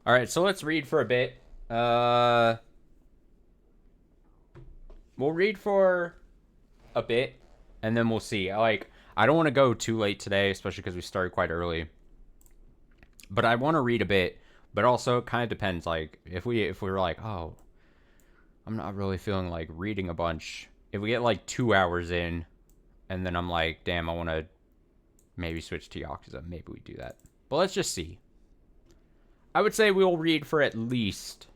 Alright, so let's read for a bit. We'll read for a bit, and then we'll see. I don't want to go too late today, especially because we started quite early. But I want to read a bit, but also it kind of depends. Like, if we were like, oh, I'm not really feeling like reading a bunch. If we get like 2 hours in, and then I'm like, damn, I want to maybe switch to Yakuza, maybe we do that. But let's just see. I would say we'll read for at least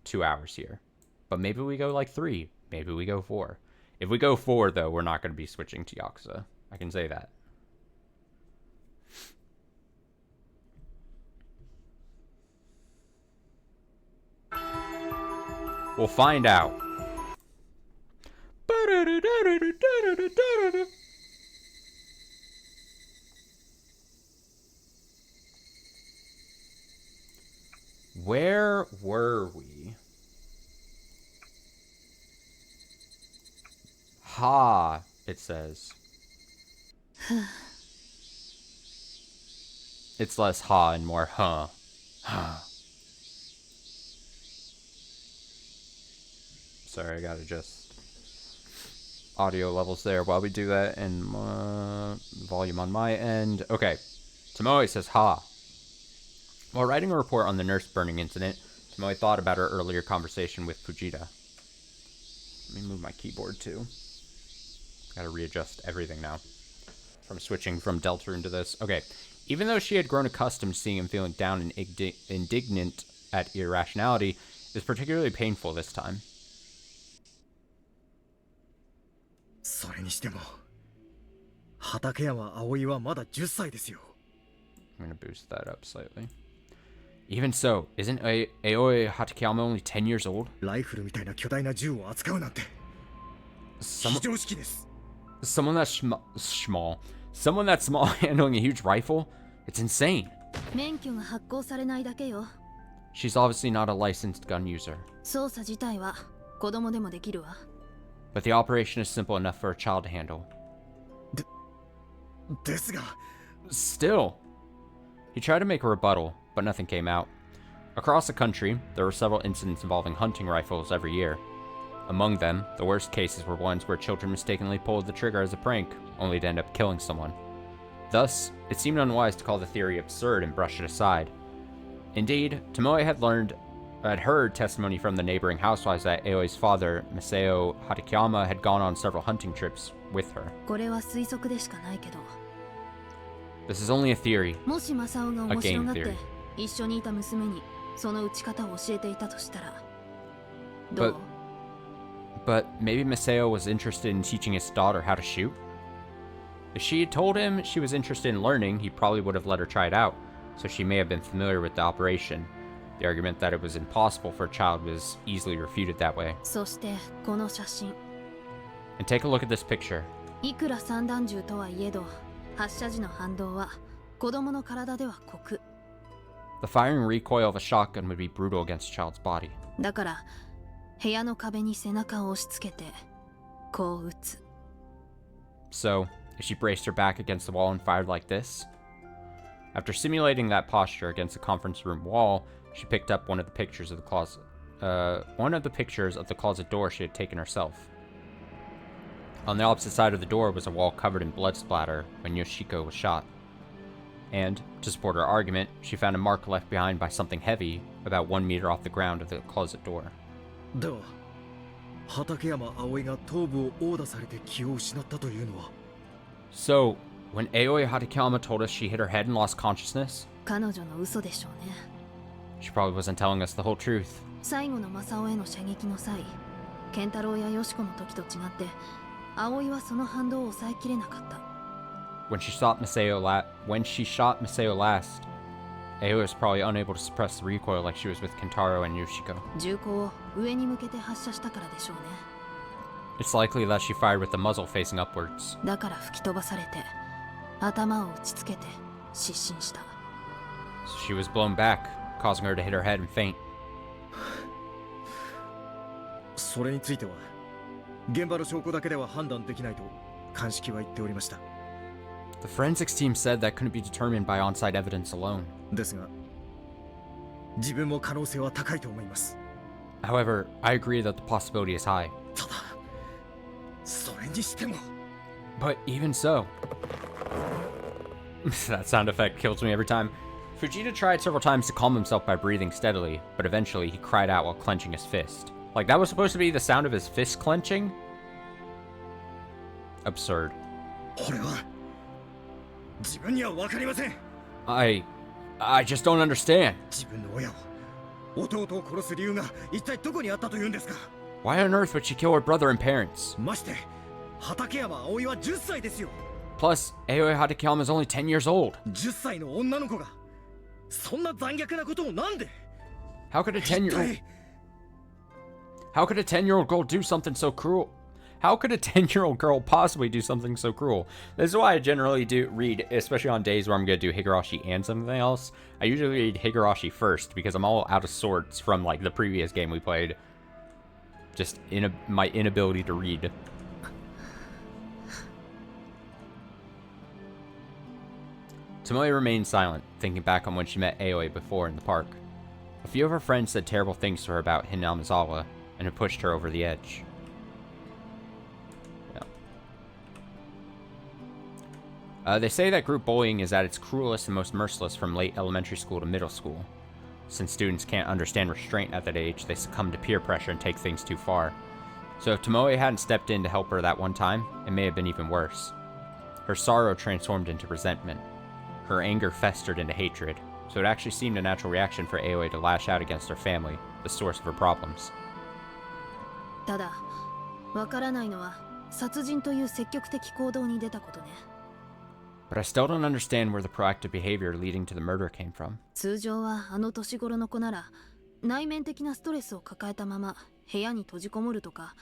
2 hours here. But maybe we go like 3. Maybe we go 4. If we go 4, though, we're not going to be switching to Yakuza. I can say that. We'll find out. Where were we? Ha, it says. It's less ha and more huh. Huh. Sorry, I gotta adjust audio levels there while we do that, and volume on my end. Okay, Tomoe says ha. While writing a report on the nurse burning incident, Tomoe thought about her earlier conversation with Fujita. Let me move my keyboard too. Gotta readjust everything now. From switching from Delta into this. Okay, even though she had grown accustomed to seeing him feeling down and indignant at irrationality, it was particularly painful this time. それにしても畠山葵はまだ10歳ですよ I'm gonna boost that up slightly. Even so, isn't Aoi Hatakeyama only 10 years old? ライフルみたいな巨大な銃を扱うなんて非常識です Someone that's small. Someone that small handling a huge rifle? It's insane. 免許が発行されないだけよ She's obviously not a licensed gun user. 操作自体は子供でもできるわ But the operation is simple enough for a child to handle. ですが Still, he tried to make a rebuttal, but nothing came out. Across the country, there were several incidents involving hunting rifles every year. Among them, the worst cases were ones where children mistakenly pulled the trigger as a prank, only to end up killing someone. Thus, it seemed unwise to call the theory absurd and brush it aside. Indeed, Tomoe had heard testimony from the neighboring housewives that Aoi's father, Masao Hatakeyama, had gone on several hunting trips with her. これは推測でしかないけど This is only a theory. もしマサオが面白がって一緒にいた娘にその撃ち方を教えていたとしたらどう But maybe Masao was interested in teaching his daughter how to shoot? If she had told him she was interested in learning, he probably would have let her try it out, so she may have been familiar with the operation. The argument that it was impossible for a child was easily refuted that way. そしてこの写真 And take a look at this picture. いくら散弾銃とはいえど発射時の反動は子供の体では酷 The firing recoil of a shotgun would be brutal against a child's body. だから部屋の壁に背中を押し付けてこう撃つ So, if she braced her back against the wall and fired like this? After simulating that posture against the conference room wall, she picked up one of the pictures of the closet. One of the pictures of the closet door she had taken herself. On the opposite side of the door was a wall covered in blood splatter when Yoshiko was shot. And, to support her argument, she found a mark left behind by something heavy about 1 meter off the ground of the closet door. では畠山葵が頭部を殴打されて気を失ったというのは So, when Aoi Hatakeyama told us she hit her head and lost consciousness, 彼女の嘘でしょうね she probably wasn't telling us the whole truth. 最後のマサオへの射撃の際健太郎やヨシコの時と違って葵はその反動を抑えきれなかった When she shot Masao last, Aoi was probably unable to suppress the recoil like she was with Kentaro and Yoshiko. 銃口を上に向けて発射したからでしょうね It's likely that she fired with the muzzle facing upwards. だから吹き飛ばされて頭を打ちつけて失神した So she was blown back, causing her to hit her head and faint. それについては現場の証拠だけでは判断できないと鑑識は言っておりました The forensics team said that couldn't be determined by on-site evidence alone. ですが自分も可能性は高いと思います。 However, I agree that the possibility is high. ただそれにしても But even so... That sound effect kills me every time. Fujita tried several times to calm himself by breathing steadily, but eventually he cried out while clenching his fist. Like, that was supposed to be the sound of his fist clenching? Absurd. これは自分には分かりません。 I just don't understand. 自分の親を弟を殺す理由が一体どこにあったというんですか。 Why on earth would she kill her brother and parents? まして畠山葵は10歳ですよ。 Plus, Aoi Hatakeyama is only 10 years old. 10歳の女の子がそんな残虐なことをなんで。 How could a 一 10-year-old... 体 How could a 10-year-old girl do something so cruel? How could a 10-year-old girl possibly do something so cruel? This is why I generally do read, especially on days where I'm going to do Higurashi and something else. I usually read Higurashi first because I'm all out of sorts from like the previous game we played. Just my inability to read. Tomoe remained silent, thinking back on when she met Aoi before in the park. A few of her friends said terrible things to her about Hinamizawa, and it pushed her over the edge. They say that group bullying is at its cruelest and most merciless from late elementary school to middle school. Since students can't understand restraint at that age, they succumb to peer pressure and take things too far. So if Tomoe hadn't stepped in to help her that one time, it may have been even worse. Her sorrow transformed into resentment. Her anger festered into hatred, so it actually seemed a natural reaction for Aoi to lash out against her family, the source of her problems. ただ、わからないのは殺人という積極的行動に出たことね。 But I still don't understand where the proactive behavior leading to the murder came from. 通常はあの年頃の子なら内面的なストレスを抱えたまま部屋に閉じこもるとか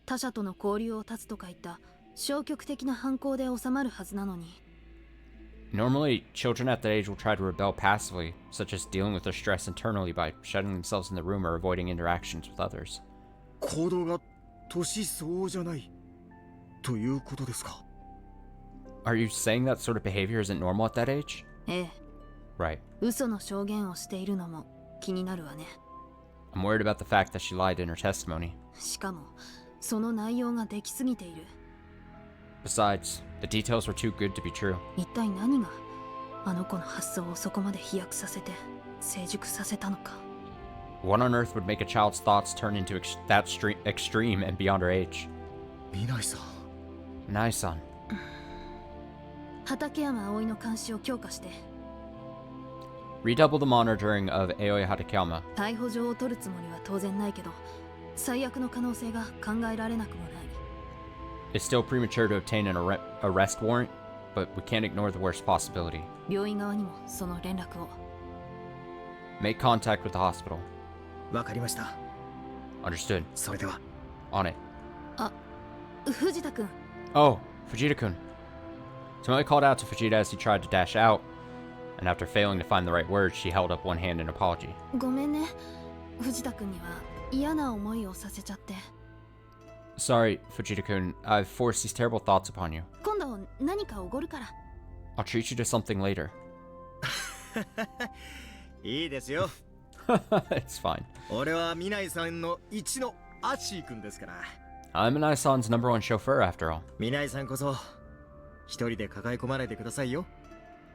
他者との交流を断つとかいった消極的な犯行で収まるはずなのに。 Normally, children at that age will try to rebel passively, such as dealing with their stress internally by shutting themselves in the room or avoiding interactions with others. 行動が年相応じゃないということですか。 Are you saying that sort of behavior isn't normal at that age? ええ。 Right. 嘘の証言をしているのも気になるわね。 I'm worried about the fact that she lied in her testimony. しかもその内容ができすぎている。 Besides, the details were too good to be true. 一体何があの子の発想をそこまで飛躍させて成熟させたのか。 What on earth would make a child's thoughts turn into that extreme and beyond her age? 見ないさ。 Nai-san. 畠山葵の監視を強化して Redouble the monitoring of Aoi Hatakeyama. 逮捕状を取るつもりは当然ないけど最悪の可能性が考えられなくもない。 It's still premature to obtain an arrest warrant, but we can't ignore the worst possibility. 病院側にもその連絡を。 Make contact with the hospital. わかりました。 Understood. それでは。 On it. あ、藤田君。 Oh, Fujita-kun. Tomoe called out to Fujita as he tried to dash out, and after failing to find the right words, she held up one hand in apology. ごめんね。藤田君には嫌な思いをさせちゃって。 Sorry, Fujita-kun. I've forced these terrible thoughts upon you. 今度何かおごるから。 I'll treat you to something later. いいですよ。 It's fine. 俺はミナイさんの一のアチー君ですから。 I'm Anai-san's number one chauffeur, after all. ミナイさんこそ一人で抱え込まないでくださいよ。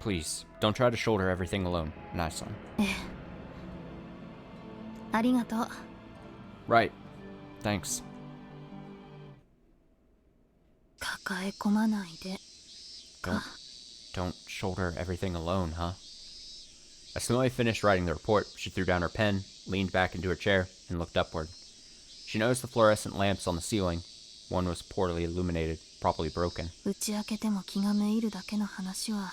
Please, don't try to shoulder everything alone, Anai-san. ええ。ありがとう。 Right. Thanks. 抱え込まないで。 Don't shoulder everything alone, huh? As Tomoe finished writing the report, she threw down her pen, leaned back into her chair, and looked upward. She noticed the fluorescent lamps on the ceiling. One was poorly illuminated, probably broken. 打ち明けても気がめいるだけの話は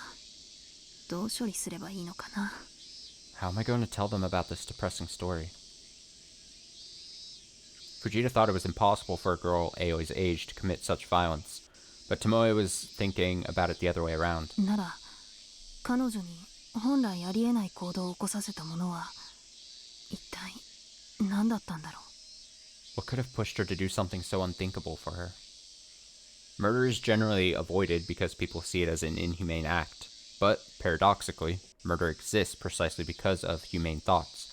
どう処理すればいいのかな。 How am I going to tell them about this depressing story? Fujita thought it was impossible for a girl Aoi's age to commit such violence, but Tomoe was thinking about it the other way around. なら彼女に本来ありえない行動を起こさせたものは一体何だったんだろう。 What could have pushed her to do something so unthinkable for her? Murder is generally avoided because people see it as an inhumane act, but paradoxically, murder exists precisely because of humane thoughts.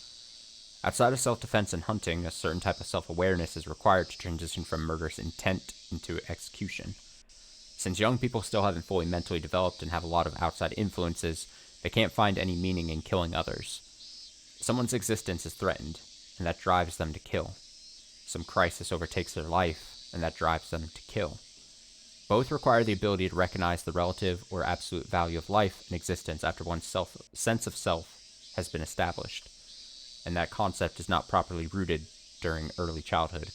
Outside of self-defense and hunting, a certain type of self-awareness is required to transition from murderous intent into execution. Since young people still haven't fully mentally developed and have a lot of outside influences, they can't find any meaning in killing others. Someone's existence is threatened, and that drives them to kill. Some crisis overtakes their life, and that drives them to kill. Both require the ability to recognize the relative or absolute value of life and existence after one's sense of self has been established. And that concept is not properly rooted during early childhood.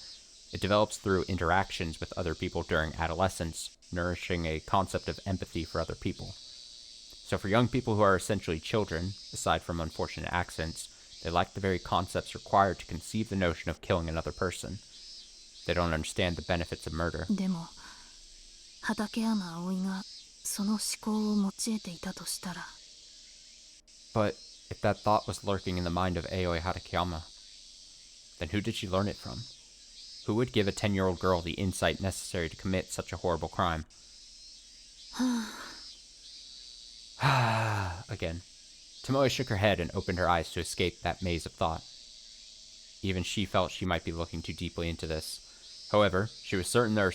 It develops through interactions with other people during adolescence, nourishing a concept of empathy for other people. So for young people who are essentially children, aside from unfortunate accidents, they lack the very concepts required to conceive the notion of killing another person. They don't understand the benefits of murder. でも畠山葵がその思考を持ち得ていたとしたら But if that thought was lurking in the mind of Aoi Hatakeyama, then who did she learn it from? Who would give a 10-year-old girl the insight necessary to commit such a horrible crime? Again. Tomoe shook her head and opened her eyes to escape that maze of thought. Even she felt she might be looking too deeply into this. However, she was certain there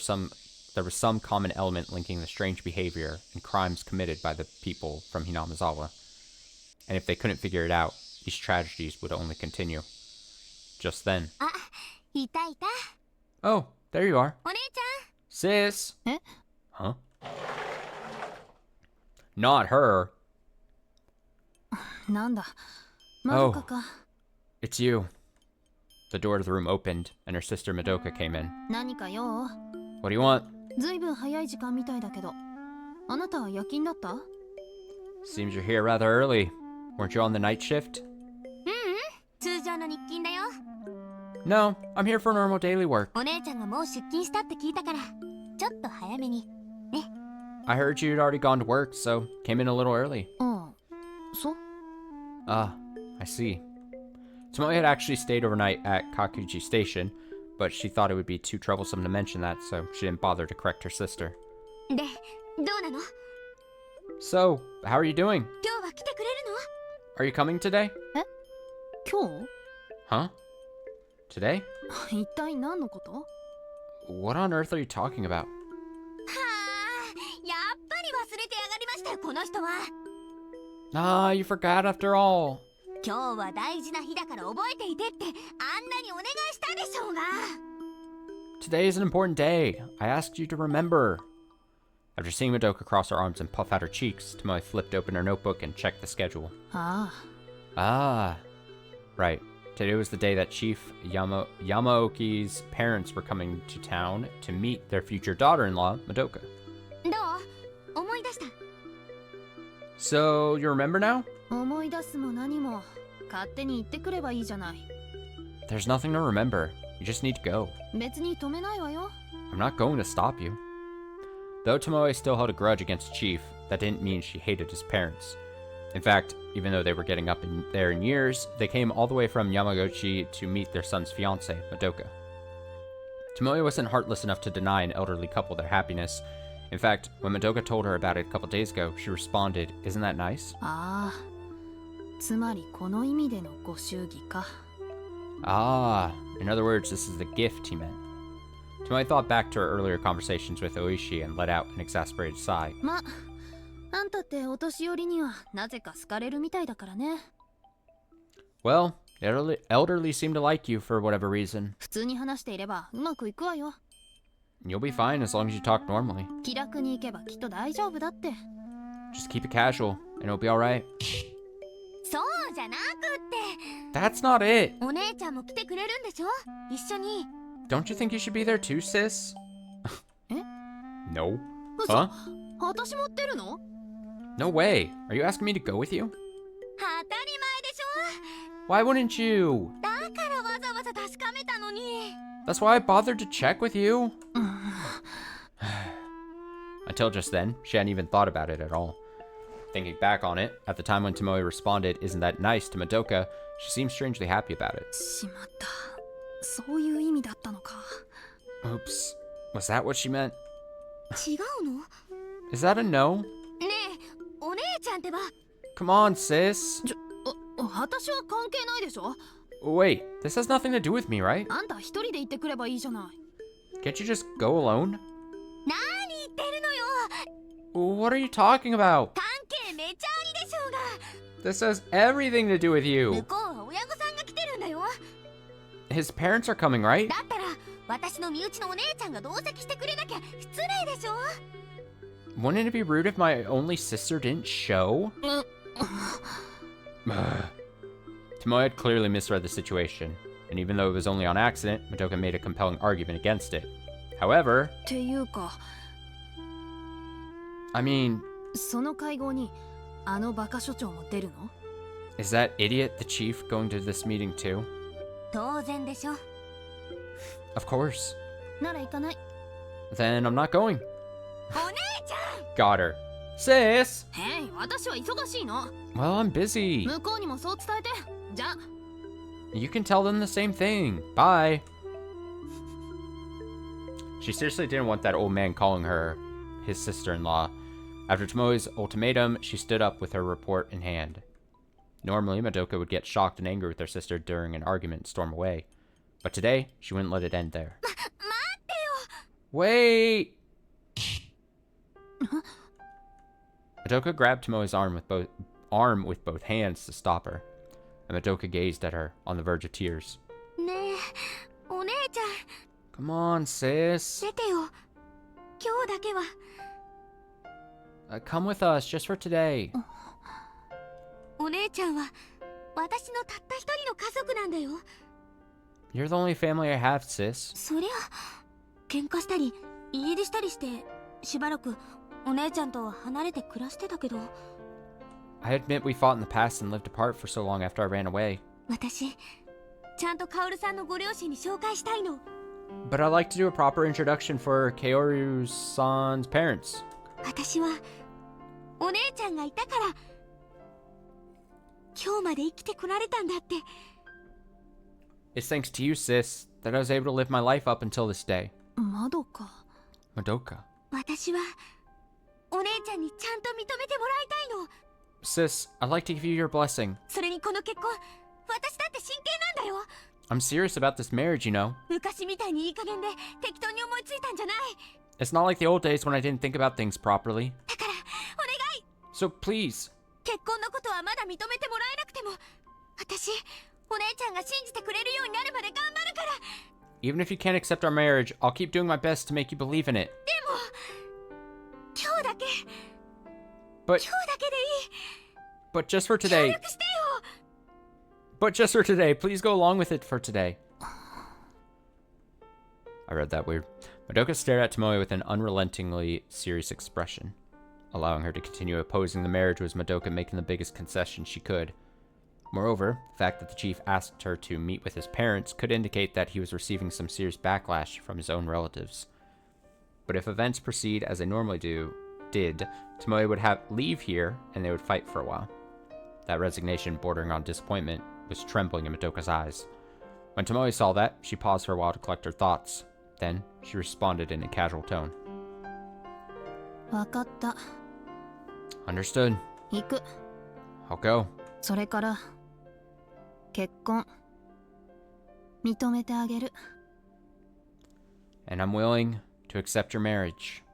was some common element linking the strange behavior and crimes committed by the people from Hinamizawa. And if they couldn't figure it out, these tragedies would only continue. Just then. Oh, there you are. Sis! Eh? Huh? Not her. なんだまどかか It's you. The door to the room opened, and her sister Madoka came in. 何か用 What do you want? ずいぶん早い時間みたいだけどあなたは夜勤だった Seems you're here rather early. Weren't you on the night shift? 通常の日勤だよ。 No, I'm here for normal daily work. お姉ちゃんがもう出勤したって聞いたからちょっと早めに。 I heard you'd already gone to work, so came in a little early. ああそう Ah, I see. Tomoe had actually stayed overnight at Kageboushi Station, but she thought it would be too troublesome to mention that, so she didn't bother to correct her sister. で、どうなの？ So, how are you doing? 今日は来てくれる Are you coming today? 今日 Huh? Today? 一体何のこと What on earth are you talking about? の？はあ、やっぱり忘れてやがりましたよこの人は。 Ah, you forgot after all. 今日は大事な日だから覚えていてってあんなにお願いしたでしょうが。 Today is an important day. I asked you to remember. After seeing Madoka cross her arms and puff out her cheeks, Tomoe flipped open her notebook and checked the schedule. あ Ah. Right. Today was the day that Chief Yamaoki's parents were coming to town to meet their future daughter-in-law, Madoka. どう？思い出した？ So, you remember now? あ思い出すも何も勝手に言ってくればいいじゃない There's nothing to remember. You just need to go. 別に止めないわよ I'm not going to stop you. Though Tomoe still held a grudge against Chief, that didn't mean she hated his parents. In fact, even though they were getting up there in years, they came all the way from Yamaguchi to meet their son's fiancée, Madoka. Tomoe wasn't heartless enough to deny an elderly couple their happiness. In fact, when Madoka told her about it a couple days ago, she responded, "Isn't that nice?" ああつまりこの意味でのご祝儀か Ah, in other words, this is the gift he meant. Tomoe thought back to her earlier conversations with Oishi and let out an exasperated sigh. まあんたってお年寄りにはなぜか好かれるみたいだからね Well, elderly seem to like you for whatever reason. 普通に話していればうまくいくわよ You'll be fine as long as you talk normally. 気楽に行けばきっと大丈夫だって Just keep it casual, and it'll be alright. そうじゃなくって That's not it! お姉ちゃんも来てくれるんでしょ一緒に Don't you think you should be there too, sis? え No. 嘘 Huh? 私も出るの No way. Are you asking me to go with you? 当たり前でし Why wouldn't you? ょだからわざわざ確かめたのに That's why I bothered to check with you. うん Until just then, she hadn't even thought about it at all. Thinking back on it, at the time when Tomoe responded, "Isn't that nice?" to Madoka, she seemed strangely happy about it. しまったそういう意味だったのか Oops. Was that what she meant? 違うの Is that a no? ねえお姉ちゃんってば Come on, sis. 私は関係ないでしょ Wait, this has nothing to do with me, right? あんた一人で行ってくればいいじゃない。 Can't you just go alone? 何言ってるのよ。 What are you talking about? 関係めちゃありでしょうが。 This has everything to do with 向 you. こうは親御さんが来てるんだよ。 His parents are coming, right? だったら私の身内のお姉ちゃんが同席してくれなきゃ失礼でしょ。 Wouldn't it be rude if my only sister didn't show? Tomoe had clearly misread the situation, and even though it was only on accident, Madoka made a compelling argument against it. However, っていうか、 I mean, その会合にあのバカ所長も出るの？ is that idiot the chief going to this meeting too? 当然でしょ。 Of course. なら行かない。 Then I'm not going. お姉ちゃん。 Got her. Sis! へい、私は忙しいの。 Well, I'm busy. 向こうにもそう伝えて。じゃあ。 You can tell them the same thing. Bye. She seriously didn't want that old man calling her his sister-in-law. After Tomoe's ultimatum, she stood up with her report in hand. Normally, Madoka would get shocked and angry with her sister during an argument and storm away. But today, she wouldn't let it end there. 待ってよ。 Wait! Madoka grabbed Tomoe's arm with both hands to stop her, and Madoka gazed at her on the verge of tears. ねえ、お姉ちゃん。 Come on, sis. 出てよ。今日だけは。 Come with us, just for today. お姉ちゃんは私のたった一人の家族なんだよ。 You're the only family I have, sis. そりゃ喧嘩したり家出したりしてしばらくお姉ちゃんと離れて暮らしてたけど、 I admit we fought in the past and lived apart for so long after I ran away. 私ちゃんとカオルさんのご両親に紹介したいの。 But I'd like to do a proper introduction for Kaoru-san's parents. 私はお姉ちゃんがいたから今日まで生きてこられたんだって。 It's thanks to you, sis, that I was able to live my life up until this day. まどか。 Madoka. 私はお姉ちゃんにちゃんと認めてもらいたいの。 Sis, I'd like to give you your blessing. それにこの結婚私だって真剣なんだよ。 I'm serious about this marriage, you know. 昔みたいにいい加減で適当に思いついたんじゃない。 It's not like the old days when I didn't think about things properly. だからお願い。 So please, 結婚のことはまだ認めてもらえなくても私お姉ちゃんが信じてくれるようになるまで頑張るから。 even if you can't accept our marriage, I'll keep doing my best to make you believe in it. でも今日だけ But 今日だけでいい。 but just for 協 today. 力してよ。 But just for today, please go along with it for today. I read that weird. Madoka stared at Tomoe with an unrelentingly serious expression. Allowing her to continue opposing the marriage was Madoka making the biggest concession she could. Moreover, the fact that the chief asked her to meet with his parents could indicate that he was receiving some serious backlash from his own relatives. But if events proceed as they normally did, Tomoe would leave here and they would fight for a while. That resignation bordering on disappointment was trembling in Madoka's eyes. When Tomoe saw that, she paused for a while to collect her thoughts. Then, she responded in a casual tone. わかった。 Understood. 行く。 I'll go. それから結婚認めてあげる。 And I'm willing to accept your marriage.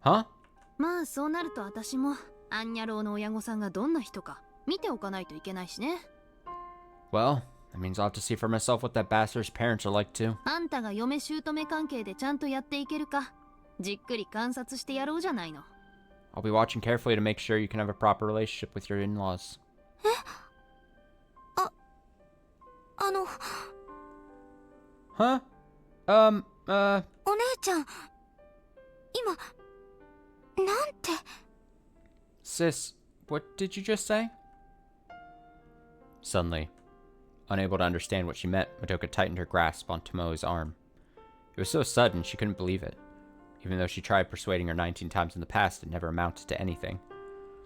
Huh? まあそうなると私もアンニャロウの親御さんがどんな人か見ておかないといけないしね。 Well, that means I'll have to see for myself what that bastard's parents are like too. あんたが嫁姑関係でちゃんとやっていけるかじっくり観察してやろうじゃないの。 I'll be watching carefully to make sure you can have a proper relationship with your in-laws. あの Huh? お姉ちゃん今なんて。 Sis, what did you just say? Suddenly, unable to understand what she meant, Madoka tightened her grasp on Tomoe's arm. It was so sudden she couldn't believe it. Even though she tried persuading her 19 times in the past, it never amounted to anything.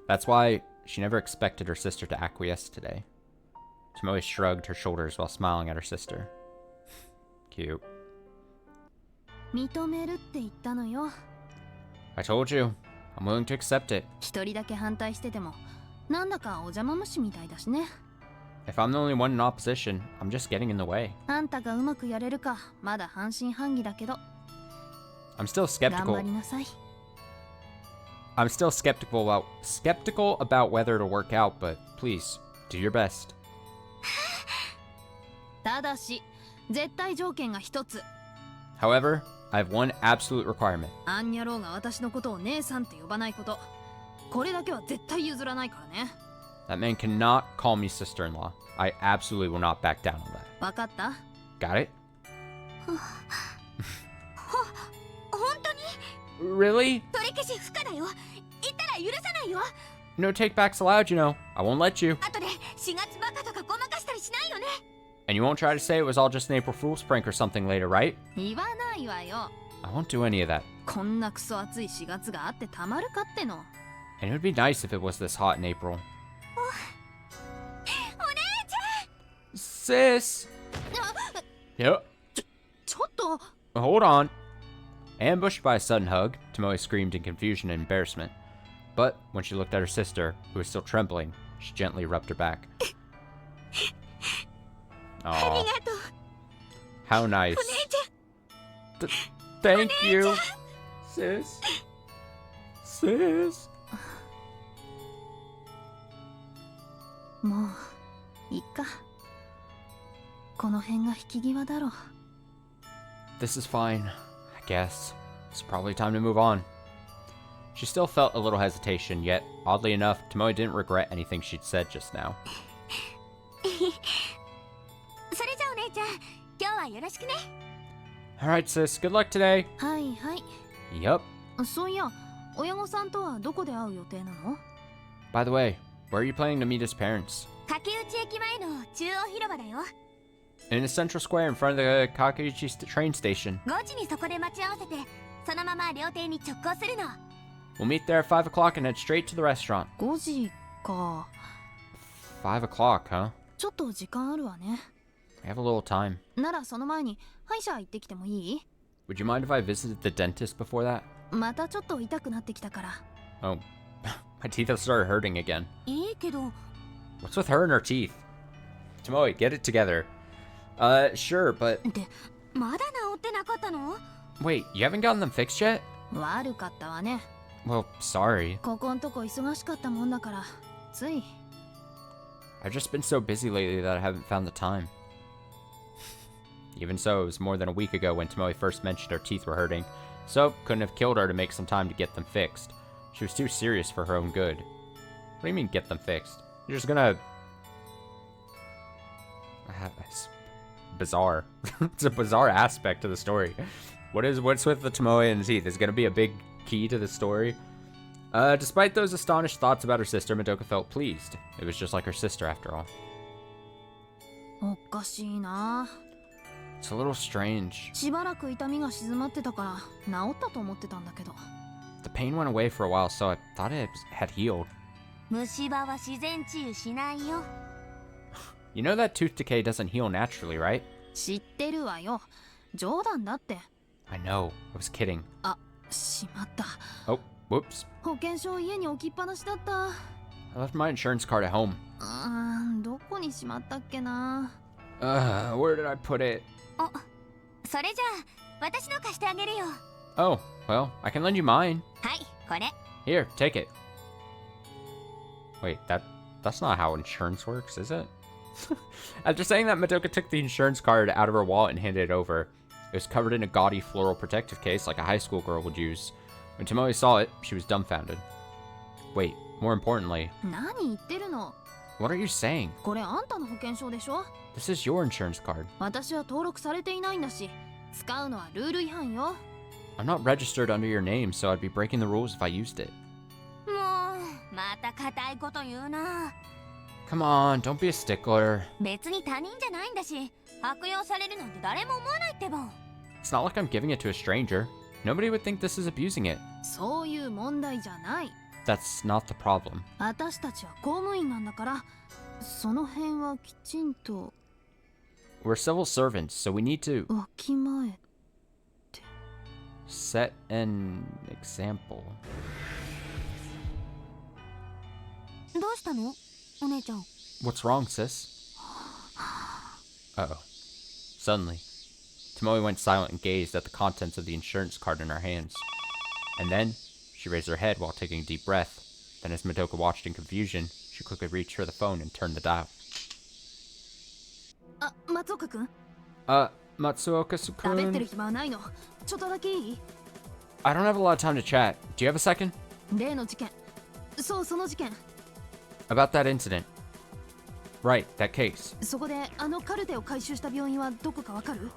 That's why she never expected her sister to acquiesce today. Tomoe shrugged her shoulders while smiling at her sister. Cute. 認めるって言ったのよ。 I told you. I'm willing to accept it. 一人だけ反対しててもなんだかお邪魔虫みたいだしね。 If I'm the only one in opposition, I'm just getting in the way. あんたがうまくやれるかまだ半信半疑だけど I'm still 頑張 skeptical. りなさい。 I'm still skeptical about whether it'll work out, but please, do your best. ただし絶対条件が一つ。 However, I have one absolute requirement. アンニャローが私のことを姉さんって呼ばないこと。これだけは絶対譲らないからね。 That man cannot call me sister-in-law. I absolutely will not back down on that. わかった？ Got it? 本当に Really? 取り消し不可だよ。言ったら許さないよ。 No takebacks allowed, you know. I won't let you. 後で4月バカとかごまかしたりしないよね。 And you won't try to say it was all just an April Fool's prank or something later, right? 言わないわよ。 I won't do any of that. こんなクソ暑い4月があってたまるかっての。 And it would be nice if it was this hot in April. お姉ち Sis! Yep. ちょっと Hold on. Ambushed by a sudden hug, Tomoe screamed in confusion and embarrassment. But when she looked at her sister, who was still trembling, she gently rubbed her back. ゃん。あり Aw, がとう。 how nice. お姉ちゃん。 Thank you, sis. Sis. もういいか。この辺が引き際だろう。 This is fine, I guess. It's probably time to move on. She still felt a little hesitation, yet, oddly enough, Tomoe didn't regret anything she'd said just now. それじゃあお姉ちゃん、今日はよろしくね。 Alright, sis, good luck today. はいはい。 Yup. そういや親御さんとはどこで会う予定なの？ By the way, where are you planning to meet his parents? 竹内駅前の中央広場だよ。 In the central square in front of the Kageboushi train station. 5時にそこで待ち合わせて、そのまま料亭に直行するの。 We'll meet there at 5 o'clock and head straight to the restaurant. 5時か。 5 o'clock, huh? ちょっと時間あるわね。 I have a little time. ならその前に歯医者行ってきてもいい？ Would you mind if I visited the dentist before that? またちょっと痛くなってきたから。 Oh, my teeth have started hurting again. いいけど、 What's with her and her teeth? Tomoe, get it together. Sure, but で、まだ治ってなかったの？ wait, you haven't gotten them fixed yet? 悪かったわね。 Well, sorry. ここんとこ忙しかったもんだからつい。 I've just been so busy lately that I haven't found the time. Even so, it was more than a week ago when Tomoe first mentioned her teeth were hurting, so couldn't have killed her to make some time to get them fixed. She was too serious for her own good. What do you mean, get them fixed? You're just gonna... It's bizarre. It's a bizarre aspect to the story. What's with the Tomoe and the teeth? Is it gonna be a big key to the story? Despite those astonished thoughts about her sister, Madoka felt pleased. It was just like her sister after all. おかしいな。 It's a little strange. しばらく痛みが静まってたから治ったと思ってたんだけど。 The pain went away for a while, so I thought it had healed. 虫歯は自然治癒しないよ。 You know that tooth decay doesn't heal naturally, right? 知ってるわよ。冗談だって。 I know. I was kidding. あ、しまった。 Oh, whoops. 保険証家に置きっぱなしだった。 I left my insurance card at home. どこにしまったっけな。 Where did I put it? お、それじゃあ私の貸してあげるよ。 Oh, well, I can lend you mine. はい、これ。 Here, take it. Wait, that's not how insurance works, is it? After saying that, Madoka took the insurance card out of her wallet and handed it over. It was covered in a gaudy floral protective case like a high school girl would use. When Tomoe saw it, she was dumbfounded. Wait, more importantly, 何言ってるの？ what are you saying? これあんたの保険証でしょ？ This is your insurance card. 私は登録されていないんだし、使うのはルール違反よ。 I'm not registered under your name, so I'd be breaking the rules if I used it. もう、また固いこと言うな。 Come on, don't be a stickler. 別に他人じゃないんだし、悪用されるなんて誰も思わないってば。 It's not like I'm giving it to a stranger. Nobody would think this is abusing it. そういう問題じゃない。 That's not the problem. 私たちは公務員なんだから、その辺はきちんと We're civil servants, so we need to わきまえ。 set an example. どうしたのお姉ちゃん。 What's wrong, sis? Uh-oh. Suddenly, Tomoe went silent and gazed at the contents of the insurance card in her hands. And then, she raised her head while taking a deep breath. Then as Madoka watched in confusion, she quickly reached for the phone and turned the dial. あ、松岡君 Matsuoka-kun? 喋ってる暇はないの。ちょっとだけいい？ I don't have a lot of time to chat. Do you have a second? 例の事件。そう、その事件。 About that incident. Right, that case. そこであのカルテを回収した病院はどこかわかる？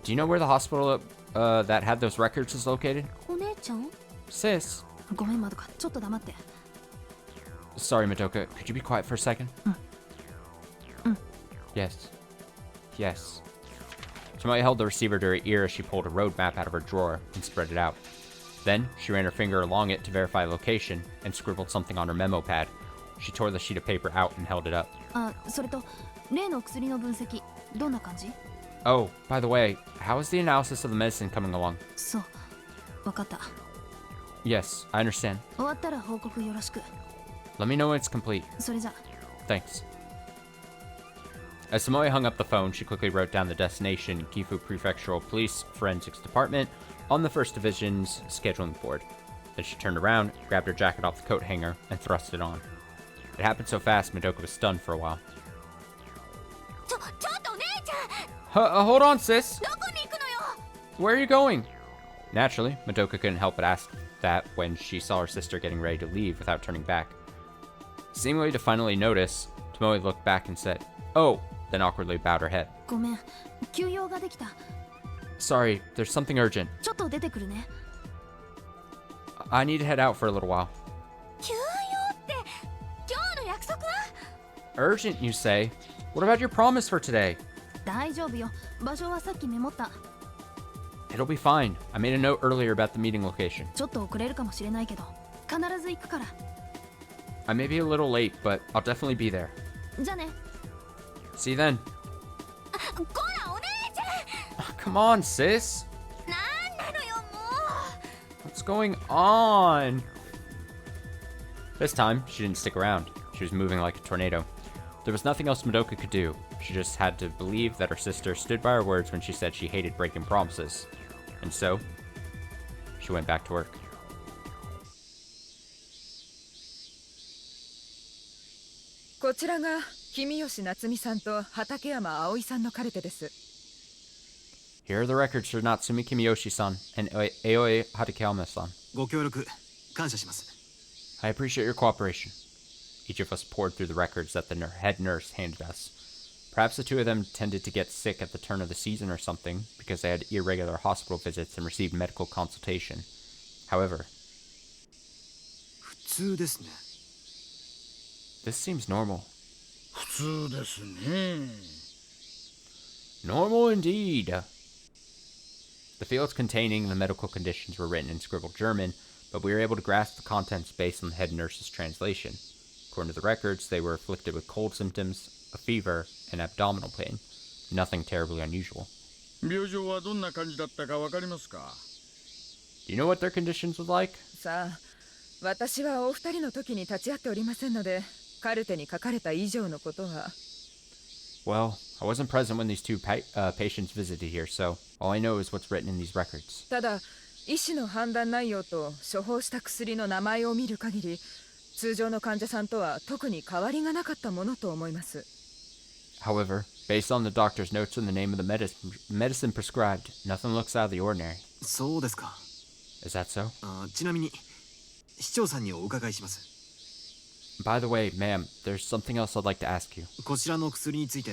Do you know where the hospital that had those records is located? お姉ちゃん？ Sis. ごめんまどか、ちょっと黙って。 Sorry, Madoka. Could you be quiet for a second? Yes. Yes. Tomoe held the receiver to her ear as she pulled a road map out of her drawer and spread it out. Then, she ran her finger along it to verify location and scribbled something on her memo pad. She tore the sheet of paper out and held it up. あ、それと例の薬の分析、どんな感じ？ Oh, by the way, how is the analysis of the medicine coming along? そう、わかった。 Yes, I understand. 終わったら報告よろしく。 Let me know when it's complete. それじゃ。 Thanks. As Tomoe hung up the phone, she quickly wrote down the destination, Gifu Prefectural Police Forensics Department, on the 1st Division's scheduling board. Then she turned around, grabbed her jacket off the coat hanger, and thrust it on. It happened so fast, Madoka was stunned for a while. ちょっとお姉ちゃん、 Hold on, sis! どこに行くのよ。 Where are you going? Naturally, Madoka couldn't help but ask that when she saw her sister getting ready to leave without turning back. Seemingly to finally notice, Tomoe looked back and said, "Oh," then awkwardly bowed her head. ごめん、休養ができた。 Sorry, there's something urgent. ちょっと出てくるね。 I need to head out for a little while. 休養って今日の約束は？ Urgent, you say? What about your promise for today? 大丈夫よ。場所はさっきメモった。 It'll be fine. I made a note earlier about the meeting location. ちょっと遅れるかもしれないけど、必ず行くから。 I may be a little late, but I'll definitely be there. じゃあね。 See you then. こらお姉ちゃん。 Come on, sis. なんなのよも What's going on? This time, she didn't stick around. She was moving like a tornado. There was nothing else Madoka could do. She just had to believe that her sister stood by her words when she said she hated breaking promises. And so, she went back to work. こちらが君吉夏美さんと畠山葵さんのカルテです。 Here are the records for Natsumi Kimiyoshi-san and Aoi Hatakeyama-san. ご協力感謝します。 I appreciate your cooperation. Each of us poured through the records that the head nurse handed us. Perhaps the two of them tended to get sick at the turn of the season or something, because they had irregular hospital visits and received medical consultation. However, 普通ですね。 this seems normal. 普通ですね。 Normal indeed. The fields containing the medical conditions were written in scribbled German, but we were able to grasp the contents based on the head nurse's translation. According to the records, they were afflicted with cold symptoms, a fever, and abdominal pain. Nothing terribly unusual. 病状はどんな感じだったかわかりますか？ Do you know what their conditions was like? さあ、私はお二人の時に立ち会っておりませんので、カルテに書かれた以上のことは。 Well, I wasn't present when these two patients visited here, so all I know is what's written in these records. ただ、医師の判断内容と処方した薬の名前を見る限り、通常の患者さんとは特に変わりがなかったものと思います。 However, based on the doctor's notes and the name of the medicine prescribed, nothing looks out of the ordinary. そうですか。 Is that so? ちなみに市長さんにお伺いします。 By the way, ma'am, there's something else I'd like to ask you. こちらの薬について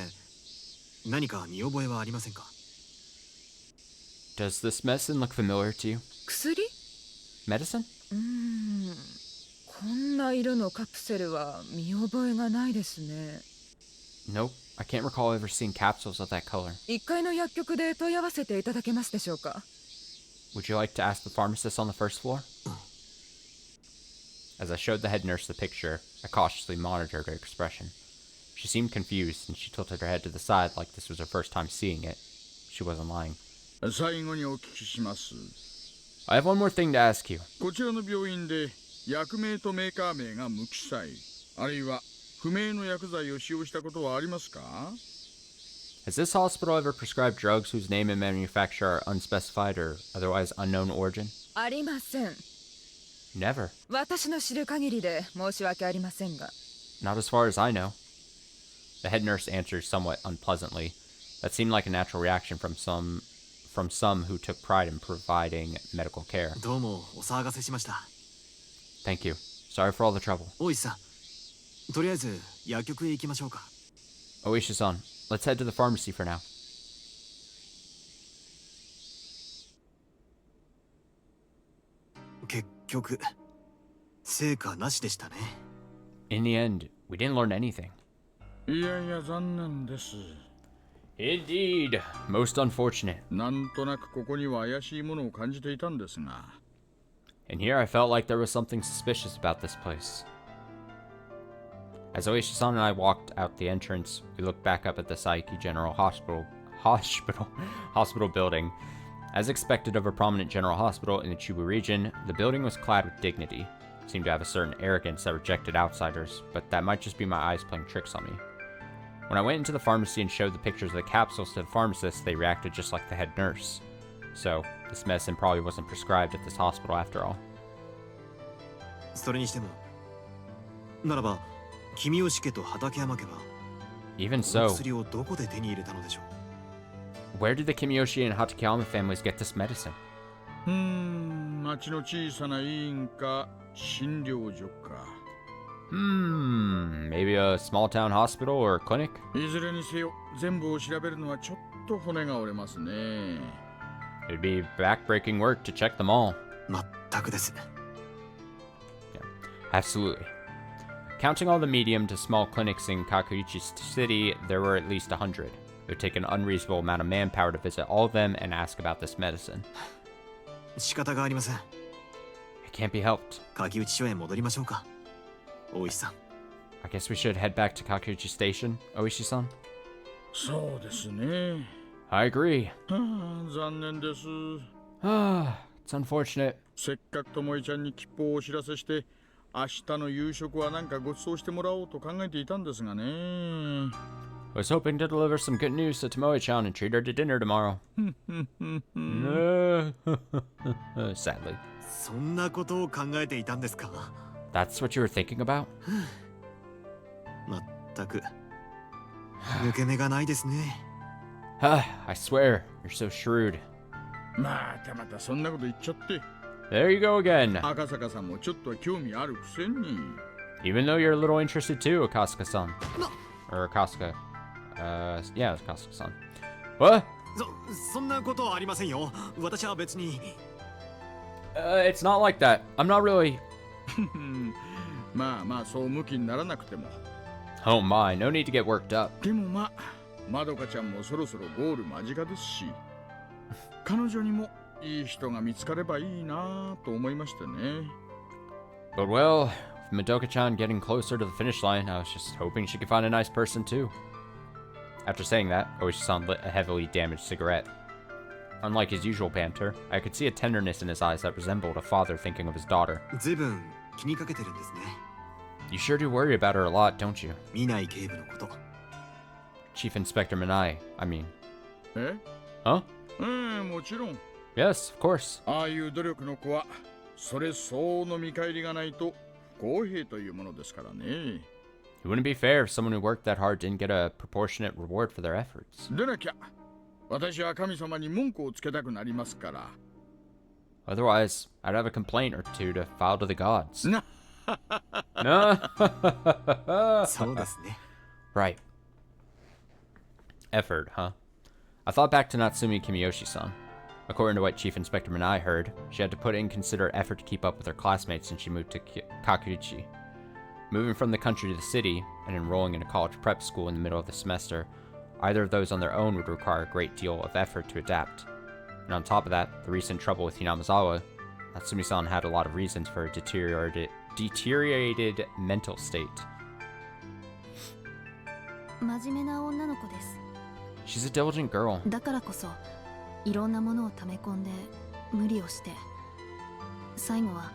何か見覚えはありませんか？ Does this medicine look familiar to you? 薬？ Medicine? こんな色のカプセルは見覚えがないですね。 Nope. I can't recall ever seeing capsules of that color. 1階の薬局で問い合わせていただけますでしょうか？ Would you like to ask the pharmacist on the first floor? As I showed the head nurse the picture, I cautiously monitored her expression. She seemed confused, and she tilted her head to the side like this was her first time seeing it. She wasn't lying. 最後にお聞きします。 I have one more thing to ask you. こちらの病院で薬名とメーカー名が無記載。あるいは不明の薬剤を使用したことはありますか？ Has this hospital ever prescribed drugs whose name and manufacturer are unspecified or otherwise unknown origin? ありません。 Never. 私の知る限りで申し訳ありませんが。 Not as far as I know. The head nurse answered somewhat unpleasantly. That seemed like a natural reaction from some who took pride in providing medical care. どうもお騒がせしました。 Thank you. Sorry for all the trouble. 大石さん、とりあえず薬局へ行きましょうか。 Oishi-san, let's head to the pharmacy for now. 結局成果なしでしたね。 In the end, we didn't learn anything. いやいや残念です。 Indeed. Most unfortunate. なんとなくここには怪しいものを感じていたんですが。 And here I felt like there was something suspicious about this place. As Oishi-san and I walked out the entrance, we looked back up at the Saiki General Hospital building. As expected of a prominent general hospital in the Chubu region, the building was clad with dignity. It seemed to have a certain arrogance that rejected outsiders, but that might just be my eyes playing tricks on me. When I went into the pharmacy and showed the pictures of the capsules to the pharmacists, they reacted just like the head nurse. So, this medicine probably wasn't prescribed at this hospital after all. それにしても、ならば君吉家と畠山家は Even この so, 薬をどこで手に入れたのでしょう。 where did the Kimiyoshi and Hatakeyama families get this medicine? 町の小さな医院か診療所か。 Maybe a small town hospital or clinic? いずれにせよ全部を調べるのはちょっと骨が折れますね。 It'd be backbreaking work to check them all. 全くです。 Absolutely. Counting all the medium to small clinics in Kakuichi City, there were at least 100. It would take an unreasonable amount of manpower to visit all of them and ask about this medicine. 仕方がありません。 It can't be helped. 柿内署へ戻りましょうか。大石さん。 I guess we should head back to Kakuichi Station, Oishi-san. そうですね。 I agree. 残念です。 It's unfortunate. せっかくともえちゃんに吉報をお知らせして明日の夕食は何かご馳走してもらおうと考えていたんですがね。 I was hoping to deliver some good news to Tomoe-chan and treat her to dinner tomorrow. Sadly. そんなことを考えていたんですか。 That's what you were thinking about? 全く抜け目がないですね。I swear, you're so shrewd. またそんなこと言っちゃって。 There you go again. 赤坂さんもちょっとは興味あるくせに。 Even though you're a little interested too, Akasuka-san. Or Akasuka. Yeah, Akasuka-san. What? そんなことはありませんよ。私は別に。It's not like that. I'm not really... まあそう向きにならなくても。 Oh my, no need to get worked up. でもまどかちゃんもそろそろゴール間近ですし、彼女にもいい人が見つかればいいなと思いましてね。 But well, with Madoka-chan getting closer to the finish line, I was just hoping she could find a nice person too. After saying that, Oishi-san lit a heavily damaged cigarette. Unlike his usual banter, I could see a tenderness in his eyes that resembled a father thinking of his daughter. ずいぶん気にかけてるんですね。 You sure do worry about her a lot, don't you? 見ない警部のこと。Chief Inspector Minai, I mean. え？ Huh? もちろん。 Yes, of course. ああいう努力の子はそれ相応の見返りがないと不公平というものですからね。 It wouldn't be fair if someone who worked that hard didn't get a proportionate reward for their efforts. でなきゃ私は神様に文句をつけたくなりますから。 Otherwise, I'd have a complaint or two to file to the gods. な No. そうですね。 Right. Effort, huh? I thought back to Natsumi Kimiyoshi-san. According to what Chief Inspector Minai heard, she had to put in considerate effort to keep up with her classmates since she moved to Kakuichi. Moving from the country to the city, and enrolling in a college prep school in the middle of the semester, either of those on their own would require a great deal of effort to adapt. And on top of that, the recent trouble with Hinamizawa, Natsumi-san had a lot of reasons for a deteriorated mental state. 真面目な女の子です。 She's a diligent girl. だからこそいろんなものを溜め込んで無理をして最後は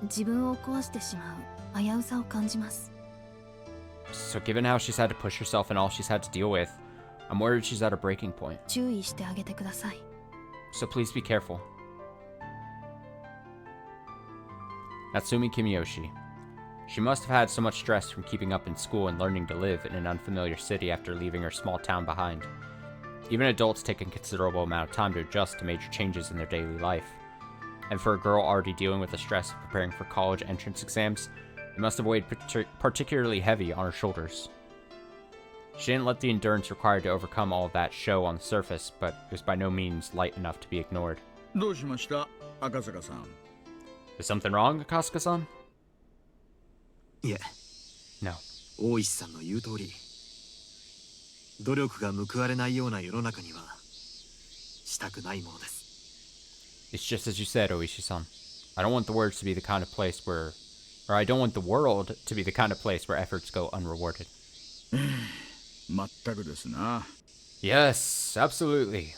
自分を壊してしまう危うさを感じます。So given how she's had to push herself and all she's had to deal with, I'm worried she's at a breaking point. 注意してあげてください。 So please be careful. Natsumi Kimiyoshi. She must have had so much stress from keeping up in school and learning to live in an unfamiliar city after leaving her small town behind. Even adults take a considerable amount of time to adjust to major changes in their daily life. And for a girl already dealing with the stress of preparing for college entrance exams, it must have weighed particularly heavy on her shoulders. She didn't let the endurance required to overcome all of that show on the surface, but it was by no means light enough to be ignored. どうしました、赤坂さん。 Is something wrong, Akasuka-san? いえ、 No. 大石さんの言う通り、努力が報われないような世の中にはしたくないものです。 It's just as you said, Oishi-san. I don't want the words to be the kind of place where... Or I don't want the world to be the kind of place where efforts go unrewarded. まったくですな。 Yes, absolutely.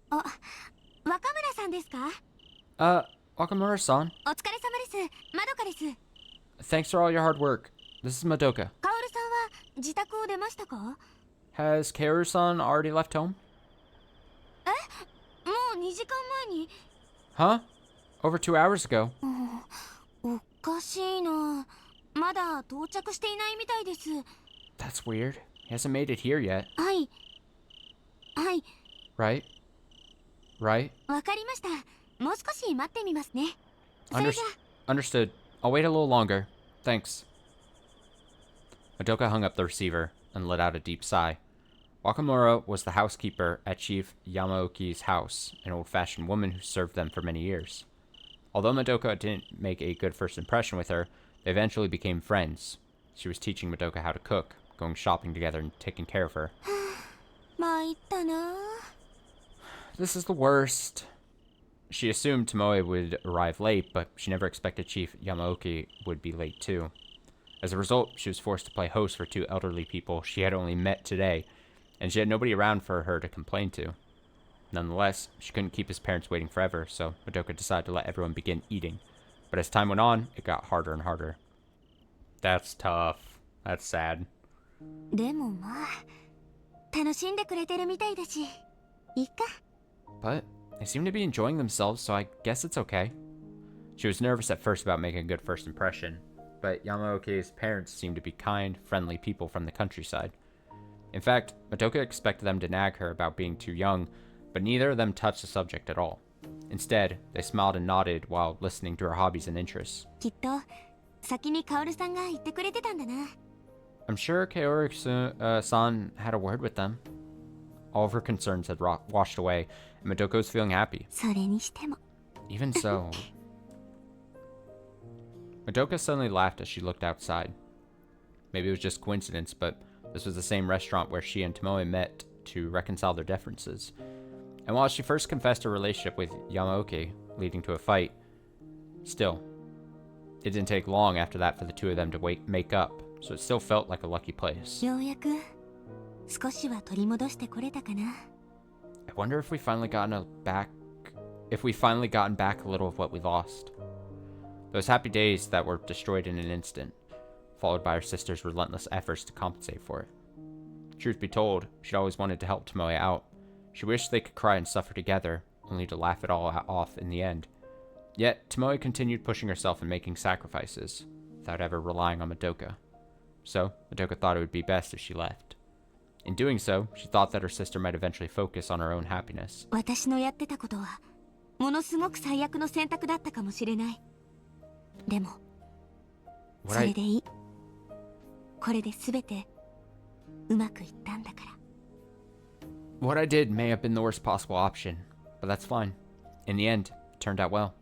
あ、若村さんですか？ Wakamura-san. お疲れ様です。まどかです。 Thanks for all your hard work. This is Madoka. カオルさんは自宅を出ましたか？も Has Kaoru-san already left home? う2時間前に。 Huh? Over 2 hours ago. おかしいな。まだ到着していないみたいです。 That's weird. He hasn't made it here yet. はい。はい、 Right? Right? わかりました。もう少し待ってみますね。それじゃ。 Understood. I'll wait a little longer. Thanks. Madoka hung up the receiver and let out a deep sigh. Wakamura was the housekeeper at Chief Yamaoki's house, an old-fashioned woman who served them for many years. Although Madoka didn't make a good first impression with her, they eventually became friends. She was teaching Madoka how to cook, going shopping together, and taking care of her. 参ったな。 This is the worst. She assumed Tomoe would arrive late, but she never expected Chief Yamaoki would be late too. As a result, she was forced to play host for 2 elderly people she had only met today, and she had nobody around for her to complain to. Nonetheless, she couldn't keep his parents waiting forever, so Madoka decided to let everyone begin eating. But as time went on, it got harder and harder. That's tough. That's sad. でもまあ、楽しんでくれてるみたいだし、いいか。 But they seem to be enjoying themselves, so I guess it's okay. She was nervous at first about making a good first impression, but Yamaoki's parents seemed to be kind, friendly people from the countryside. In fact, Madoka expected them to nag her about being too young, but neither of them touched the subject at all. Instead, they smiled and nodded while listening to her hobbies and interests. きっと先にカオルさんが言ってくれてたんだな。 I'm sure Kaoru-san had a word with them. All of her concerns had washed away, and Madoka was feeling happy. それにしても。 Even so... Madoka suddenly laughed as she looked outside. Maybe it was just coincidence, but this was the same restaurant where she and Tomoe met to reconcile their differences. And while she first confessed her relationship with Yamaoki, leading to a fight, still, it didn't take long after that for the two of them to make up, so it still felt like a lucky place. ようやく少しは取り戻してこれたかな。 I wonder if we finally gotten back a little of what we lost. Those happy days that were destroyed in an instant, followed by her sister's relentless efforts to compensate for it. Truth be told, she'd always wanted to help Tomoe out. She wished they could cry and suffer together, only to laugh it all off in the end. Yet, Tomoe continued pushing herself and making sacrifices, without ever relying on Madoka. So, Madoka thought it would be best if she left. In doing so, she thought that her sister might eventually focus on her own happiness. 私のやってたことはものすごく最悪の選択だったかもしれない。でも、それでいい。これで全てうまくいったんだから。 What I did may have been the worst possible option, but that's fine. In the end, it turned out well.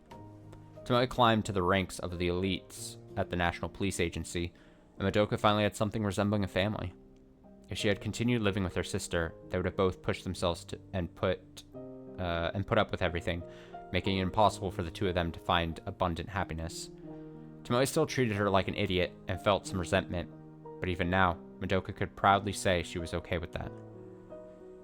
Tomoe climbed to the ranks of the elites at the National Police Agency, and Madoka finally had something resembling a family. If she had continued living with her sister, they would have both pushed themselves and put up with everything, making it impossible for the two of them to find abundant happiness. Tomoe still treated her like an idiot and felt some resentment, but even now, Madoka could proudly say she was okay with that.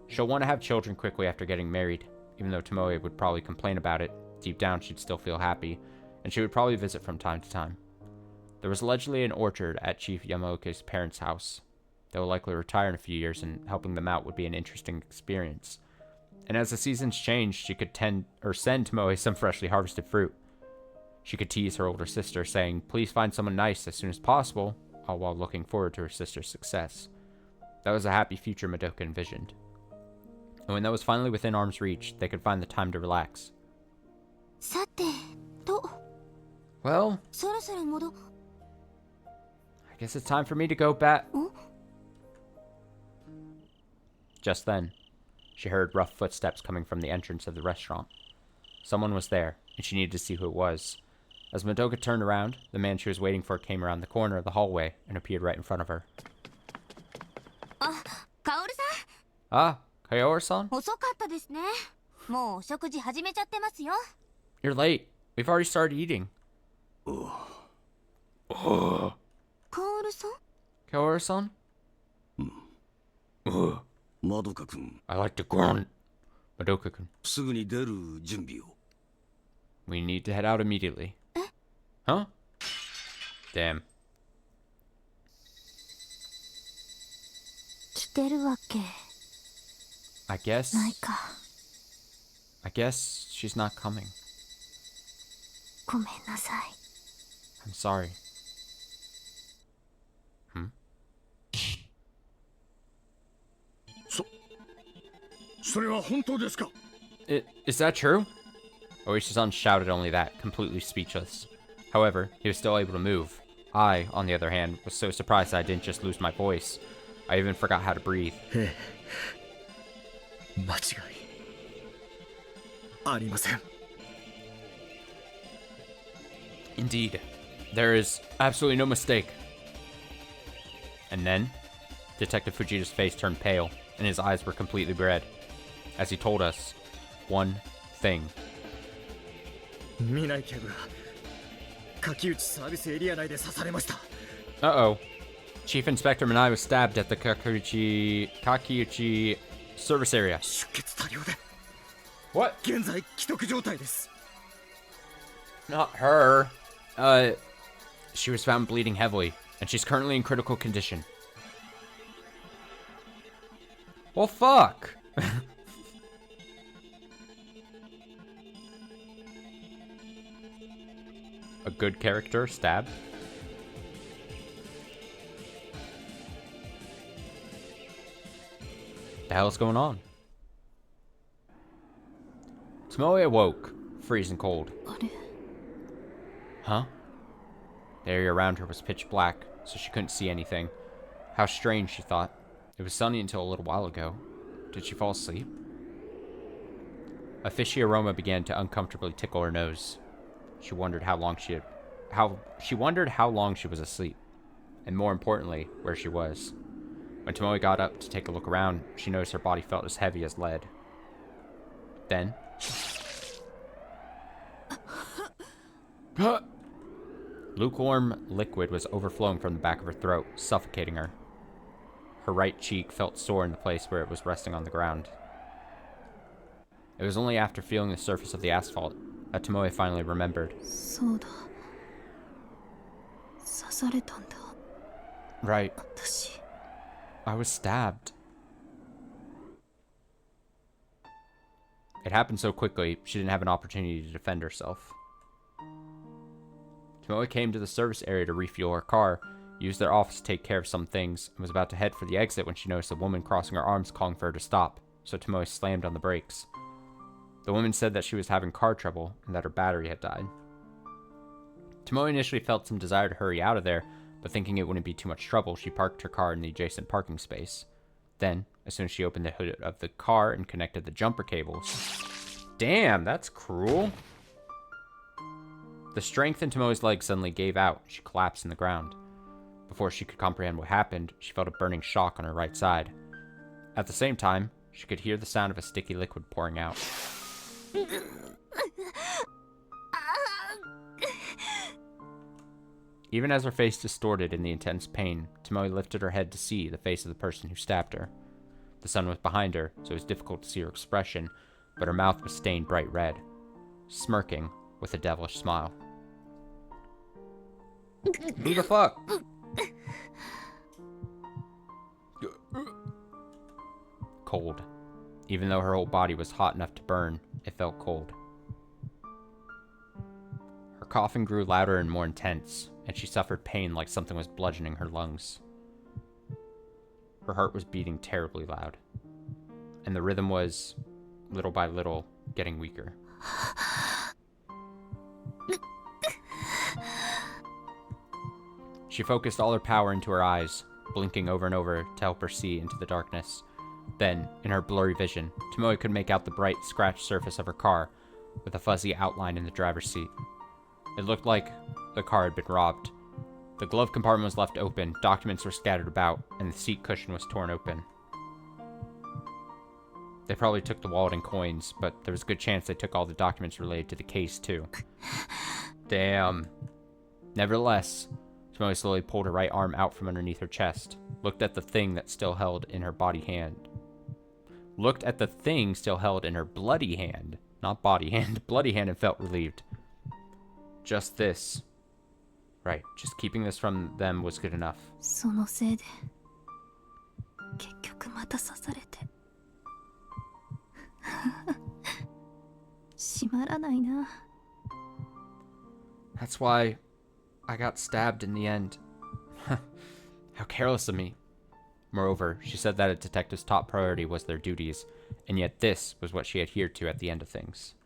She'll want to have children quickly after getting married. Even though Tomoe would probably complain about it, deep down she'd still feel happy, and she would probably visit from time to time. There was allegedly an orchard at Chief Yamaoka's parents' house. They will likely retire in a few years, and helping them out would be an interesting experience. And as the seasons changed, she could send Tomoe some freshly harvested fruit. She could tease her older sister, saying, "Please find someone nice as soon as possible," all while looking forward to her sister's success. That was a happy future Madoka envisioned. And when that was finally within arm's reach, they could find the time to relax. さてと Well, そろそろ戻 I guess it's time for me to go back. ん Just then, she heard rough footsteps coming from the entrance of the restaurant. Someone was there, and she needed to see who it was. As Madoka turned around, the man she was waiting for came around the corner of the hallway and appeared right in front of her. あ、カオルさ Ah, Kaori-san? ん遅かったですね。もうお食事始めちゃってますよ。 You're late. We've already started eating. カオルさん Kaori-san? まどか君、 I like to grunt. Madoka-kun. すぐに出る準備を。 We need to head out immediately. Huh? Damn. 来てるわけ I guess ないか。 she's not coming. ごめんなさい。 I'm sorry. Hmm? それは本当ですか？ Is that true? Oishi-san shouted only that, completely speechless. However, he was still able to move. I, on the other hand, was so surprised that I didn't just lose my voice. I even forgot how to breathe. 間違いありません。 Indeed, there is absolutely no mistake. And then, Detective Fujita's face turned pale, and his eyes were completely red, as he told us one thing. 見ない警部が柿内サービスエリア内で刺されました。 Uh-oh. Chief Inspector Manai was stabbed at the Kakiuchi service area. 出血多量で What? 現在危篤状態です。 Not her. She was found bleeding heavily, and she's currently in critical condition. Well, fuck. A good character stabbed. The hell's going on? Tomoe awoke, freezing cold. あれ Huh? The area around her was pitch black, so she couldn't see anything. How strange, she thought. It was sunny until a little while ago. Did she fall asleep? A fishy aroma began to uncomfortably tickle her nose. She wondered how long she was asleep, and more importantly, where she was. When Tomoe got up to take a look around, she noticed her body felt as heavy as lead. Then, lukewarm liquid was overflowing from the back of her throat, suffocating her. Her right cheek felt sore in the place where it was resting on the ground. It was only after feeling the surface of the asphalt that Tomoe finally remembered. そうだ刺されたんだ Right, 私 I was stabbed. It happened so quickly, she didn't have an opportunity to defend herself. Tomoe came to the service area to refuel her car, used their office to take care of some things, and was about to head for the exit when she noticed a woman crossing her arms calling for her to stop, so Tomoe slammed on the brakes. The woman said that she was having car trouble and that her battery had died. Tomoe initially felt some desire to hurry out of there, but thinking it wouldn't be too much trouble, she parked her car in the adjacent parking space. Then, as soon as she opened the hood of the car and connected the jumper cables... Damn, that's cruel. The strength in Tomoe's leg suddenly gave out, and she collapsed in the ground. Before she could comprehend what happened, she felt a burning shock on her right side. At the same time, she could hear the sound of a sticky liquid pouring out. Even as her face distorted in the intense pain, Tomoe lifted her head to see the face of the person who stabbed her. The sun was behind her, so it was difficult to see her expression, but her mouth was stained bright red, smirking with a devilish smile. Who the fuck? Cold. Even though her whole body was hot enough to burn, it felt cold. Her coughing grew louder and more intense, and she suffered pain like something was bludgeoning her lungs. Her heart was beating terribly loud, and the rhythm was, little by little, getting weaker. She focused all her power into her eyes, blinking over and over to help her see into the darkness. Then, in her blurry vision, Tomoe could make out the bright, scratched surface of her car, with a fuzzy outline in the driver's seat. It looked like the car had been robbed. The glove compartment was left open, documents were scattered about, and the seat cushion was torn open. They probably took the wallet and coins, but there was a good chance they took all the documents related to the case, too. Damn. Nevertheless, Tomoe slowly pulled her right arm out from underneath her chest, looked at the thing that still held in her bloody hand. Not body hand, bloody hand, and felt relieved. Just this. Right, just keeping this from them was good enough. そのせいで結局また刺されて閉まらないな。 That's why I got stabbed in the end. How careless of me. Moreover, she said that a detective's top priority was their duties, and yet this was what she adhered to at the end of things.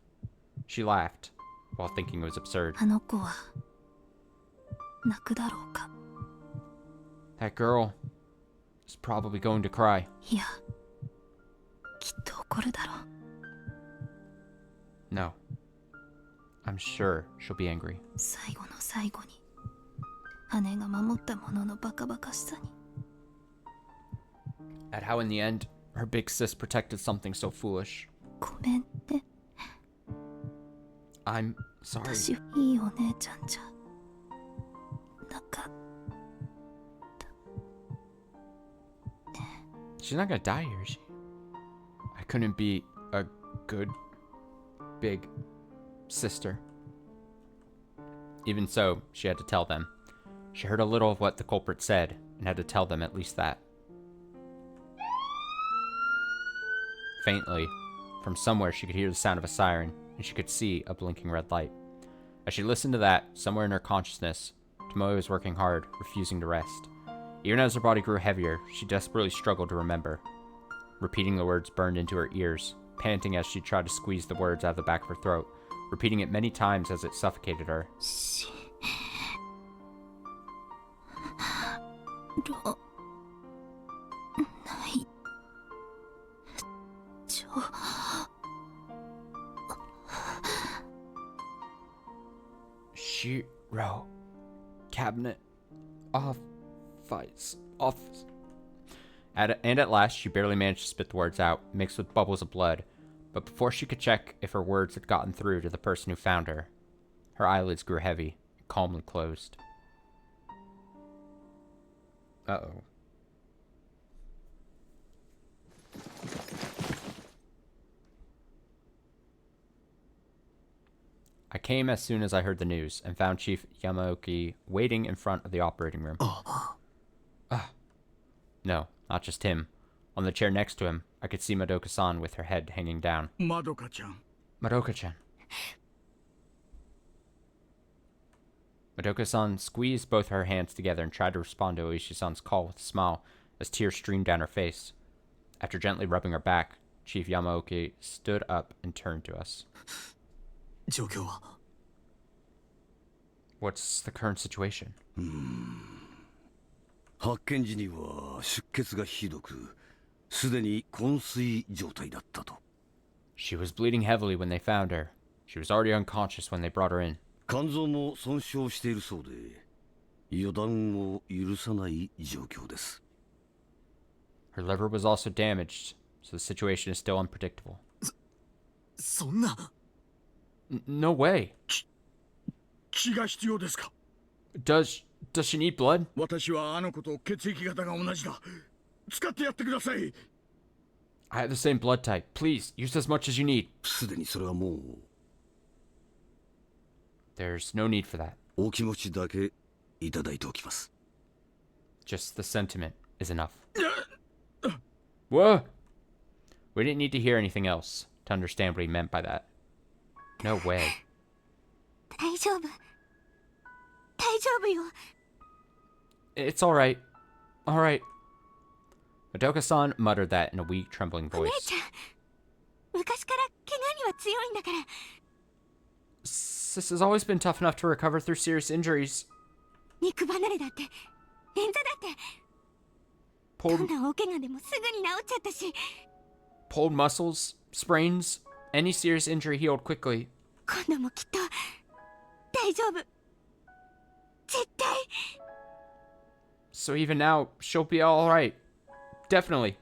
She laughed, while thinking it was absurd. あの子は泣くだろうか。 That girl is probably going to cry. いや、きっと怒るだろう。 No. I'm sure she'll be angry. 最後の最後に姉が守ったもののバカバカしさに。 At how in the end, her big sis protected something so foolish. ごめんね。 I'm sorry. 私いいお姉ちゃんじゃなかった。 She's not gonna die here, is she? I couldn't be a good, big sister. Even so, she had to tell them. She heard a little of what the culprit said, and had to tell them at least that. Faintly, from somewhere she could hear the sound of a siren, and she could see a blinking red light. As she listened to that, somewhere in her consciousness, Tomoe was working hard, refusing to rest. Even as her body grew heavier, she desperately struggled to remember. Repeating the words burned into her ears, panting as she tried to squeeze the words out of the back of her throat, repeating it many times as it suffocated her. ろないちょ Shiro. Cabinet. Office. And at last, she barely managed to spit the words out, mixed with bubbles of blood. But before she could check if her words had gotten through to the person who found her, her eyelids grew heavy and calmly closed. Uh-oh. I came as soon as I heard the news and found Chief Yamaoki waiting in front of the operating room. No, not just him. On the chair next to him, I could see Madoka-san with her head hanging down. Madoka-chan. Madoka-chan. Madoka-san squeezed both her hands together and tried to respond to Oishi-san's call with a smile as tears streamed down her face. After gently rubbing her back, Chief Yamaoki stood up and turned to us. 状況は What's the current situation? 発見時には出血がひどく、すでに昏睡状態だったと。She was bleeding heavily when they found her. She was already unconscious when they brought her in. 肝臓も損傷しているそうで、予断を許さない状況です。Her liver was also damaged, so the situation is still unpredictable. そんな No way. 血が必要ですか？ Does she need blood? 私はあの子と血液型が同じだ。使ってやってください。I have the same blood type. Please, use as much as you need. すでにそれはもう There's no need for that. お気持ちだけいただいておきます。 Just the sentiment is enough. Whoa! We didn't need to hear anything else to understand what he meant by that. No way. 大丈夫。大丈夫よ。 It's alright. Alright. Madoka-san muttered that in a weak, trembling お姉 voice. ちゃん、昔から怪我には強いんだから。 Sis has always been tough enough to recover through serious injuries. 肉離れだって、捻挫だって、ど Pulled, んな大怪我でもすぐに治っちゃったし、 pulled muscles, sprains, any serious injury healed quickly. 今度もきっと大丈夫。絶対。 So even now, she'll be alright. Definitely.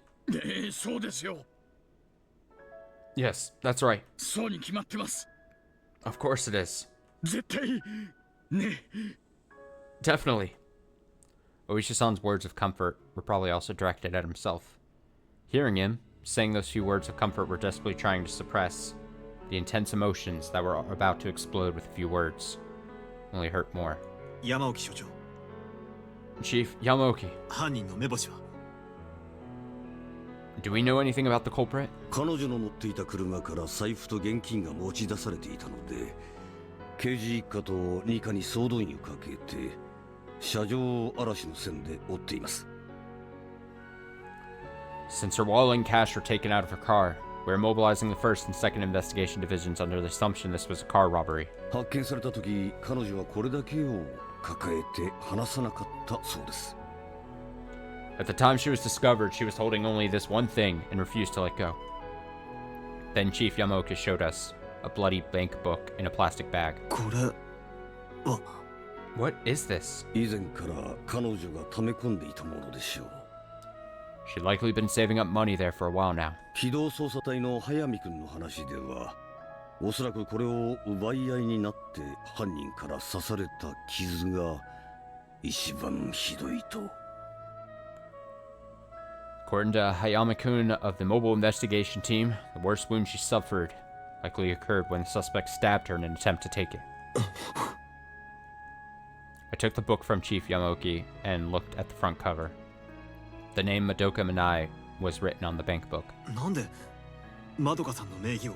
そうですよ。 Yes, that's right. そうに決まってます。 Of course it is. 絶対ね。 Definitely. Oisha-san's words of comfort were probably also directed at himself. Hearing him, saying those few words of comfort were desperately trying to suppress the intense emotions that were about to explode with a few words. Only hurt more. 山沖所長、 Chief Yamaoki, 犯人の目星は？ do we know anything about the culprit? 彼女の乗っていた車から財布と現金が持ち出されていたので、刑事一課と二課に総動員をかけて車上荒らしの線で追っています。 Since her wallet and cash were taken out of her car, we're mobilizing the first and second investigation divisions under the assumption this was a car robbery. 発見された時、彼女はこれだけを抱えて離さなかったそうです。 At the time she was discovered, she was holding only this one thing and refused to let go. Then Chief Yamaoka showed us a bloody bank book in a plastic bag. これは What is this? 以前から彼女が溜め込んでいたものでしょう。 She'd likely been saving up money there for a while now. 機動捜査隊の早見くんの話では、おそらくこれを奪い合いになって犯人から刺された傷が一番ひどいと。 According to Hayama-kun of the mobile investigation team, the worst wound she suffered likely occurred when the suspect stabbed her in an attempt to take it. I took the book from Chief Yamaoki and looked at the front cover. The name Madoka Manai was written on the bank book. なんでまどかさんの名義を？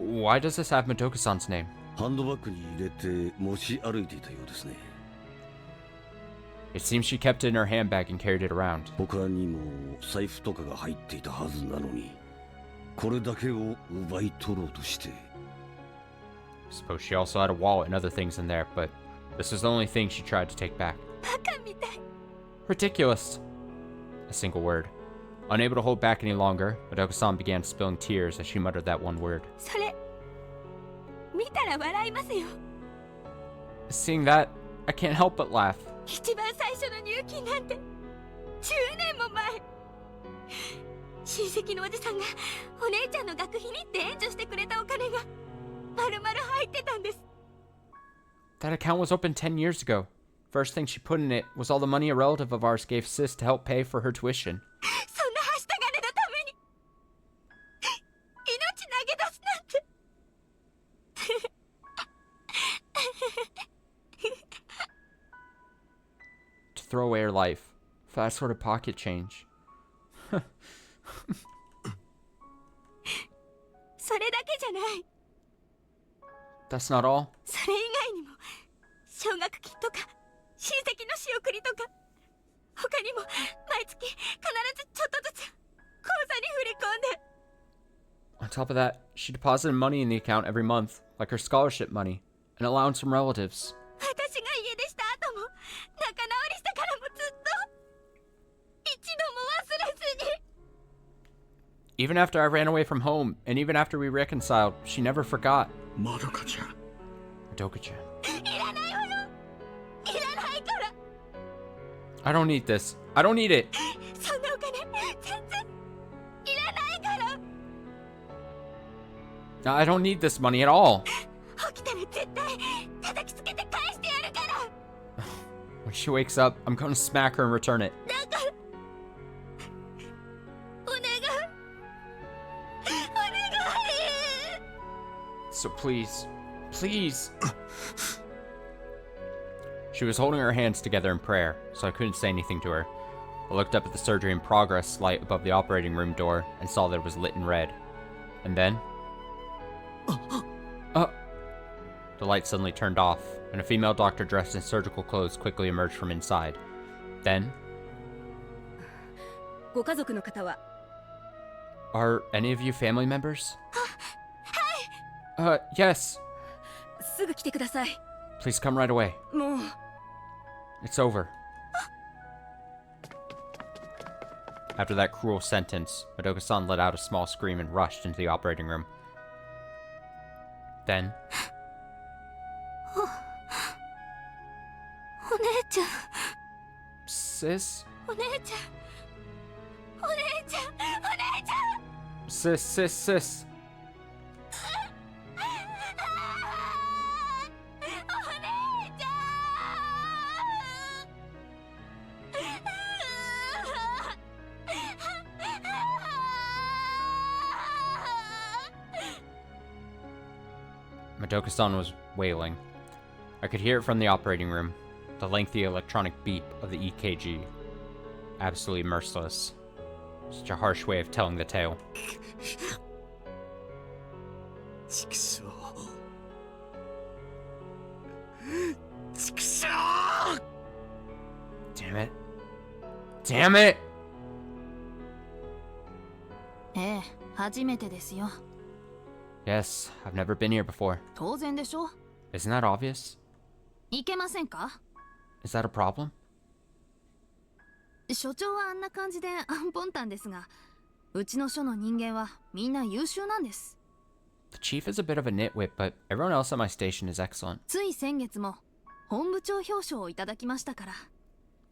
Why does this have Madoka-san's name? ハンドバッグに入れて持ち歩いていたようですね。 It seems she kept it in her handbag and carried it around. 他にも財布とかが入っていたはずなのに、これだけを奪い取ろうとして。 Suppose she also had a wallet and other things in there, but this was the only thing she tried to take back. バカみたい。 Ridiculous! A single word. Unable to hold back any longer, Madoka-san began spilling tears as she muttered that one word. それ見たら笑いますよ。 Seeing that, I can't help but laugh. 一番最初の入金なんて10年も前。親戚のおじさんがお姉ちゃんの学費にって援助してくれたお金が丸々入ってたんです。 That account was opened 10 years ago. First thing she put in it was all the money a relative of ours gave Sis to help pay for her tuition. そんなはした金のために命投げ出すなんて。 To throw away her life for that sort of pocket change. それだけじゃない。 That's not all. それ以外にも奨学金とか親戚の仕送りとか、他にも毎月必ずちょっとずつ口座に振り込んで。 On top of that, she deposited money in the account every month, like her scholarship money, and allowance from relatives. 私が家出した後も仲直りしてからもずっと一度も忘れずに。 Even after I ran away from home, and even after we reconciled, she never forgot. まどかちゃん。 Madoka-chan. いらないわよ。いらないから。 I don't need this. I don't need it. そんなお金全然いらないから。 I don't need this money at all. 起きたら絶対叩きつけて返してやるから。 When she wakes up, I'm gonna smack her and return it. だからお願い。So please, please. She was holding her hands together in prayer, so I couldn't say anything to her. I looked up at the surgery in progress light above the operating room door and saw that it was lit in red. And then... The light suddenly turned off, and a female doctor dressed in surgical clothes quickly emerged from inside. Then... ご家族の方は Are any of you family members? Yes. すぐ来てください。 Please come right away. もう It's over. After that cruel sentence, Madoka-san let out a small scream and rushed into the operating room. Then... お姉ちゃん Sis? お姉ちゃんお姉ちゃんお姉ちゃん Sis. お姉ちゃん Madoka-san was wailing. I could hear it from the operating room, the lengthy electronic beep of the EKG. Absolutely merciless. Such a harsh way of telling the tale. 畜生畜生 Damn it. Damn it! ええ、初めてですよ。 Yes, I've never been here before. 当然でしょ。 Isn't that obvious? いけませんか？ Is that a problem? 所長はあんな感じでアンポンタンですが、うちの署の人間はみんな優秀なんです。 The chief is a bit of a nitwit, but everyone else at my station is excellent. つい先月も本部長表彰をいただきましたから。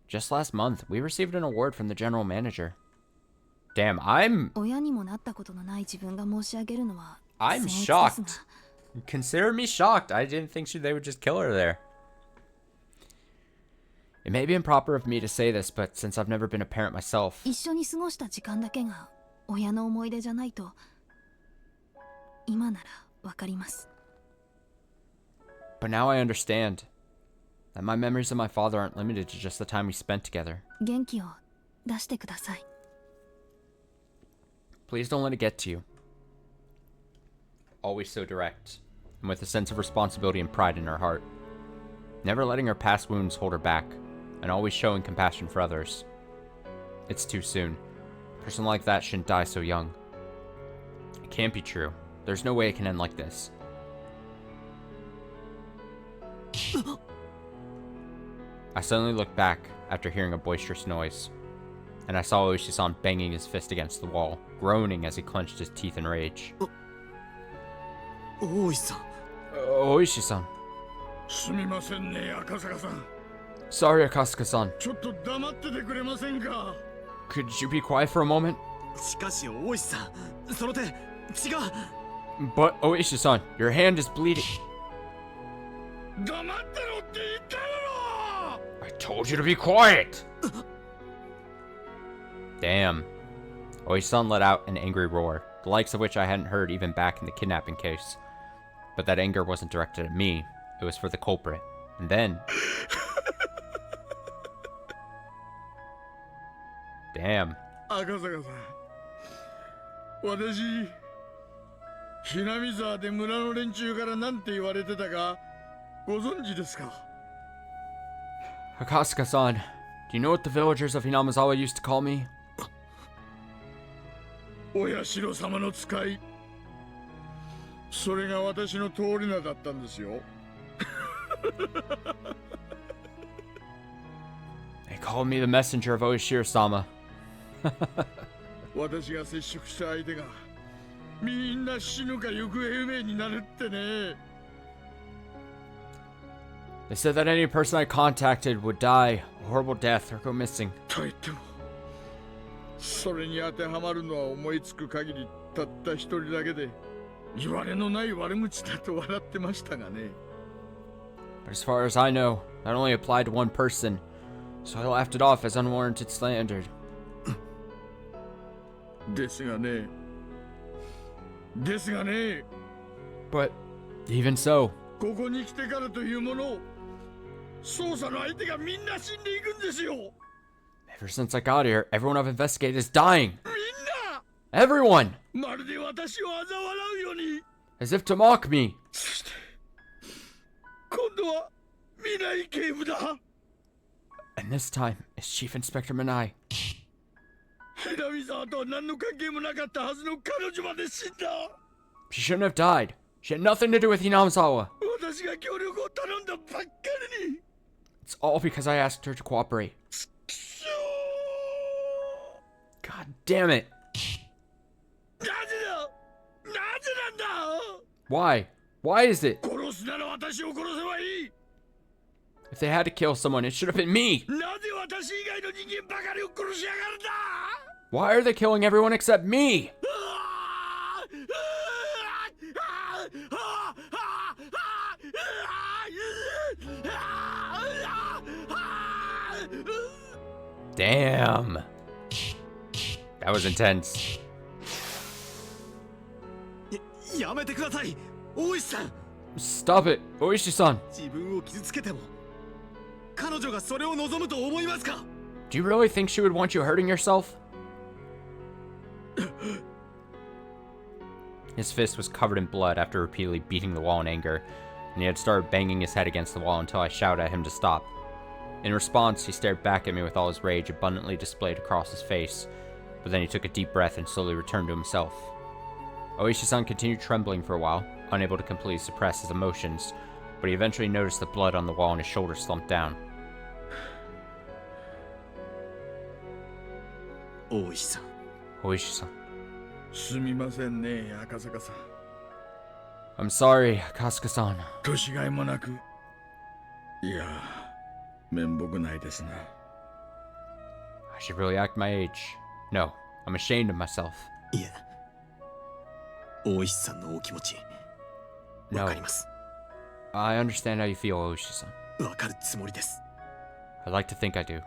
Just last month, we received an award from the general manager. Damn, I'm 親にもなったことのない自分が申し上げるのは I'm 僭越です shocked. が。 Consider me shocked. I didn't think they would just kill her there. It may be improper of me to say this, but since I've never been a parent myself, 一緒に過ごした時間だけが親の思い出じゃないと今ならわかります。 but now I understand that my memories of my father aren't limited to just the time we spent together. 元気を出してください。 Please don't let it get to you. Always so direct, and with a sense of responsibility and pride in her heart. Never letting her past wounds hold her back, and always showing compassion for others. It's too soon. A person like that shouldn't die so young. It can't be true. There's no way it can end like this. I suddenly looked back after hearing a boisterous noise, and I saw Oishi-san banging his fist against the wall, groaning as he clenched his teeth in rage. 大石さん Oishi-san. すみませんね、赤坂さん。 Sorry, Akasuka-san. ちょっと黙っててくれませんか。 Could you be quiet for a moment? しかし大石さんその手違う But, Oishi-san, your hand is bleeding. 黙ってろって言っただろ。 I told you to be quiet! Damn. Oishi-san let out an angry roar, the likes of which I hadn't heard even back in the kidnapping case. But that anger wasn't directed at me, it was for the culprit. And then... Damn. 赤坂さん、私、ひなみ沢で村の連中からなんて言われてたかご存知ですか。 Akasuka-san, do you know what the villagers of Hinamizawa used to call me? お社様の使い。それが私の通り名だったんですよ。They called me the messenger of Oishiro-sama. 私が接触した相手がみんな死ぬか行方不明になるってね。 They said that any person I contacted would die a horrible death or go missing. と言っても、それに当てはまるのは思いつく限りたった一人だけで、言われのない悪口だと笑ってましたがね。 But as far as I know, that only applied to one person, so I laughed it off as unwarranted slander. ですがね。 But Even so, ここに来てからというもの、捜査の相手がみんな死んでいくんですよ。 ever since I got here, everyone I've investigated is dying. みんな Everyone! まるで私を嘲笑うように。 As if to mock me. そして今度は南警部だ。 And this time, it's Chief Inspector Manai. 南沢とは何の関係もなかったはずの彼女まで死んだ。 She shouldn't have died. She had nothing to do with Hinamizawa. 私が協力を頼んだばっかりに。 It's all because I asked her to cooperate. くそ God damn it. ー。なぜだ、なぜなんだ。 Why? Why is it? 殺すなら私を殺せばいい。 If they had to kill someone, it should have been me. なぜ私以外の人間ばかりを殺しやがるんだ。 Why are they killing everyone except me? Damn. That was intense. やめてください、大石さん。 Stop it, Oishi-san. 自分を傷つけても彼女がそれを望むと思いますか。 Do you really think she would want you hurting yourself? His fist was covered in blood after repeatedly beating the wall in anger, and he had started banging his head against the wall until I shouted at him to stop. In response, he stared back at me with all his rage abundantly displayed across his face, but then he took a deep breath and slowly returned to himself. Oishi-san continued trembling for a while, unable to completely suppress his emotions, but he eventually noticed the blood on the wall and his shoulders slumped down. 大石さん、 Oishi-san. すみませんね、赤坂さん。 I'm sorry, Kasuka-san. 年がいもなく。いや、面目ないですな。 I should really act my age. No, I'm ashamed of myself. いえ、大石さんのお気持ちわかります。 I understand how you feel, Oishi-san. わかるつもりです。 I'd like to think I do.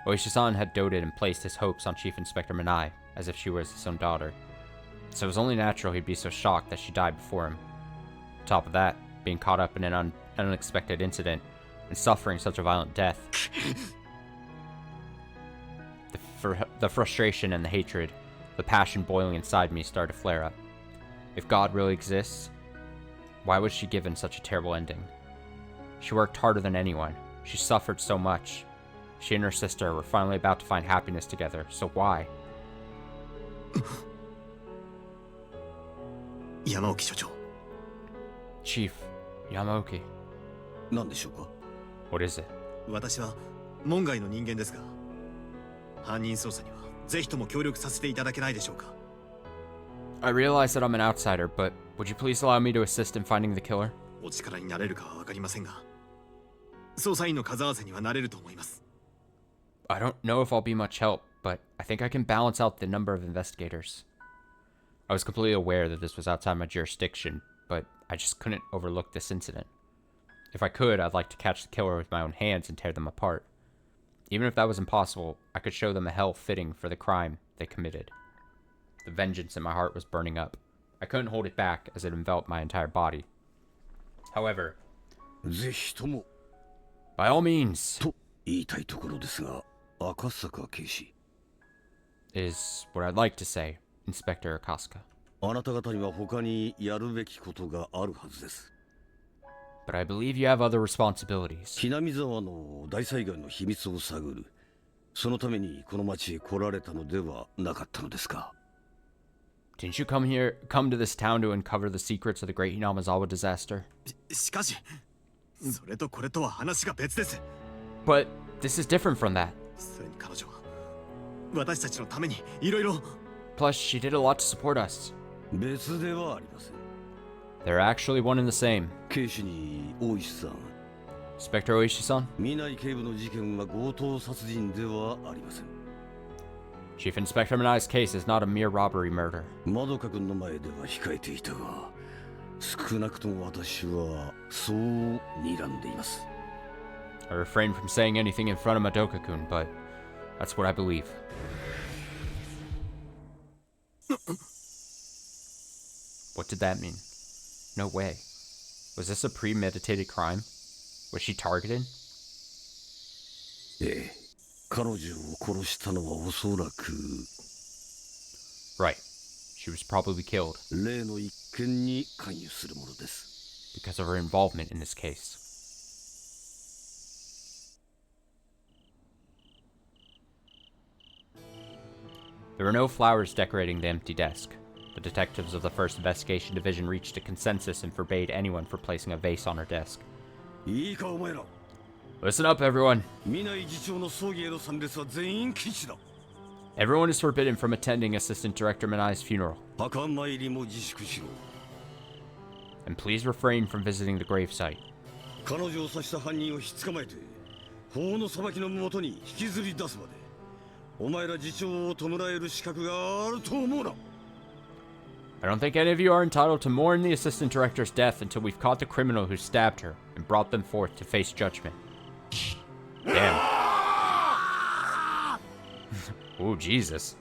Oishi-san had doted and placed his hopes on Chief Inspector Manai, as if she was his own daughter. So it was only natural he'd be so shocked that she died before him. On top of that, being caught up in an unexpected incident, and suffering such a violent death. The frustration and the hatred, the passion boiling inside me started to flare up. If God really exists, why was she given such a terrible ending? She worked harder than anyone. She suffered so much. She and her sister were finally about to find happiness together, so why? 山沖所長、 Chief Yamaoki, 何でしょうか。 what is it? 私は門外の人間ですが、犯人捜査にはぜひとも協力させていただけないでしょうか。 I realize that I'm an outsider, but would you please allow me to assist in finding the killer? お力になれるかはわかりませんが、捜査員の数合わせにはなれると思います。 I don't know if I'll be much help, but I think I can balance out the number of investigators. I was completely aware that this was outside my jurisdiction, but I just couldn't overlook this incident. If I could, I'd like to catch the killer with my own hands and tear them apart. Even if that was impossible, I could show them a hell fitting for the crime they committed. The vengeance in my heart was burning up. I couldn't hold it back as it enveloped my entire body. However, ぜひとも by all means, と言いたいところですが、赤坂警視。 is what I'd like to say, Inspector Akaska. あなた方には他にやるべきことがあるはずです。 But I believe you have other responsibilities. 南沢の大災害の秘密を探る。そのためにこの町へ来られたのではなかったのですか。 Didn't you come to this town to uncover the secrets of the Great Hinamizawa disaster? しかし、それとこれとは話が別です。 But this is different from that. それに彼女は私たちのためにいろいろ。 Plus, she did a lot to support us. 別ではありません。 They're actually one and the same. 警視に大石さん。 Inspector Oishi-san, 南警部の事件は強盗殺人ではありません。 Chief Inspector Manai's case is not a mere robbery murder. まどか君の前では控えていたが、少なくとも私はそう睨んでいます。 I refrain from saying anything in front of Madoka-kun, but that's what I believe. What did that mean? No way. Was this a premeditated crime? Was she targeted? ええ、彼女を殺したのはおそらく Right. She was probably killed 例の一件に関与するものです。 because of her involvement in this case. There were no flowers decorating the empty desk. The detectives of the 1st Investigation Division reached a consensus and forbade anyone from placing a vase on her desk. いいかお前ら。 Listen up, everyone. 南次長の葬儀への参列は全員禁止だ。 Everyone is forbidden from attending Assistant Director Manai's funeral. 墓参りも自粛しろ。 And please refrain from visiting the gravesite. 彼女を刺した犯人をひっ捕まえて、法の裁きのもとに引きずり出すまで、お前ら次長を弔える資格があると思うな。 I don't think any of you are entitled to mourn the Assistant Director's death until we've caught the criminal who stabbed her and brought them forth to face judgment. Damn. Ooh, Jesus.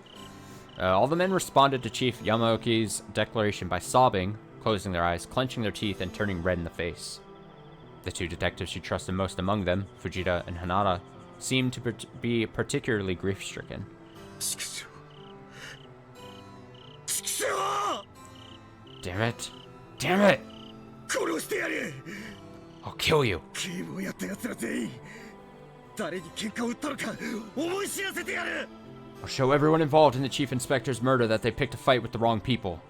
All the men responded to Chief Yamaoki's declaration by sobbing, closing their eyes, clenching their teeth, and turning red in the face. The two detectives she trusted most among them, Fujita and Hanada, seemed to be particularly grief-stricken. Damn it. Damn it! I'll kill you. I'll show everyone involved in the Chief Inspector's murder that they picked a fight with the wrong people.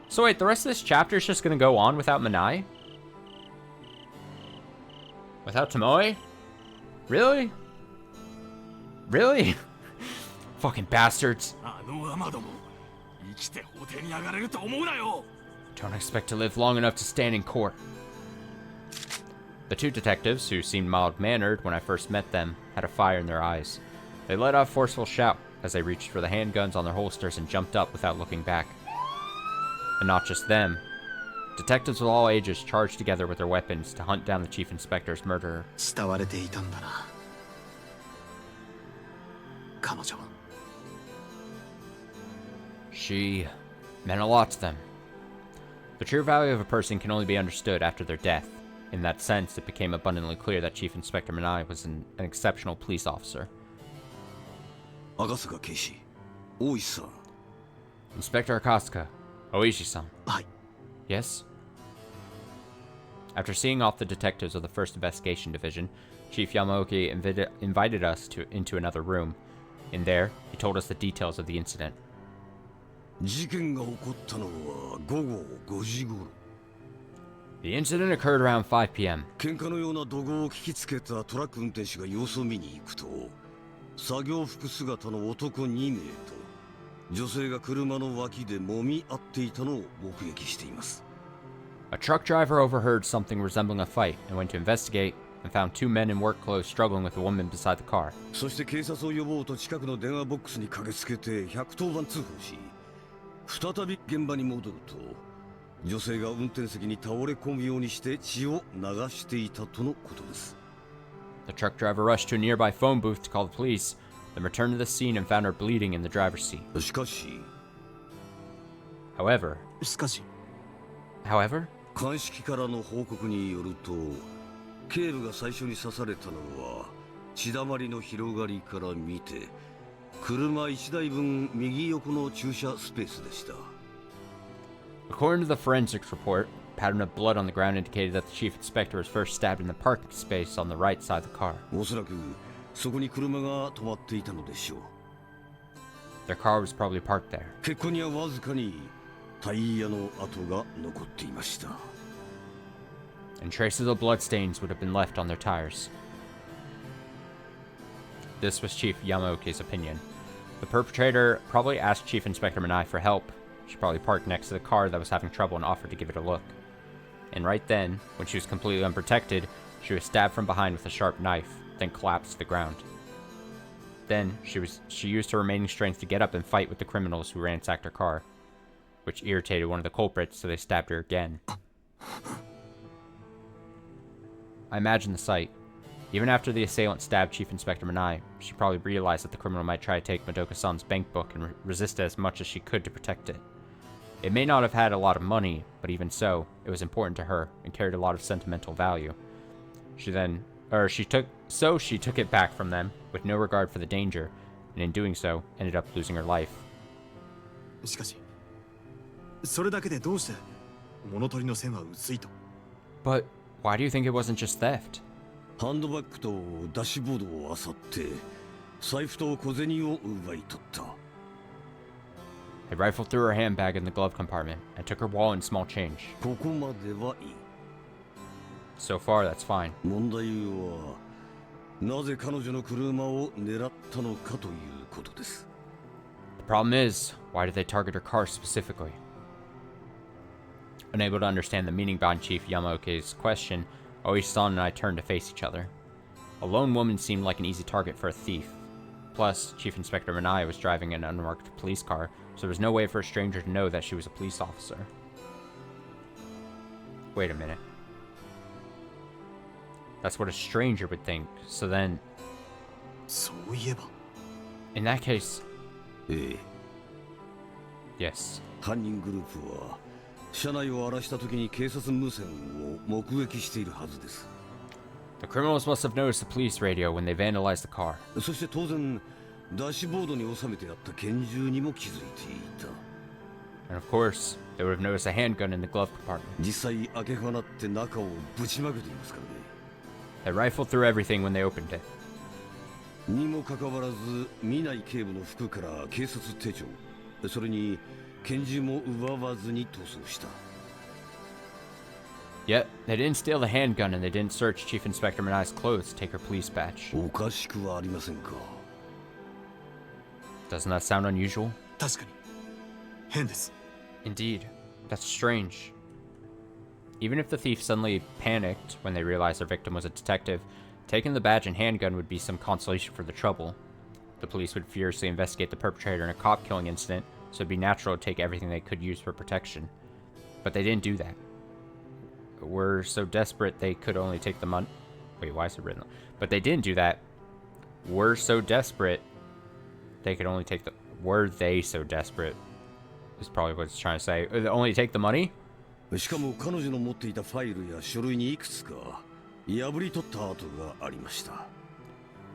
So wait, the rest of this chapter is just gonna go on without Manai? Without Tomoe? Really? Really? Fucking bastards. Don't expect to live long enough to stand in court. The two detectives, who seemed mild-mannered when I first met them, had a fire in their eyes. They let out a forceful shout as they reached for the handguns on their holsters and jumped up without looking back. And not just them. Detectives of all ages charged together with their weapons to hunt down the Chief Inspector's murderer. 慕われていたんだな。彼女。 She meant a lot to them. The true value of a person can only be understood after their death. In that sense, it became abundantly clear that Chief Inspector Manai was an exceptional police officer. 赤坂警視、大石さん。 Inspector Akasuka, Oishi-san. はい。 Yes? After seeing off the detectives of the 1st Investigation Division, Chief Yamaoki invited us into another room. In there, he told us the details of the incident. 事件が起こったのは午後5時頃。 The incident occurred around 5 p.m. 喧嘩のような怒号を聞きつけたトラック運転手が様子を見に行くと、作業服姿の男2名と女性が車の脇で揉み合っていたのを目撃しています。 A truck driver overheard something resembling a fight and went to investigate and found two men in work clothes struggling with a woman beside the car. そして警察を呼ぼうと近くの電話ボックスに駆けつけて110番通報し、再び現場に戻ると、女性が運転席に倒れ込むようにして血を流していたとのことです。 The truck driver rushed to a nearby phone booth to call the police, then returned to the scene and found her bleeding in the driver's seat. しかし、 However, しかし、 鑑識からの報告によると、警部が最初に刺されたのは血だまりの広がりから見て、車1台分右横の駐車スペースでした。 according to the forensics report, a pattern of blood on the ground indicated that the chief inspector was first stabbed in the parking space on the right side of the car. おそらくそこに車が止まっていたのでしょう。 Their car was probably parked there. 血痕にはわずかにタイヤの跡が残っていました。 And traces of blood stains would have been left on their tires. This was Chief Yamaoki's opinion. The perpetrator probably asked Chief Inspector Manai for help. She probably parked next to the car that was having trouble and offered to give it a look. And right then, when she was completely unprotected, she was stabbed from behind with a sharp knife, then collapsed to the ground. Then, she used her remaining strength to get up and fight with the criminals who ransacked her car, which irritated one of the culprits, so they stabbed her again. I imagine the sight. Even after the assailant stabbed Chief Inspector Manai, she probably realized that the criminal might try to take Madoka-san's bank book and resisted as much as she could to protect it. It may not have had a lot of money, but even so, it was important to her and carried a lot of sentimental value. She took it back from them with no regard for the danger, and in doing so, ended up losing her life. しかしそれだけでどうして物取りの線は薄いと But why do you think it wasn't just theft? ハンドバッグとダッシュボードを漁って財布と小銭を奪い取った。 They rifled through her handbag in the glove compartment and took her wallet and small change. ここまではいい。 So far, that's fine. 問題はなぜ彼女の車を狙ったのかということです。 The problem is, why did they target her car specifically? Unable to understand the meaning behind Chief Yamaoke's question, Oishi-san and I turned to face each other. A lone woman seemed like an easy target for a thief. Plus, Chief Inspector Manai was driving an unmarked police car, so there was no way for a stranger to know that she was a police officer. Wait a minute. That's what a stranger would think, so then... そういえば In that case... ええ。 Yes. 犯人グループは車内を荒らした時に警察無線を目撃しているはずです。 The criminals must have noticed the police radio when they vandalized the car. そして当然ダッシュボードに収めてあった拳銃にも気づいていた。 And of course, they would have noticed a handgun in the glove compartment. 実際開け放って中をぶちまけていますからね。 They rifled through everything when they opened it. にもかかわらず見ない警部の服から警察手帳、それに拳銃も奪わずに逃走した。 Yet, they didn't steal the handgun and they didn't search Chief Inspector Manai's clothes to take her police badge. おかしくはありませんか。 Doesn't that sound unusual? 確かに変です Indeed. That's strange. Even if the thief suddenly panicked when they realized their victim was a detective, taking the badge and handgun would be some consolation for the trouble. The police would furiously investigate the perpetrator in a cop-killing incident, so it'd be natural to take everything they could use for protection. But they didn't do that. Were so desperate they could only take the money. Wait, why is it written? But they didn't do that. Were so desperate they could only take the... Were they so desperate? Is probably what it's trying to say. Only take the money? しかも彼女の持っていたファイルや書類にいくつか破り取った跡がありました。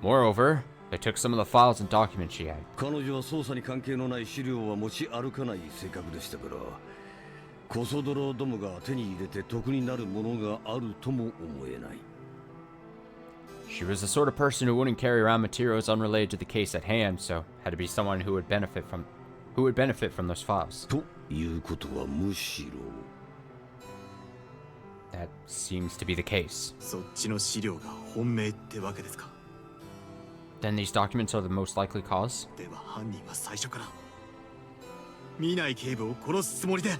Moreover, they took some of the files and documents she had. 彼女は捜査に関係のない資料は持ち歩かない性格でしたから、コソ泥どもが手に入れて得になるものがあるとも思えない。 She was the sort of person who wouldn't carry around materials unrelated to the case at hand, so had to be someone who would benefit from those files. ということはむしろ That seems to be the case. そっちの資料が本命ってわけですか Then these documents are the most likely cause? では犯人は最初から見ない警部を殺すつもりで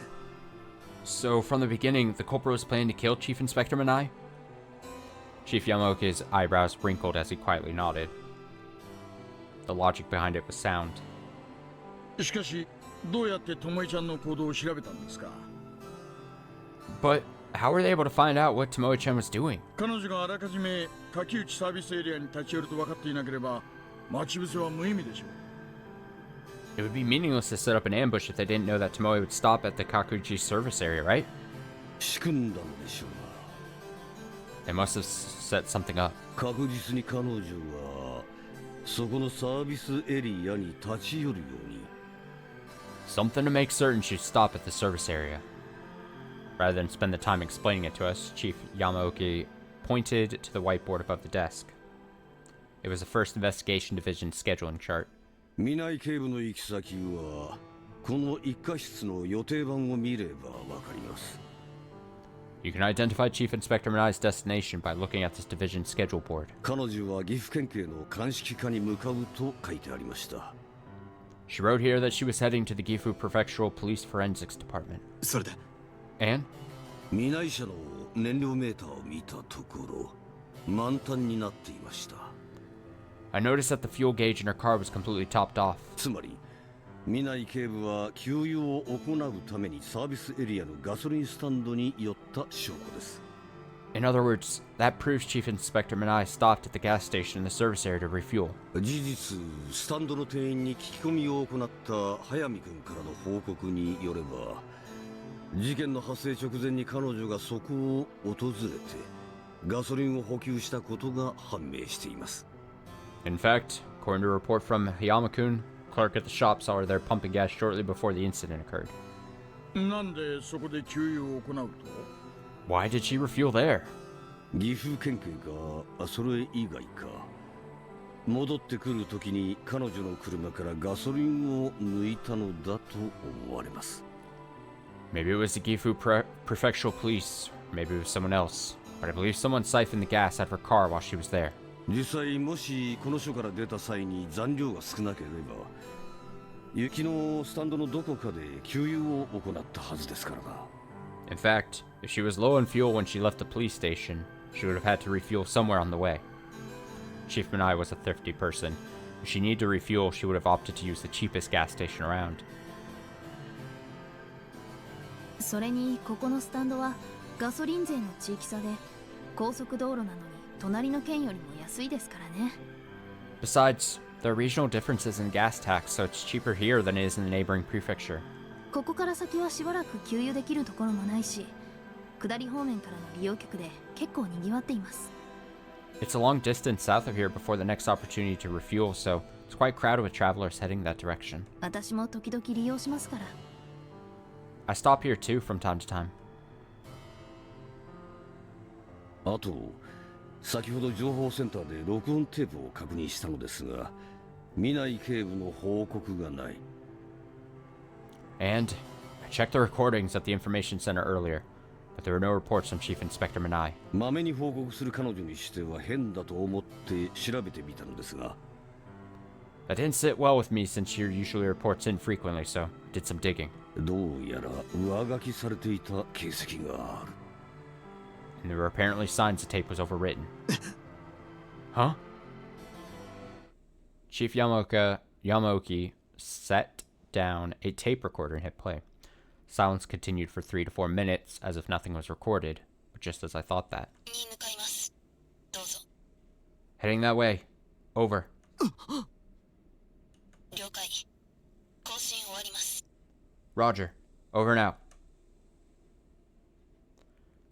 So from the beginning, the culprit was planning to kill Chief Inspector Manai? Chief Yamaoke's eyebrows wrinkled as he quietly nodded. The logic behind it was sound. しかしどうやって巴ちゃんの行動を調べたんですか But how were they able to find out what Tomoe-chan was doing? 彼女があらかじめ柿内サービスエリアに立ち寄ると分かっていなければ待ち伏せは無意味でしょう It would be meaningless to set up an ambush if they didn't know that Tomoe would stop at the Kakuji service area, right? 仕組んだのでしょう They must have set something up. が、確実に彼女はそこのサービスエリアに立ち寄るように。 Something to make certain she'd stop at the service area. Rather than spend the time explaining it to us, Chief Yamaoki pointed to the whiteboard above the desk. It was the First Investigation Division scheduling chart. 見ない警部の行き先はこの一課室の予定版を見ればわかります。 You can identify Chief Inspector Manai's destination by looking at this division schedule board. 彼女は岐阜県警の鑑識課に向かうと書いてありました。 She wrote here that she was heading to the Gifu Prefectural Police Forensics Department. それで And? 見ない車の燃料メーターを見たところ満タンになっていました。 I noticed that the fuel gauge in her car was completely topped off. つまり見ない警部は給油を行うためにサービスエリアのガソリンスタンドに寄った証拠です。In other words, that proves Chief Inspector Manai stopped at the gas station in the service area to refuel. 事実スタンドの店員に聞き込みを行った早見君からの報告によれば事件の発生直前に彼女がそこを訪れてガソリンを補給したことが判明しています。 In fact, according to a report from Hayama-kun, clerk at the shop saw her there pumping gas shortly before the incident occurred. なんでそこで給油を行うと Why did she refuel there? 岐阜県警かそれ以外か戻ってくる時に彼女の車からガソリンを抜いたのだと思われます。 Maybe it was the Gifu Prefectural Police, maybe it was someone else, but I believe someone siphoned the gas out of her car while she was there. 実際もしこの署から出た際に残量が少なければ雪のスタンドのどこかで給油を行ったはずですからな。 In fact, if she was low on fuel when she left the police station, she would have had to refuel somewhere on the way. Chief Manai was a thrifty person. If she needed to refuel, she would have opted to use the cheapest gas station around. それにここのスタンドはガソリン税の地域差で高速道路なのに隣の県よりも安いですからね。 Besides, there are regional differences in gas tax, so it's cheaper here than it is in the neighboring prefecture. ここから先はしばらく給油できるところもないし、下り方面からの利用客で結構賑わっています。 It's a long distance south of here before the next opportunity to refuel, so it's quite crowded with travelers heading that direction. 私も時々利用しますから。 I stop here too from time to time. あと先ほど情報センターで録音テープを確認したのですが見ない警部の報告がない。 And I checked the recordings at the information center earlier, but there were no reports from Chief Inspector Manai. まめに報告する彼女にしては変だと思って調べてみたのですが That didn't sit well with me since she usually reports infrequently, so I did some digging. どうやら上書きされていた形跡がある。 And there were apparently signs the tape was overwritten. Huh? Chief Yamaoki set down a tape recorder and hit play. Silence continued for 3 to 4 minutes, as if nothing was recorded, but just as I thought that. Heading that way. Over. Roger. Over and out.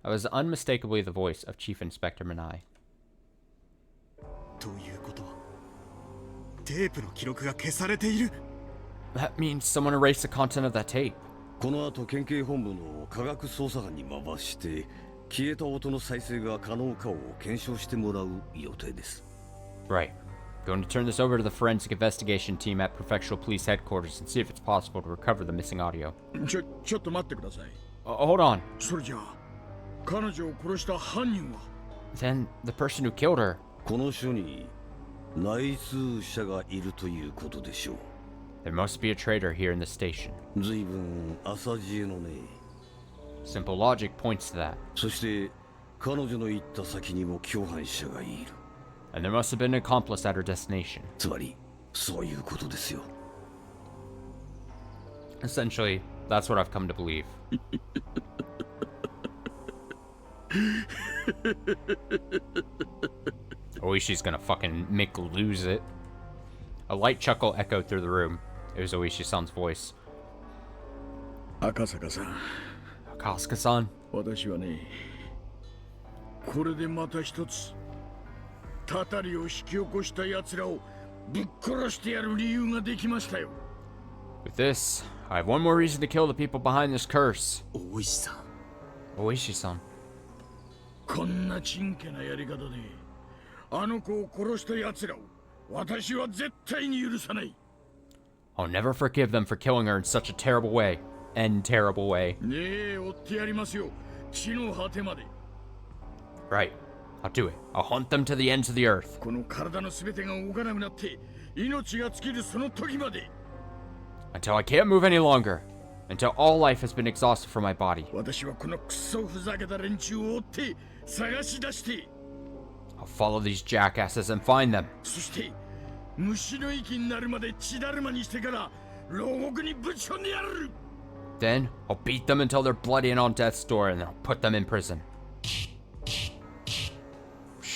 I was unmistakably the voice of Chief Inspector Manai. ということはテープの記録が消されている。 That means someone erased the content of that tape. この後県警本部の科学捜査班に回して消えた音の再生が可能かを検証してもらう予定です。 Right. Going to turn this over to the forensic investigation team at Prefectural Police Headquarters and see if it's possible to recover the missing audio. ちょっと待ってください。 Hold on. それじゃあ彼女を殺した犯人は Then the person who killed her. この署に内通者がいるということでしょう。 There must be a traitor here in the station. 随分浅知恵のね。 Simple logic points to that. そして彼女の行った先にも共犯者がいる。 And there must have been an accomplice at her destination. つまりそういうことですよ。 Essentially, that's what I've come to believe. Oishi's gonna fucking make lose it. A light chuckle echoed through the room. It was Oishi-san's voice. 赤坂さん、 Akasuka-san. 私はね、これでまた一つたたりを引き起こした奴らをぶっ殺してやる理由ができましたよ。 With this, I have one more reason to kill the people behind this curse. 大石さん Oishi-san. こんなちんけなやり方であの子を殺した奴らを私は絶対に許さない。 I'll never forgive them for killing her in such a terrible way. Terrible way. ねえ、追ってやりますよ。地の果てまで。 Right. I'll do it. I'll hunt them to the ends of the earth. この体のすべてが動かなくなって命が尽きるその時まで。 Until I can't move any longer. Until all life has been exhausted from my body. 私はこのクソふざけた連中を追って探し出して。 I'll follow these jackasses and find them. そして虫の息になるまで血だるまにしてから牢獄にぶち込んでやる。 Then, I'll beat them until they're bloody and on death's door and then I'll put them in prison.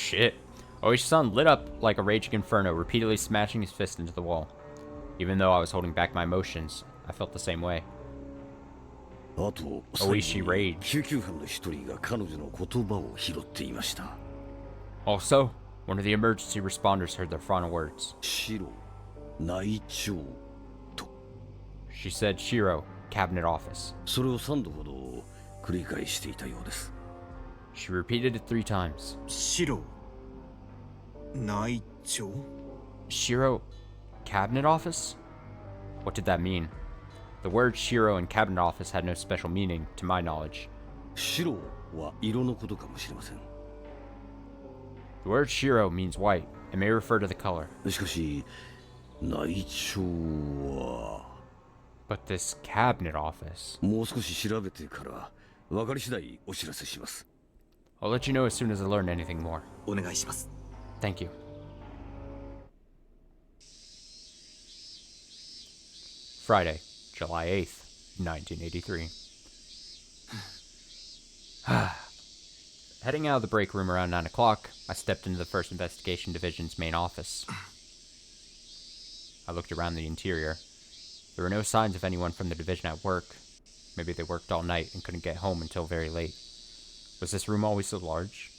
shit. Oishi-san lit up like a raging inferno, repeatedly smashing his fist into the wall. Even though I was holding back my emotions, I felt the same way. あと、 Oishi raged. 救急班の一人が彼女の言葉を拾っていました。 Also, one of the emergency responders heard their final words. 白、内調と。 She said Shiro, cabinet office. それを3度ほど繰り返していたようです。 She repeated it 3 times. 白内調 Shiro, cabinet office? What did that mean? The words Shiro and cabinet office had no special meaning, to my knowledge. 白は色のことかもしれません。 The word Shiro means white. It may refer to the color. しかし、内調は But this cabinet office... もう少し調べてから分かり次第お知らせします。 I'll let you know as soon as I learn anything more. お願いします。 Thank you. Friday, July 8th, 1983. Heading out of the break room around 9 o'clock, I stepped into the 1st Investigation Division's main office. I looked around the interior. There were no signs of anyone from the division at work. Maybe they worked all night and couldn't get home until very late. Was this room always so large?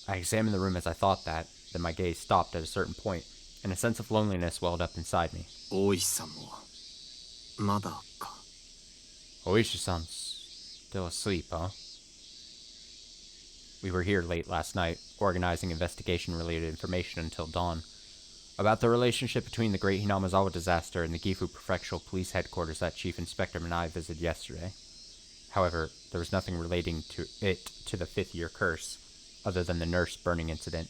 I examined the room as I thought that, then my gaze stopped at a certain point, and a sense of loneliness welled up inside me. 大石さんもまだか。 Oishi-san's still asleep, huh? We were here late last night, organizing investigation-related information until dawn. About the relationship between the Great Hinamazawa disaster and the Gifu Prefectural Police Headquarters that Chief Inspector Manai visited yesterday. However, there was nothing relating to the 5th-year curse, other than the nurse burning incident.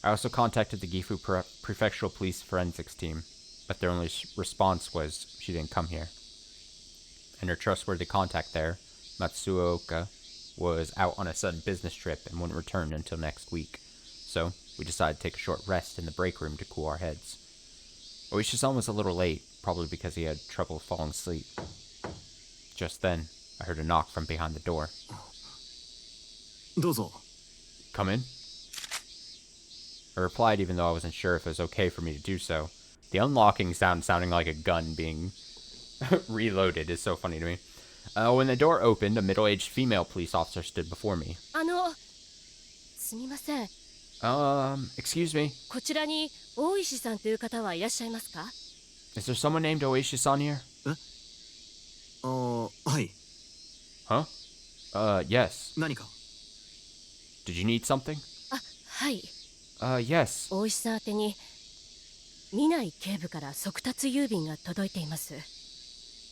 I also contacted the Gifu Prefectural Police Forensics team, but their only response was she didn't come here. And her trustworthy contact there, Matsuoka, was out on a sudden business trip and wouldn't return until next week. So, we decided to take a short rest in the break room to cool our heads. Oishi-san was a little late, probably because he had trouble falling asleep. Just then, I heard a knock from behind the door. どうぞ。 Come in? I replied even though I wasn't sure if it was okay for me to do so. The unlocking sound sounding like a gun being reloaded is so funny to me. When the door opened, a middle-aged female police officer stood before me. すみません。 Excuse me. こちらに大石さんという方はいらっしゃいますか？ Is there someone named Oishi-san here? はい。 Huh? Yes. 何か Did you need something? あ、はい。 Yes. 大石さん宛てに南井警部から速達郵便が届いています。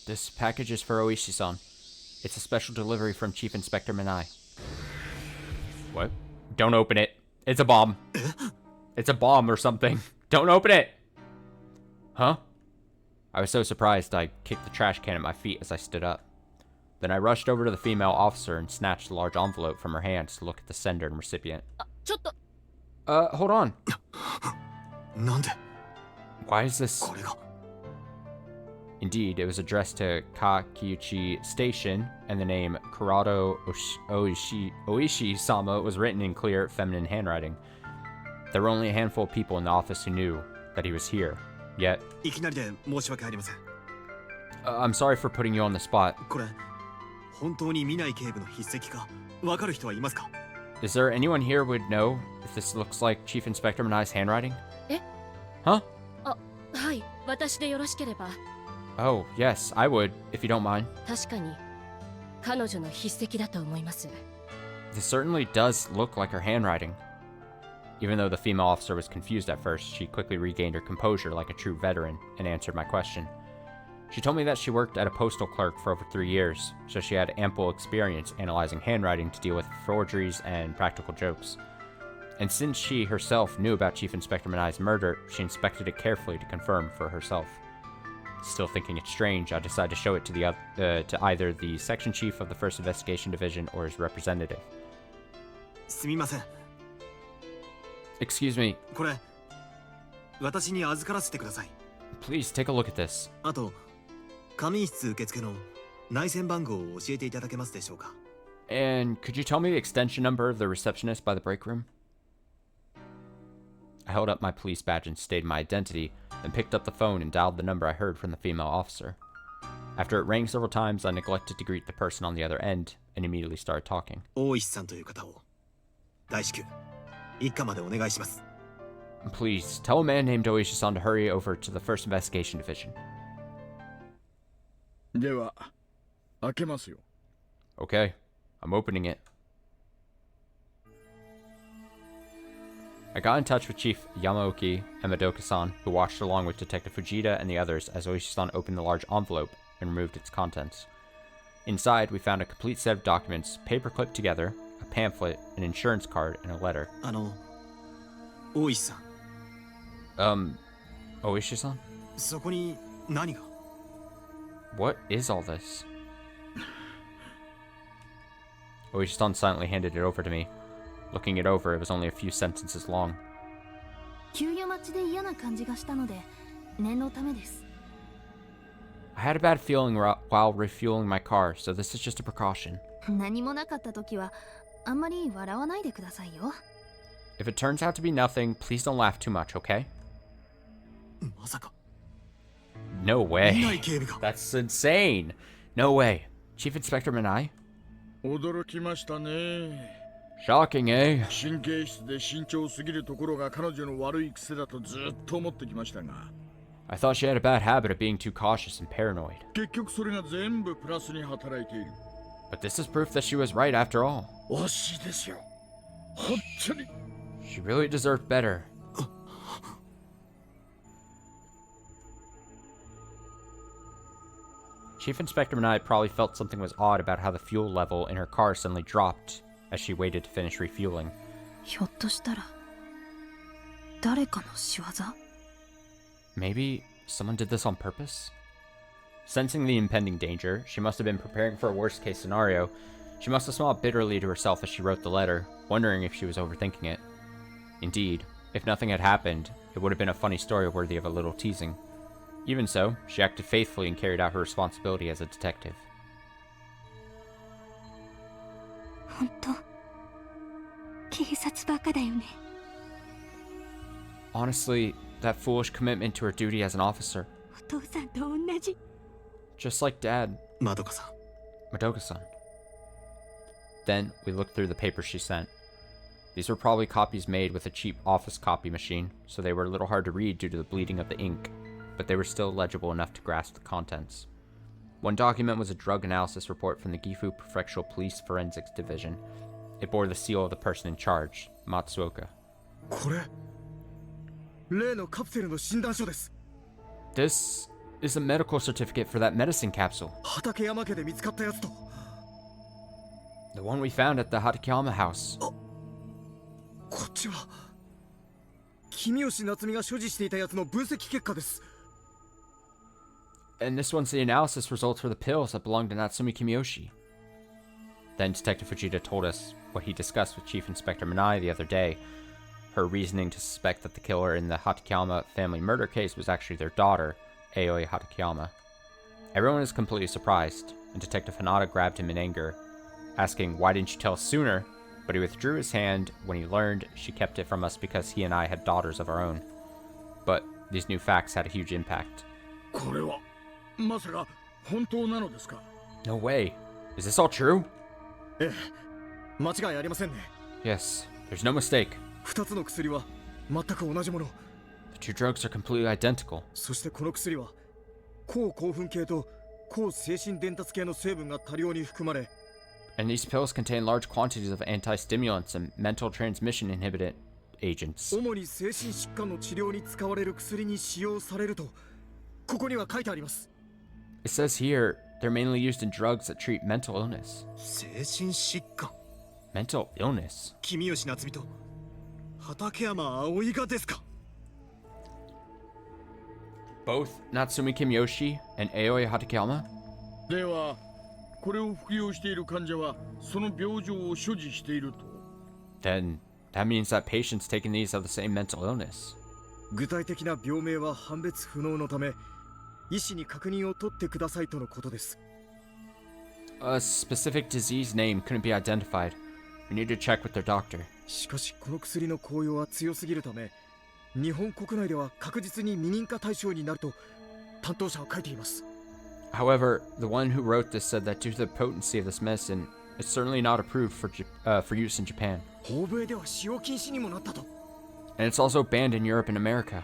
This package is for Oishi-san. It's a special delivery from Chief Inspector Manai. What? Don't open it. It's a bomb. It's a bomb or something. Don't open it! Huh? I was so surprised I kicked the trash can at my feet as I stood up. Then I rushed over to the female officer and snatched a large envelope from her hands to look at the sender and recipient. ちょっと Hold on. なんで Why is this? これが Indeed, it was addressed to Kageboushi Station, and the name Kurado Oishi-sama was written in clear, feminine handwriting. There were only a handful of people in the office who knew that he was here. Yet, いきなりで申し訳ありません。 I'm sorry for putting you on the spot. これ本当に南井警部の筆跡かわかる人はいますか？ Is there anyone here who would know if this looks like Chief Inspector Manai's handwriting? え Huh? はい、私でよろしければ。 Oh, yes, I would, if you don't mind. 確かに彼女の筆跡だと思います。 This certainly does look like her handwriting. Even though the female officer was confused at first, she quickly regained her composure like a true veteran and answered my question. She told me that she worked at a postal clerk for over 3 years, so she had ample experience analyzing handwriting to deal with forgeries and practical jokes. And since she herself knew about Chief Inspector Manai's murder, she inspected it carefully to confirm for herself. Still thinking it strange, I decided to show it to either the section chief of the 1st Investigation Division or his representative. すみません。 Excuse me, これ私に預からせてください。 please take a look at this. あと仮眠室受付の内線番号を教えていただけますでしょうか？ And could you tell me the extension number of the receptionist by the break room? I held up my police badge and stated my identity, then picked up the phone and dialed the number I heard from the female officer. After it rang several times, I neglected to greet the person on the other end and immediately started talking. 大石さんという方を大至急一課までお願いします。 Please, tell a man named Oishi-san to hurry over to the First Investigation Division. では、開けますよ。 Okay, I'm opening it. I got in touch with Chief Yamaoki and Madoka-san, who watched along with Detective Fujita and the others as Oishi-san opened the large envelope and removed its contents. Inside, we found a complete set of documents, paper-clipped together, a pamphlet, an insurance card, and a letter. 大石さん。Oishi-san? そこに何が？ What is all this? Oishi-san silently handed it over to me. Looking it over, it was only a few sentences long. 給油待ちで嫌な感じがしたので念のためです。 I had a bad feeling while refueling my car, so this is just a precaution. 何もなかった時はあんまり笑わないでくださいよ。 If it turns out to be nothing, please don't laugh too much, okay? まさか。 No 見な way. い警部が。 That's insane. No way. Chief Inspector Minai? 驚きましたね。 Shocking, eh? 神経質で慎重すぎるところが彼女の悪い癖だとずっと思ってきましたが。 I thought she had a bad habit of being too cautious and paranoid. 結局それが全部プラスに働いている。 But this is proof that she was right after all. 惜しいですよ。本当に。 She really deserved better. Chief Inspector Minai probably felt something was odd about how the fuel level in her car suddenly dropped as she waited to finish refueling. ひょっとしたら誰かの仕業？ Maybe someone did this on purpose? Sensing the impending danger, she must have been preparing for a worst-case scenario. She must have smiled bitterly to herself as she wrote the letter, wondering if she was overthinking it. Indeed, if nothing had happened, it would have been a funny story worthy of a little teasing. Even so, she acted faithfully and carried out her responsibility as a detective. 本当警察バカだよね。 Honestly, that foolish commitment to her duty as an officer. お父さんと同じ。 Just like Dad. まどかさん。 Madoka-san. Then, we looked through the papers she sent. These were probably copies made with a cheap office copy machine, so they were a little hard to read due to the bleeding of the ink, but they were still legible enough to grasp the contents. One document was a drug analysis report from the Gifu Prefectural Police Forensics Division. It bore the seal of the person in charge, Matsuoka. これ例のカプセルの診断書です。 This is a medical certificate for that medicine capsule. 畠山家で見つかったやつと。 The one we found at the Hatakeyama house. こっちは君吉夏美が所持していたやつの分析結果です。 And this one's the analysis results for the pills that belonged to Natsumi Kimiyoshi. Then Detective Fujita told us what he discussed with Chief Inspector Minai the other day. Her reasoning to suspect that the killer in the Hatakeyama family murder case was actually their daughter, Aoi Hatakeyama. Everyone is completely surprised, and Detective Hanada grabbed him in anger, asking why didn't you tell us sooner, but he withdrew his hand when he learned she kept it from us because he and I had daughters of our own. But these new facts had a huge impact. これはまさか本当なのですか？ No way. Is this all true? ええ、間違いありませんね。 Yes, there's no mistake. 2つの薬は全く同じもの。 The two drugs are completely identical. そしてこの薬は抗興奮系と抗精神伝達系の成分が多量に含まれ、 And these pills contain large quantities of anti-stimulants and mental transmission inhibitor agents. 主に精神疾患の治療に使われる薬に使用されるとここには書いてあります。 It says here they're mainly used in drugs that treat mental illness. 精神疾患。 Mental illness? 君吉夏美と畠山葵がですか？ Both Natsumi Kimiyoshi and Aoi Hatakeyama? ではこれを服用している患者はその病状を所持していると。 Then that means that patients taking these have the same mental illness. 具体的な病名は判別不能のため、医師に確認を取ってくださいとのことです。 A specific disease name couldn't be identified. We need to check with their doctor. しかしこの薬の効用は強すぎるため、日本国内では確実に未認可対象になると担当者は書いています。 However, the one who wrote this said that due to the potency of this medicine, it's certainly not approved for use in Japan. 欧米では使用禁止にもなったと。 And it's also banned in Europe and America.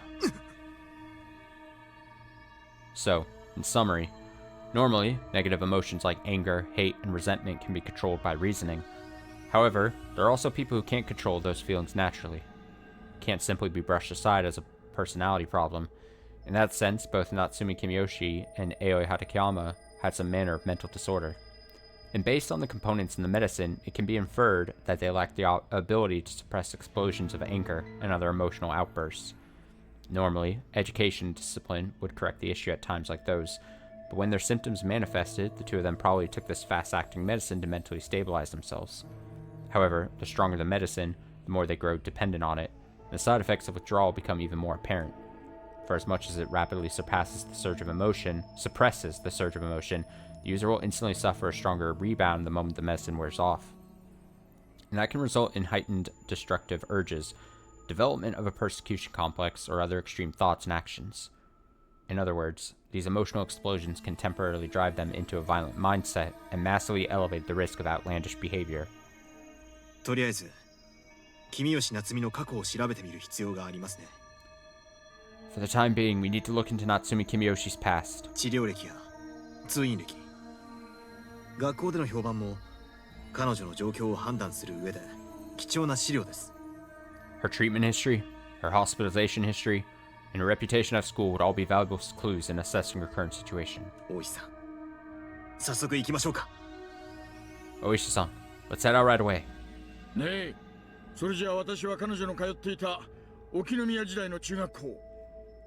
So, in summary, normally, negative emotions like anger, hate, and resentment can be controlled by reasoning. However, there are also people who can't control those feelings naturally. Can't simply be brushed aside as a personality problem. In that sense, both Natsumi Kimiyoshi and Aoi Hatakeyama had some manner of mental disorder. And based on the components in the medicine, it can be inferred that they lack the ability to suppress explosions of anger and other emotional outbursts. Normally, education and discipline would correct the issue at times like those, but when their symptoms manifested, the two of them probably took this fast-acting medicine to mentally stabilize themselves. However, the stronger the medicine, the more they grow dependent on it, and the side effects of withdrawal become even more apparent. For as much as it rapidly suppresses the surge of emotion, the user will instantly suffer a stronger rebound the moment the medicine wears off. And that can result in heightened destructive urges, development of a persecution complex, or other extreme thoughts and actions. In other words, these emotional explosions can temporarily drive them into a violent mindset and massively elevate the risk of outlandish behavior. とりあえず、君吉夏美の過去を調べてみる必要がありますね。 For the time being, we need to look into Natsumi Kimiyoshi's past. 治療歴や通院歴、学校での評判も彼女の状況を判断する上で貴重な資料です。 Her treatment history, her hospitalization history, and her reputation at school would all be valuable clues in assessing her current situation. 大石さん、早速行きましょうか。 Oishi-san, let's head out right away. ねえ、それじゃあ私は彼女の通っていた沖宮時代の中学校。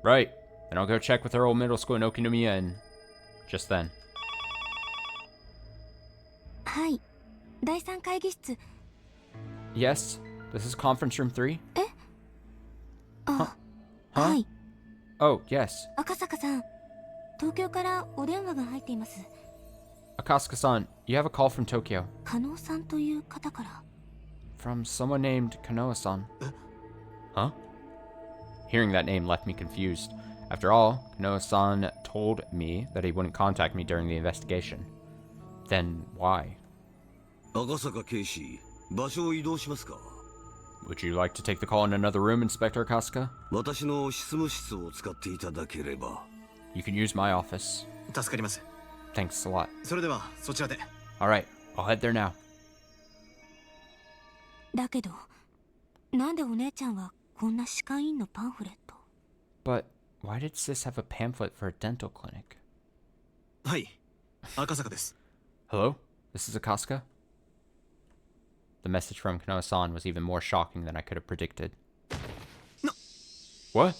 Right, then I'll go check with her old middle school in Okinomiya and just then. はい、第3会議室。 Yes, this is conference room 3? あ、 Huh? はい。 Oh, yes. 赤坂さん、東京からお電話が入っています。 Akasuka-san, you have a call from Tokyo. 加納さんという方から。 From someone named Kanoa-san. Huh? Hearing that name left me confused. After all, Kanoa-san told me that he wouldn't contact me during the investigation. Then why? 赤坂警視、場所を移動しますか？ Would you like to take the call in another room, Inspector Akasuka? 私の執務室を使っていただければ。 You can use my office. 助かります。 Thanks a lot. それではそちらで。 Alright, I'll head there now. だけど、なんでお姉ちゃんはこんな歯科医院のパンフレット？ But why did Sis have a pamphlet for a dental clinic? はい、赤坂です。 Hello? This is Akasuka? The message from Kanoa-san was even more shocking than I could have predicted. What?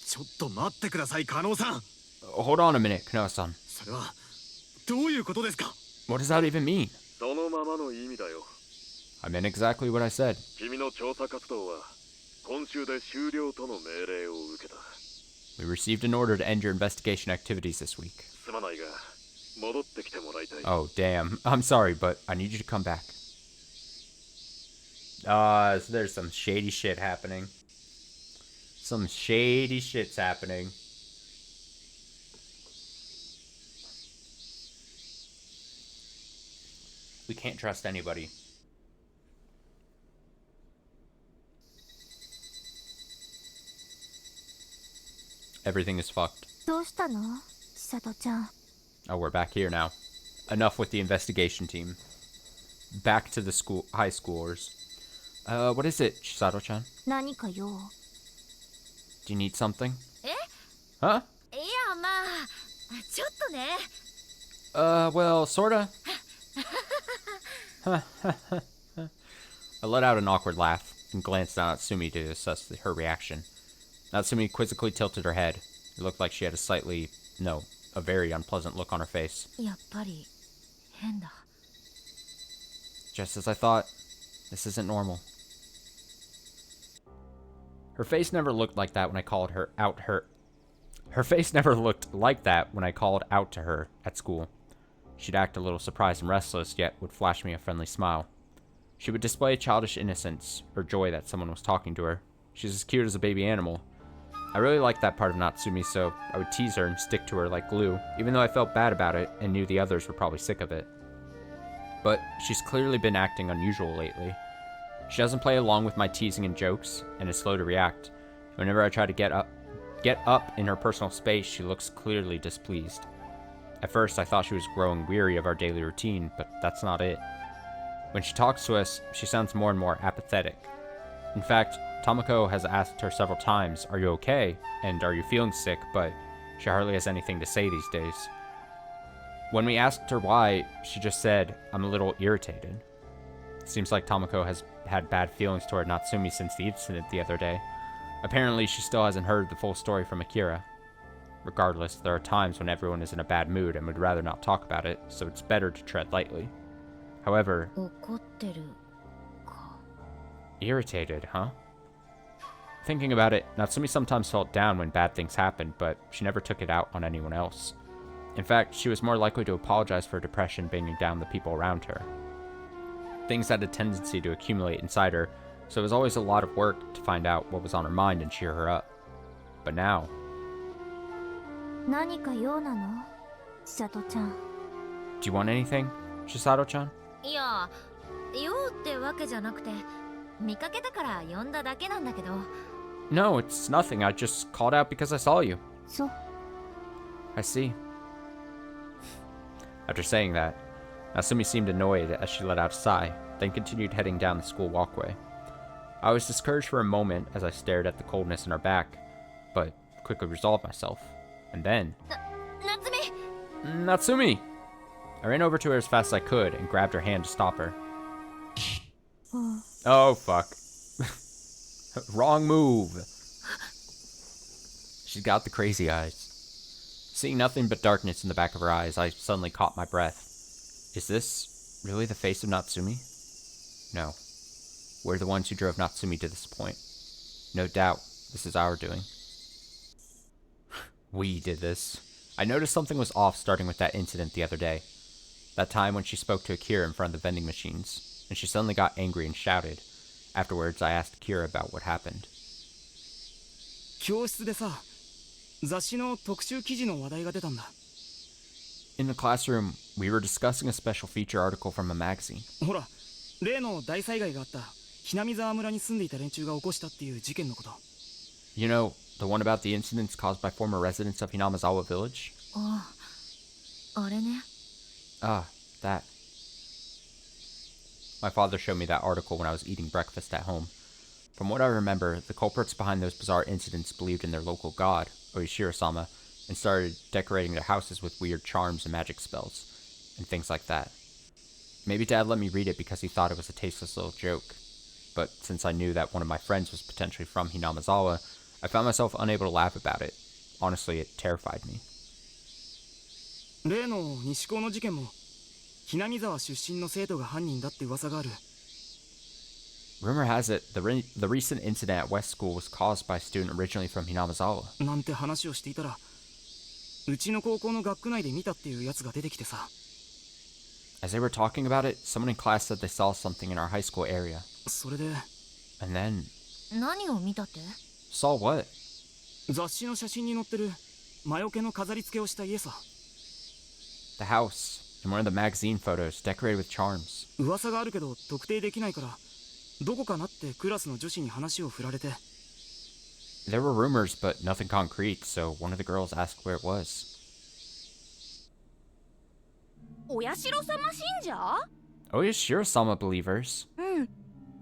ちょっと待ってください、加納さん。 Hold on a minute, Kanoa-san. それはどういうことですか？ What does that even mean? そのままの意味だよ。 I meant exactly what I said. 君の調査活動は今週で終了との命令を受けた。 We received an order to end your investigation activities this week. すまないが、戻ってきてもらいたい。 Oh, damn. I'm sorry, but I need you to come back. So there's some shady shit happening. Some shady shit's happening. We can't trust anybody. Everything is fucked. どうしたの、千里ちゃん。 Oh, we're back here now. Enough with the investigation team. Back to the high schoolers. What is it, Chisato-chan? 何か用？ Do you need something? え？ Huh? いや、まあ、ちょっとね。Well, sorta. I let out an awkward laugh and glanced at Natsumi to assess her reaction. Natsumi quizzically tilted her head. It looked like she had a very unpleasant look on her face. やっぱり変だ。 Just as I thought. This isn't normal. Her face never looked like that when I called her out Her face never looked like that when I called out to her at school. She'd act a little surprised and restless, yet would flash me a friendly smile. She would display childish innocence or joy that someone was talking to her. She's as cute as a baby animal. I really liked that part of Natsumi, so I would tease her and stick to her like glue, even though I felt bad about it and knew the others were probably sick of it. But she's clearly been acting unusual lately. She doesn't play along with my teasing and jokes, and is slow to react. Whenever I try to get up in her personal space, she looks clearly displeased. At first, I thought she was growing weary of our daily routine, but that's not it. When she talks to us, she sounds more and more apathetic. In fact, Tomoko has asked her several times, "Are you okay?" and "Are you feeling sick?" but she hardly has anything to say these days. When we asked her why, she just said, "I'm a little irritated." It seems like Tomoko has had bad feelings toward Natsumi since the incident the other day. Apparently, she still hasn't heard the full story from Akira. Regardless, there are times when everyone is in a bad mood and would rather not talk about it, so it's better to tread lightly. However, 怒ってるか。 irritated, huh? Thinking about it, Natsumi sometimes felt down when bad things happened, but she never took it out on anyone else. In fact, she was more likely to apologize for depression bringing down the people around her. Things had a tendency to accumulate inside her, so it was always a lot of work to find out what was on her mind and cheer her up. But now... 何か用なの？千里ちゃん。 Do you want anything, Chisato-chan? いや、用ってわけじゃなくて、見かけたから呼んだだけなんだけど。No, it's nothing. I just called out because I saw you. そう。I see. After saying that, Natsumi seemed annoyed as she let out a sigh, then continued heading down the school walkway. I was discouraged for a moment as I stared at the coldness in her back, but quickly resolved myself. And then... Natsumi! Natsumi! I ran over to her as fast as I could and grabbed her hand to stop her. Oh, fuck. Wrong move. She's got the crazy eyes. Seeing nothing but darkness in the back of her eyes, I suddenly caught my breath. Is this really the face of Natsumi? No. We're the ones who drove Natsumi to this point. No doubt, this is our doing. We did this. I noticed something was off starting with that incident the other day. That time when she spoke to Akira in front of the vending machines, and she suddenly got angry and shouted. Afterwards, I asked Akira about what happened. 教室でさ、雑誌の特集記事の話題が出たんだ。In the classroom, we were discussing a special feature article from a magazine. ほら、例の大災害があったひなみ沢村に住んでいた連中が起こしたっていう事件のこと。You know, the one about the incidents caused by former residents of Hinamazawa village? ああ、あれね。 Ah, that. My father showed me that article when I was eating breakfast at home. From what I remember, the culprits behind those bizarre incidents believed in their local god, Oishiro-sama, and started decorating their houses with weird charms and magic spells, and things like that. Maybe Dad let me read it because he thought it was a tasteless little joke. But since I knew that one of my friends was potentially from Hinamazawa, I found myself unable to laugh about it. Honestly, it terrified me. 例の西高の事件もひなみ沢出身の生徒が犯人だって噂がある。 Rumor has it, the recent incident at West School was caused by a student originally from Hinamazawa. なんて話をしていたら、うちの高校の学区内で見たっていうやつが出てきてさ。 As they were talking about it, someone in class said they saw something in our high school area. それで。And then... 何を見たって？ Saw what? 雑誌の写真に載ってる魔除けの飾り付けをした家さ。 The house, in one of the magazine photos, decorated with charms. 噂があるけど特定できないから、どこかなってクラスの女子に話を振られて。 There were rumors, but nothing concrete, so one of the girls asked where it was. お社様信者？ Oishiro-sama believers. うん。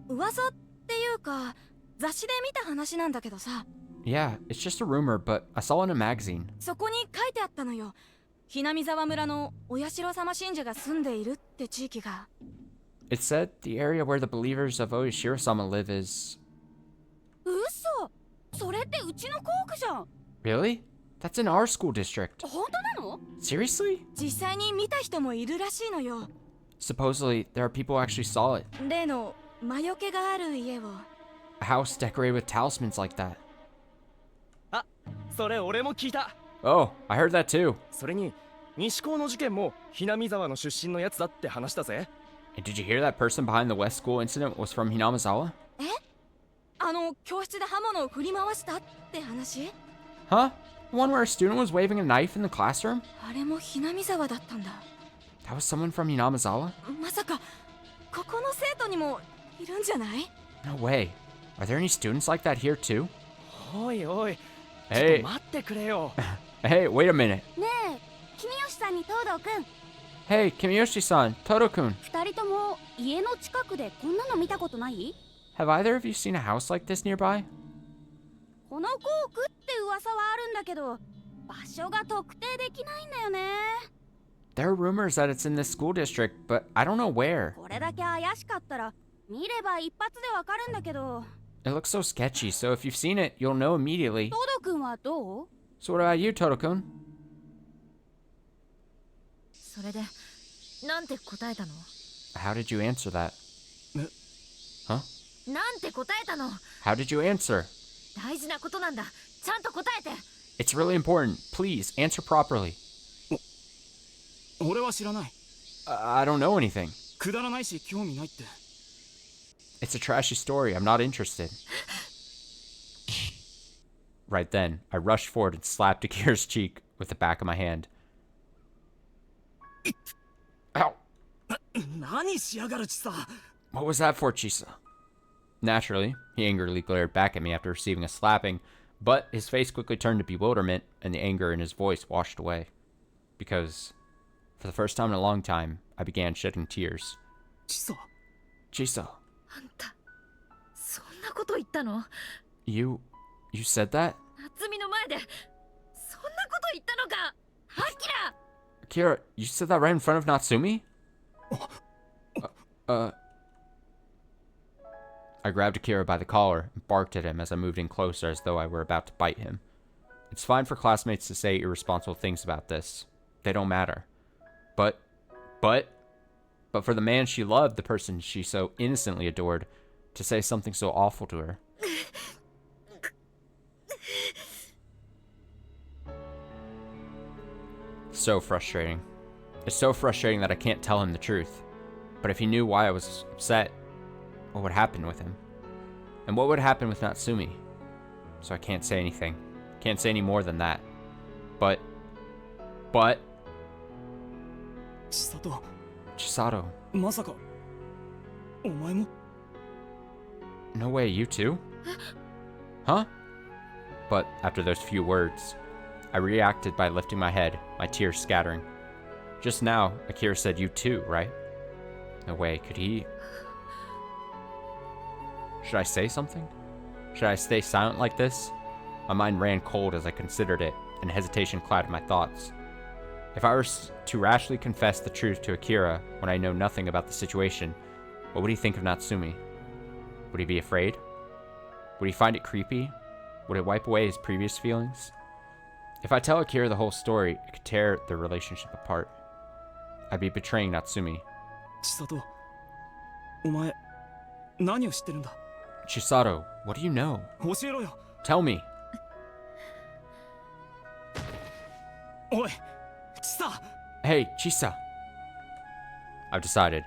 噂っていうか、雑誌で見た話なんだけどさ。 Yeah, it's just a rumor, but I saw it in a magazine. そこに書いてあったのよ。ひなみ沢村のお社様信者が住んでいるって地域が。 It said the area where the believers of Oishiro-sama live is... 嘘！それってうちの校区じゃん。 Really? That's in our school district. 本当なの？ Seriously? 実際に見た人もいるらしいのよ。 Supposedly, there are people who actually saw it. 例の魔除けがある家を。 A house decorated with talismans like that. あ、それ俺も聞いた。 Oh, I heard that too. それに西高の事件もひなみ沢の出身のやつだって話だぜ。 And did you hear that person behind the West School incident was from Hinamazawa? え？あ教室で刃物を振り回したって話？ Huh? The one where a student was waving a knife in the classroom? あれもひなみ沢だったんだ。 That was someone from Hinamizawa? まさかここの生徒にもいるんじゃない？ No way. Are there any students like that here too? おいおい、ちょっ Hey. と待ってくれよ。Hey, wait a minute. ねえ、君吉さんに東堂くん、 Hey, Kimiyoshi-san, Toro-kun. 二人とも家の近くでこんなの見たことない？ Have either of you seen a house like this nearby? この校区って噂はあるんだけど、場所が特定できないんだよね。 There are rumors that it's in this school district, but I don't know where. これだけ怪しかったら見れば一発でわかるんだけど。 It looks so sketchy, so if you've seen it, you'll know immediately. 東堂くんはどう？ So what about you, Toro-kun? それでなんて答えたの？ How did you answer that? Huh? なんて答えたの？ How did you answer? 大事なことなんだ。ちゃんと答えて。 It's really important. Please, answer properly. 俺は知らない。I don't know anything. くだらないし興味ないって。It's a trashy story. I'm not interested. Right then, I rushed forward and slapped Akira's cheek with the back of my hand. Ow! 何しやがるちさ。 What was that for, Chisa? Naturally, he angrily glared back at me after receiving a slapping, but his face quickly turned to bewilderment, and the anger in his voice washed away. Because, for the first time in a long time, I began shedding tears. ちさ。 Chisa, あんたそんなこと言ったの？ you said that? 夏美の前でそんなこと言ったのか？アキラ！ Akira, you said that right in front of Natsumi? I grabbed Akira by the collar and barked at him as I moved in closer as though I were about to bite him. It's fine for classmates to say irresponsible things about this. They don't matter. But for the man she loved, the person she so innocently adored, to say something so awful to her. So frustrating. It's so frustrating that I can't tell him the truth. But if he knew why I was upset, what would happen with him? And what would happen with Natsumi? So I can't say anything. Can't say any more than that. But... 千里、 Chisato, まさかお前も？ no way, you too? Huh? But after those few words, I reacted by lifting my head, my tears scattering. Just now, Akira said you too, right? No way, could he... Should I say something? Should I stay silent like this? My mind ran cold as I considered it, and hesitation clouded my thoughts. If I were to rashly confess the truth to Akira when I know nothing about the situation, what would he think of Natsumi? Would he be afraid? Would he find it creepy? Would it wipe away his previous feelings? If I tell Akira the whole story, it could tear their relationship apart. I'd be betraying Natsumi. 千里、お前何を知ってるんだ？ Chisato, what do you know? 教えろよ。 Tell me. おい、千里。 Hey, Chisa. I've decided.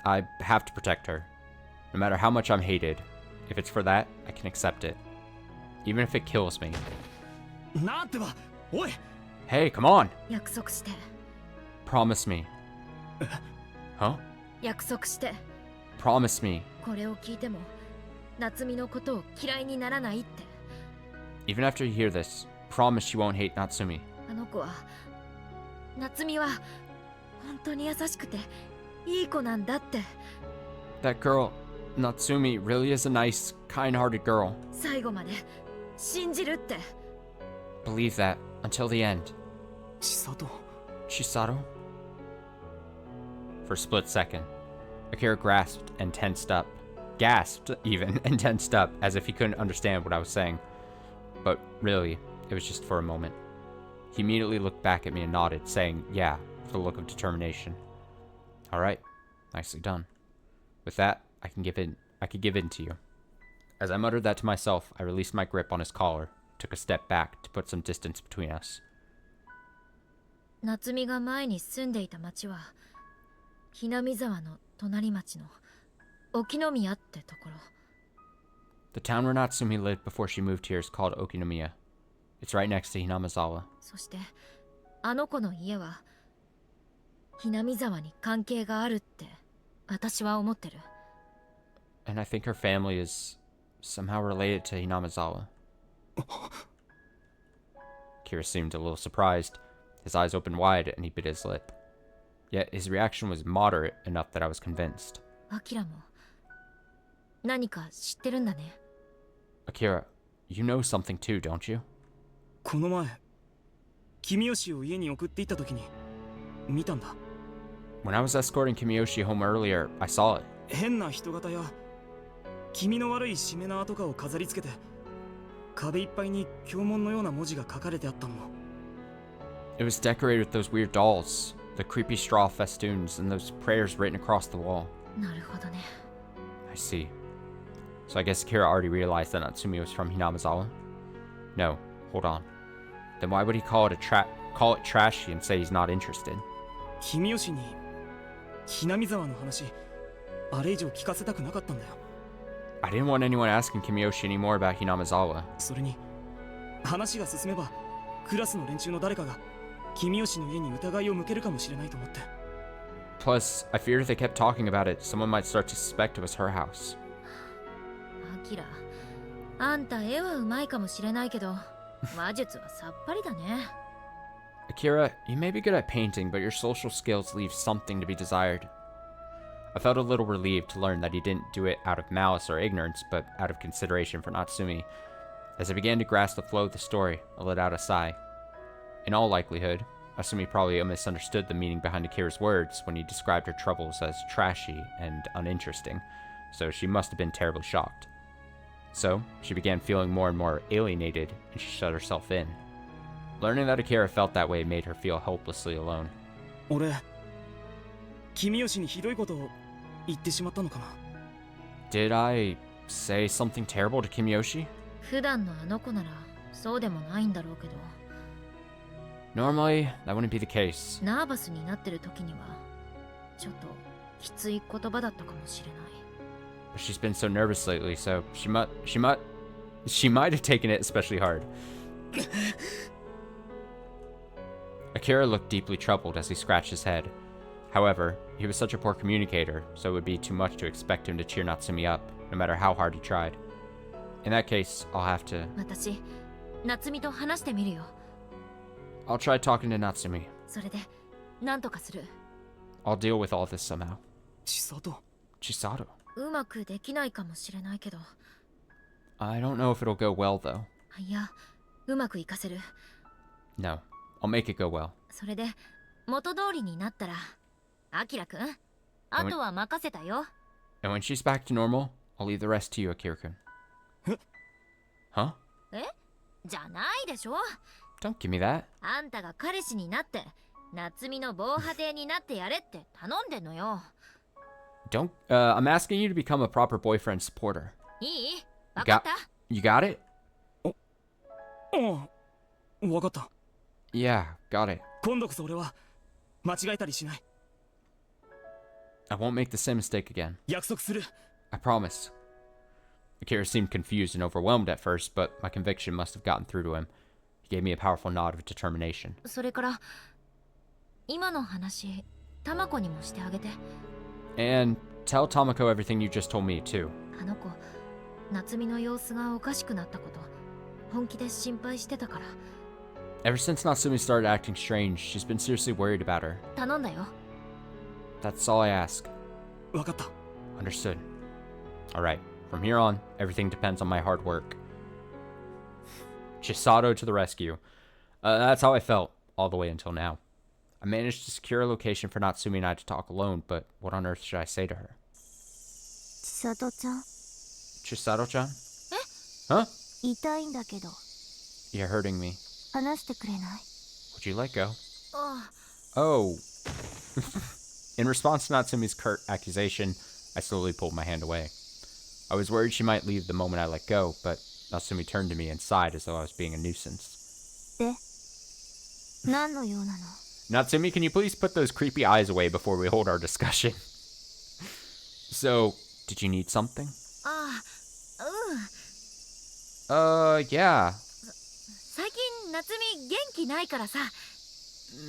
I have to protect her. No matter how much I'm hated. If it's for that, I can accept it. Even if it kills me. なんてば、おい。 Hey, come on. 約束して。 Promise me. Huh? 約束して。 Promise me. これを聞いても夏美のことを嫌いにならないって。 Even after you hear this, promise you won't hate Natsumi. あの子は夏美は本当に優しくていい子なんだって。 That girl, Natsumi, really is a nice, kind-hearted girl. 最後まで信じるって。 Believe that until the end. 千里。 Chisato? For a split second, Akira grasped and tensed up. Gasped, even, and tensed up, as if he couldn't understand what I was saying. But really, it was just for a moment. He immediately looked back at me and nodded, saying, yeah, with a look of determination. Alright, nicely done. With that, I could give in to you. As I muttered that to myself, I released my grip on his collar, took a step back to put some distance between us. 夏美が前に住んでいた町はひなみ沢の隣町の沖宮ってところ。The town where Natsumi lived before she moved here is called Okinomiya. It's right next to Hinamizawa. そしてあの子の家はひなみ沢に関係があるって私は思ってる。 And I think her family is somehow related to Hinamizawa. Kira seemed a little surprised. His eyes opened wide and he bit his lip. Yet his reaction was moderate enough that I was convinced. アキラも何か知ってるんだね。 Akira, you know something too, don't you? この前君吉を家に送っていった時に見たんだ。 When I was escorting Kimiyoshi home earlier, I saw it. 変な人型や気味の悪いしめ縄とかを飾り付けて壁いっぱいに経文のような文字が書かれてあったの。 It was decorated with those weird dolls, the creepy straw festoons, and those prayers written across the wall. なるほどね。 I see. So I guess Akira already realized that Natsumi was from Hinamizawa? No, hold on. Then why would he call it trashy and say he's not interested? 君吉にひなみ沢の話あれ以上聞かせたくなかったんだよ。 I didn't want anyone asking Kimiyoshi anymore about Hinamizawa. それに話が進めばクラスの連中の誰かが君吉の家に疑いを向けるかもしれないと思って。 Plus, I feared if they kept talking about it, someone might start to suspect it was her house. アキラ、あんた絵はうまいかもしれないけど魔術はさっぱりだね。 Akira, you may be good at painting, but your social skills leave something to be desired. I felt a little relieved to learn that he didn't do it out of malice or ignorance, but out of consideration for Natsumi. As I began to grasp the flow of the story, I let out a sigh. In all likelihood, Natsumi probably misunderstood the meaning behind Akira's words when he described her troubles as trashy and uninteresting, so she must have been terribly shocked. So, she began feeling more and more alienated, and she shut herself in. Learning that Akira felt that way made her feel hopelessly alone. 俺君吉にひどいことを言ってしまったのかな。 Did I say something terrible to Kimiyoshi? 普段のあの子ならそうでもないんだろうけど。 Normally, that wouldn't be the case. ナーバスになってる時にはちょっときつい言葉だったかもしれない。 But she's been so nervous lately, so she might have taken it especially hard. Akira looked deeply troubled as he scratched his head. However, he was such a poor communicator, so it would be too much to expect him to cheer Natsumi up, no matter how hard he tried. In that case, I'll have to... 私、夏美と話してみるよ。 I'll try talking to Natsumi. それで、なんとかする。 I'll deal with all this somehow. 千里 Chisato. うまくできないかもしれないけど。 I don't know if it'll go well, though. いや、うまくいかせる。 No, I'll make it go well. それで、元通りになったら、アキラくん、あとは任せたよ。 And when she's back to normal, I'll leave the rest to you, Akira-kun. Huh? え？じゃないでしょ。 Don't give me that. あんたが彼氏になって、夏美の防波堤になってやれって頼んでんのよ。 Don't, I'm asking you to become a proper boyfriend supporter. いい？わかった？ You got it? わかった。 Yeah, got it. 今度こそ俺は間違えたりしない。 I won't make the same mistake again. 約束する。 I promise. Akira seemed confused and overwhelmed at first, but my conviction must have gotten through to him. He gave me a powerful nod of determination. それから、今の話、タマコにもしてあげて。 And tell Tamako everything you just told me, too. あの子、夏美の様子がおかしくなったこと、本気で心配してたから。 Ever since Natsumi started acting strange, she's been seriously worried about her. 頼んだよ。 That's all I ask. わかった。 Understood. Alright, from here on, everything depends on my hard work. Chisato to the rescue. That's how I felt, all the way until now. I managed to secure a location for Natsumi and I to talk alone, but what on earth should I say to her? 千里ちゃん Chisato-chan? え Huh? 痛いんだけど You're hurting me. 話してくれない Would you let go? ああ。 Oh. In response to Natsumi's curt accusation, I slowly pulled my hand away. I was worried she might leave the moment I let go, but Natsumi turned to me and sighed as though I was being a nuisance. で何の用なの Natsumi, can you please put those creepy eyes away before we hold our discussion? So, did you need something? ああ、Yeah. 最近夏美元気ないからさ。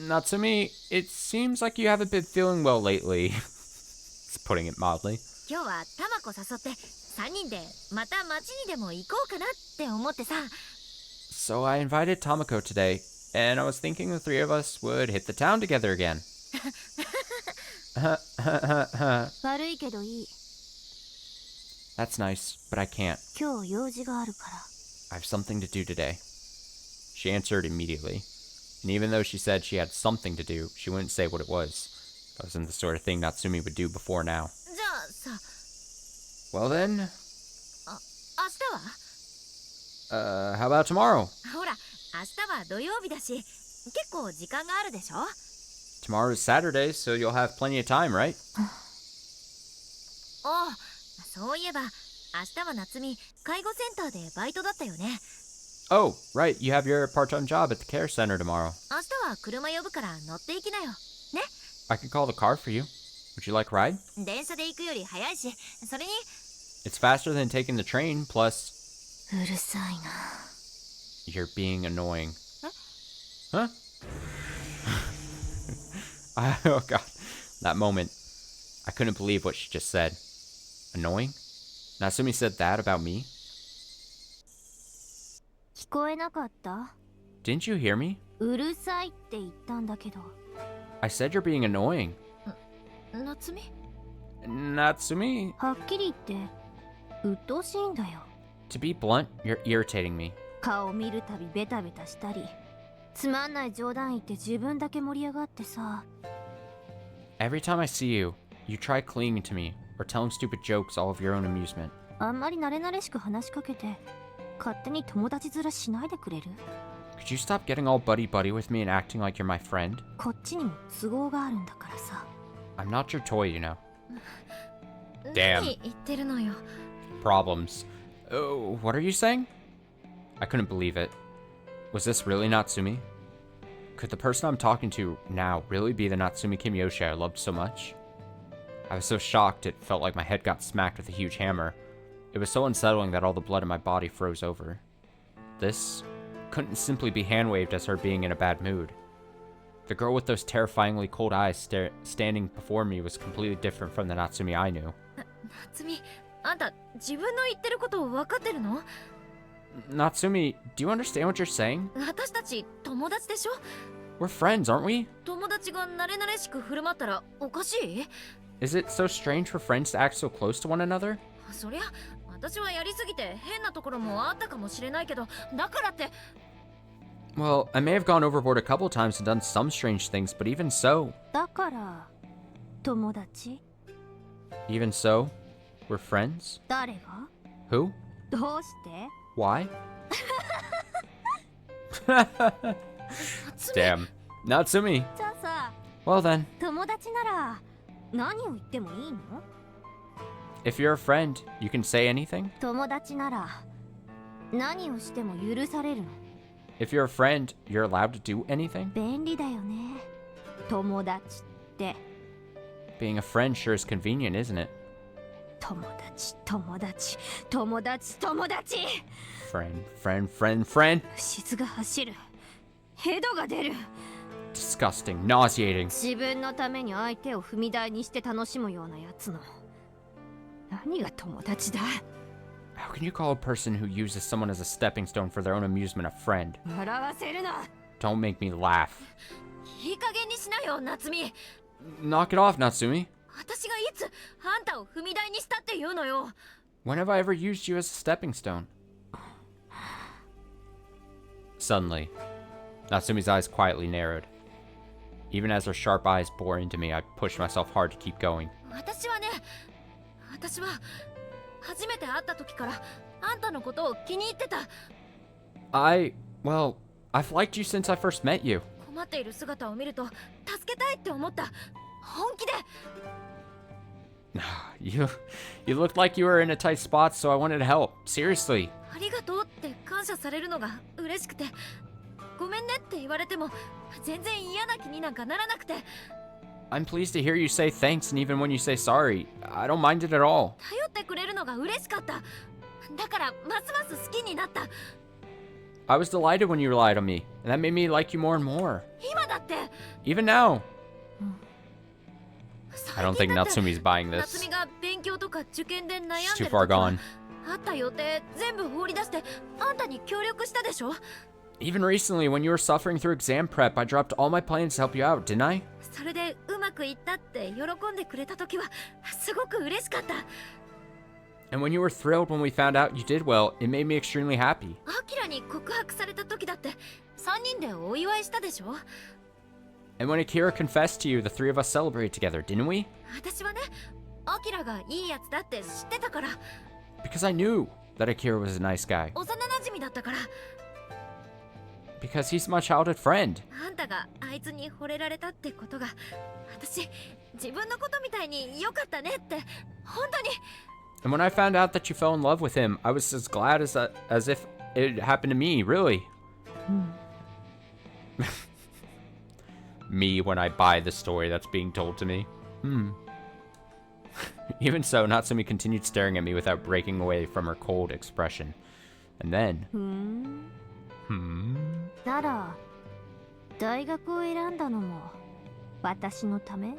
Natsumi, it seems like you haven't been feeling well lately. It's putting it mildly. 今日はタマコ誘って3人でまた街にでも行こうかなって思ってさ。 So I invited Tomoko today, and I was thinking the three of us would hit the town together again. 悪いけどいい。 That's nice, but I can't. 今日用事があるから。 I have something to do today. She answered immediately. And even though she said she had something to do, she wouldn't say what it was. That wasn't the sort of thing Natsumi would do before now. じゃあさ。 Well then, 明日は how about tomorrow? ほら、明日は土曜日だし、結構時間があるでしょ。 Tomorrow is Saturday, so you'll have plenty of time, right? おう、そういえば、明日は夏美、介護センターでバイトだったよね。 Oh, right, you have your part-time job at the care center tomorrow. 明日は車呼ぶから乗っていきなよ。ね。 I can call the car for you. Would you like a ride? 電車で行くより早いし、それに。 It's faster than taking the train, plus... うるさいな。 You're being annoying. Huh? Oh god. That moment. I couldn't believe what she just said. Annoying? Natsumi said that about me? 聞こえなかった？ Didn't you hear me? うるさいって言ったんだけど。 I said you're being annoying. 夏美？ Natsumi? はっきり言って、鬱陶しいんだよ。 To be blunt, you're irritating me. 顔見るたびベタベタしたり、つまんない冗談言って自分だけ盛り上がってさ。 Every time I see you, you try clinging to me or telling stupid jokes all of your own amusement. あんまり慣れ慣れしく話しかけて、勝手に友達面しないでくれる？ Could you stop getting all buddy-buddy with me and acting like you're my friend? こっちにも都合があるんだからさ。 I'm not your toy, you know. Damn. 何言ってるのよ。 Problems. Oh, what are you saying? I couldn't believe it. Was this really Natsumi? Could the person I'm talking to now really be the Natsumi Kimiyoshi I loved so much? I was so shocked it felt like my head got smacked with a huge hammer. It was so unsettling that all the blood in my body froze over. This couldn't simply be hand-waved as her being in a bad mood. The girl with those terrifyingly cold eyes standing before me was completely different from the Natsumi I knew. 夏美、あんた自分の言ってることを分かってるの？ Natsumi, do you understand what you're saying? 私たち友達でしょ？ We're friends, aren't we? 友達が慣れ慣れしく振る舞ったらおかしい？ Is it so strange for friends to act so close to one another? そりゃ、私はやりすぎて変なところもあったかもしれないけど、だからって。 Well, I may have gone overboard a couple times and done some strange things, but even so... だから、友達？ Even so, we're friends? 誰が？ Who? どうして？ Why? Damn. Natsumi. じゃあさ、 Well then, 友達なら何を言ってもいいの？ if you're a friend, you can say anything? 友達なら何をしても許されるの。 If you're a friend, you're allowed to do anything? 便利だよね。友達って。 Being a friend sure is convenient, isn't it? 友達、友達、友達、友達。 Friend. 質が走る。ヘドが出る。 Disgusting, nauseating. 自分のために相手を踏み台にして楽しむようなやつの。何が友達だ？ How can you call a person who uses someone as a stepping stone for their own amusement a friend? 笑わせるな。 Don't make me laugh. いい加減にしなよ、夏美。 Knock it off, Natsumi. 私がいつあんたを踏み台にしたって言うのよ。 When have I ever used you as a stepping stone? Suddenly, Natsumi's eyes quietly narrowed. Even as her sharp eyes bore into me, I pushed myself hard to keep going. 私は初めて会った時からあんたのことを気に入ってた。 Well, I've liked you since I first met you. 困っている姿を見ると助けたいって思った。本気で。 You looked like you were in a tight spot, so I wanted to help. Seriously. ありがとうって感謝されるのが嬉しくて、ごめんねって言われても全然嫌な気になんかならなくて。 I'm pleased to hear you say thanks, and even when you say sorry, I don't mind it at all. 頼ってくれるのが嬉しかった。だからますます好きになった。 I was delighted when you relied on me, and that made me like you more and more. 今だって Even now. I don't think Natsumi's buying 夏 this. 美が勉強とか受験で悩ん She's で too る far 時は gone. あった予定全部放り出してあんたに協力したでしょ。 Even recently, when you were suffering through exam prep, I dropped all my plans to help you out, didn't I? それでうまくいったって喜んでくれた時はすごく嬉しかった。 And when you were thrilled when we found out you did well, it made me extremely happy. アキラに告白された時だって3人でお祝いしたでしょ。 And when Akira confessed to you, the three of us celebrated together, didn't we? 私はね、アキラがいいやつだって知ってたから。 Because I knew that Akira was a nice guy. 幼馴染だったから。 Because he's my childhood friend. あんたがあいつに惚れられたってことが私自分のことみたいに良かったねって本当に。 And when I found out that you fell in love with him, I was as glad as if it happened to me, really. Me when I buy the story that's being told to me. Even so, Natsumi continued staring at me without breaking away from her cold expression. And then... なら大学を選んだのも私のため？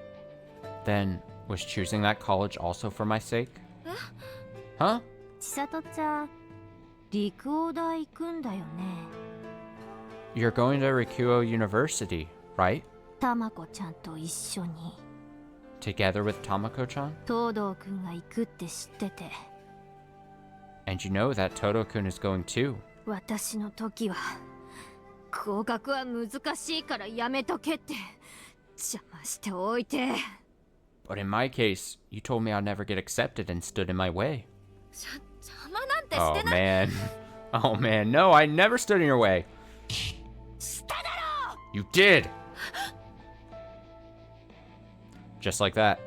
Then, was choosing that college also for my sake? Huh? 千里ちゃん、陸王大行くんだよね。 You're going to Rikuo University, right? たまこちゃんと一緒に。 Together with Tamako-chan? 東堂くんが行くって知ってて。 And you know that Todo-kun is going too. 私の時は合格は難しいからやめとけって邪魔しておいて。 But in my case, you told me I'd never get accepted and stood in my way. 邪魔なんてし Oh てない。 man. Oh man, no, I never stood in your way. しただろ。 You did! Just like that,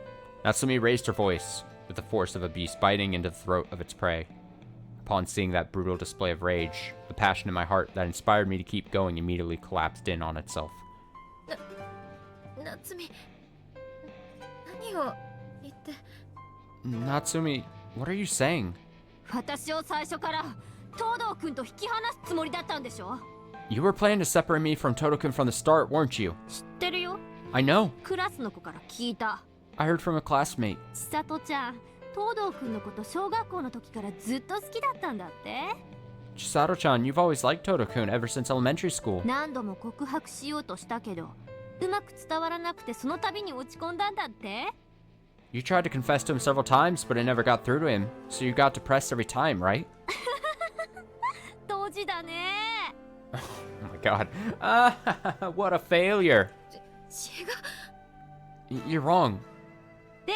Natsumi raised her voice, with the force of a beast biting into the throat of its prey. Upon seeing that brutal display of rage, the passion in my heart that inspired me to keep going immediately collapsed in on itself. 夏美、何を言って。 Natsumi, what are you saying? 私を最初から東堂くんと引き離すつもりだったんでしょ。 You were planning to separate me from Todo-kun from the start, weren't you? 知ってるよ。 I know. クラスの子から聞いた。 I heard from a classmate. 千里ちゃん、東堂くんのこと小学校の時からずっと好きだったんだって。 Chisato-chan, you've always liked Todo-kun ever since elementary school. 何度も告白しようとしたけど、うまく伝わらなくてその度に落ち込んだんだって。 You tried to confess to him several times, but it never got through to him, so you got depressed every time, right? 当時だね。 Oh my god. What a failure. 違う。 You're wrong. で、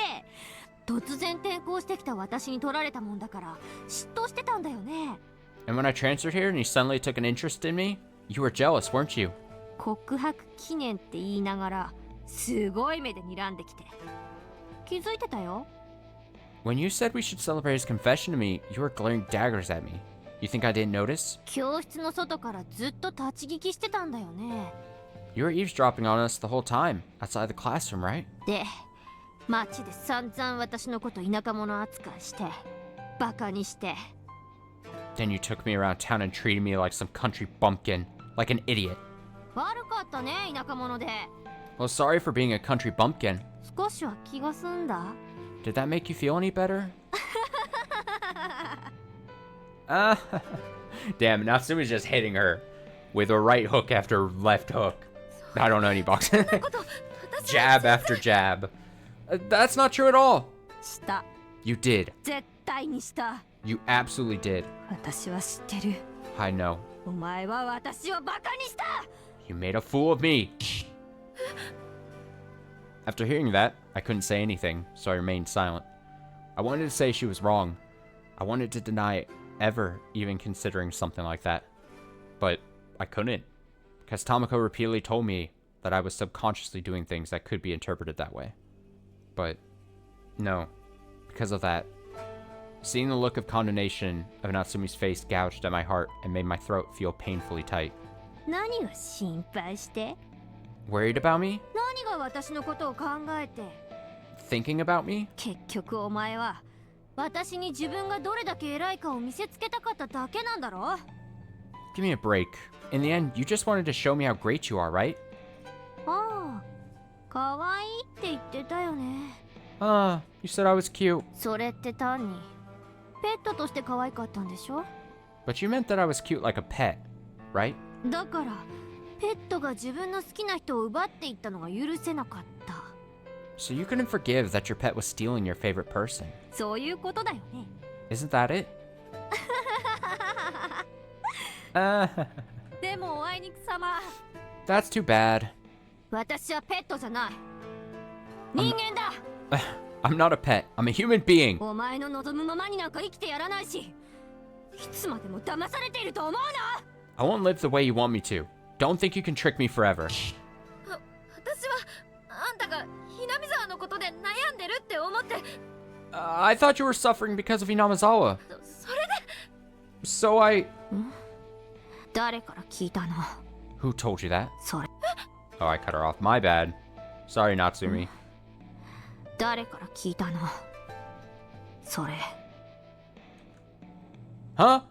突然転校してきた私に取られたもんだから嫉妬してたんだよね。 And when I transferred here and you suddenly took an interest in me, you were jealous, weren't you? 告白記念って言いながらすごい目で睨んできて。気づいてたよ。 When you said we should celebrate his confession to me, you were glaring daggers at me. You think I didn't notice? 教室の外からずっと立ち聞きしてたんだよね。 You were eavesdropping on us the whole time, outside the classroom, right? で、街で散々私のこと田舎者扱いして、バカにして。 Then you took me around town and treated me like some country bumpkin, like an idiot. 悪かったね、田舎者で。 Well, sorry for being a country bumpkin. 少しは気が済んだ。 Did that make you feel any better? Damn, Natsumi's just hitting her with a right hook after left hook. I don't know any boxing. Jab after jab. That's not true at all. した。 You did. 絶対にした。 You absolutely did. 私は知ってる。 I know. お前は私をバカにした。 You made a fool of me. After hearing that, I couldn't say anything, so I remained silent. I wanted to say she was wrong. I wanted to deny ever even considering something like that. But I couldn't, because Tamako repeatedly told me that I was subconsciously doing things that could be interpreted that way. But no, because of that, seeing the look of condemnation of Natsumi's face gouged at my heart and made my throat feel painfully tight. 何が心配して？ Worried about me? 何が私のことを考えて？ Thinking about me? 結局お前は私に自分がどれだけ偉いかを見せつけたかっただけなんだろ。 Give me a break. In the end, you just wanted to show me how great you are, right? ああ、可愛いって言ってたよね。Ah, you said I was cute. それって単にペットとして可愛かったんでしょ。 But you meant that I was cute like a pet, right? だからペットが自分の好きな人を奪っていったのが許せなかった。 So you couldn't forgive that your pet was stealing your favorite person. そういうことだよね。 Isn't that it? でもあいにくさま。 That's too bad. 私はペットじゃない。人間だ。I'm not a pet. I'm a human being. お前の望むままになんか生きてやらないし、いつまでも騙されていると思うな。 I won't live the way you want me to. Don't think you can trick me forever. 私はあんたがひなみ沢のことで悩んでるって思って。I thought you were suffering because of Inamizawa. それで So I... 誰から聞いたの？ Who told you that? それ。 Oh, I cut her off. My bad. Sorry, Natsumi. 誰から聞いたの？それ。 Huh?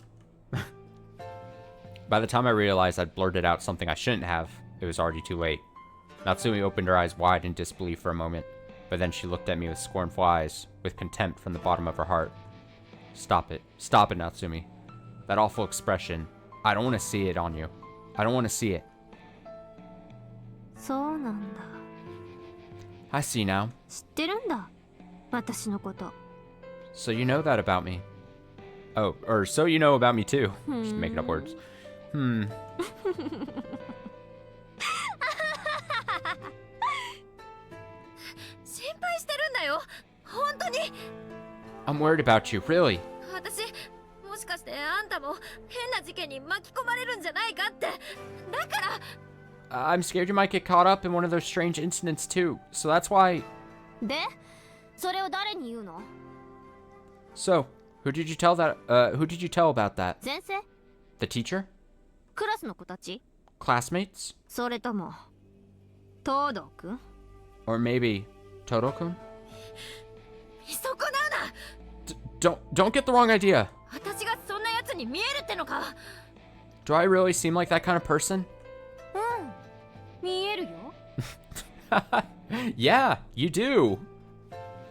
By the time I realized I'd blurted out something I shouldn't have, it was already too late. Natsumi opened her eyes wide in disbelief for a moment, but then she looked at me with scornful eyes, with contempt from the bottom of her heart. Stop it. Stop it, Natsumi. That awful expression. I don't want to see it on you. I don't want to see it. そうなんだ。 I see now. 知ってるんだ。私のこと。 So you know that about me. Oh, or so you know about me too. Just making up words. 心配してるんだよ。本当に。 I'm worried about you, really. 私もしかしてあんたも変な事件に巻き込まれるんじゃないかって。だから。I'm scared you might get caught up in one of those strange incidents too. So that's why. で、それを誰に言うの？ So, who did you tell about that? 先生？ The teacher? クラスの子たち？ Classmates? それとも東堂くん？ Or maybe Todo-kun? そこなな。Don't get the wrong idea. 私がそんな奴に見えるってのか？ Do I really seem like that kind of person? 見えるよ。 Yeah, you do.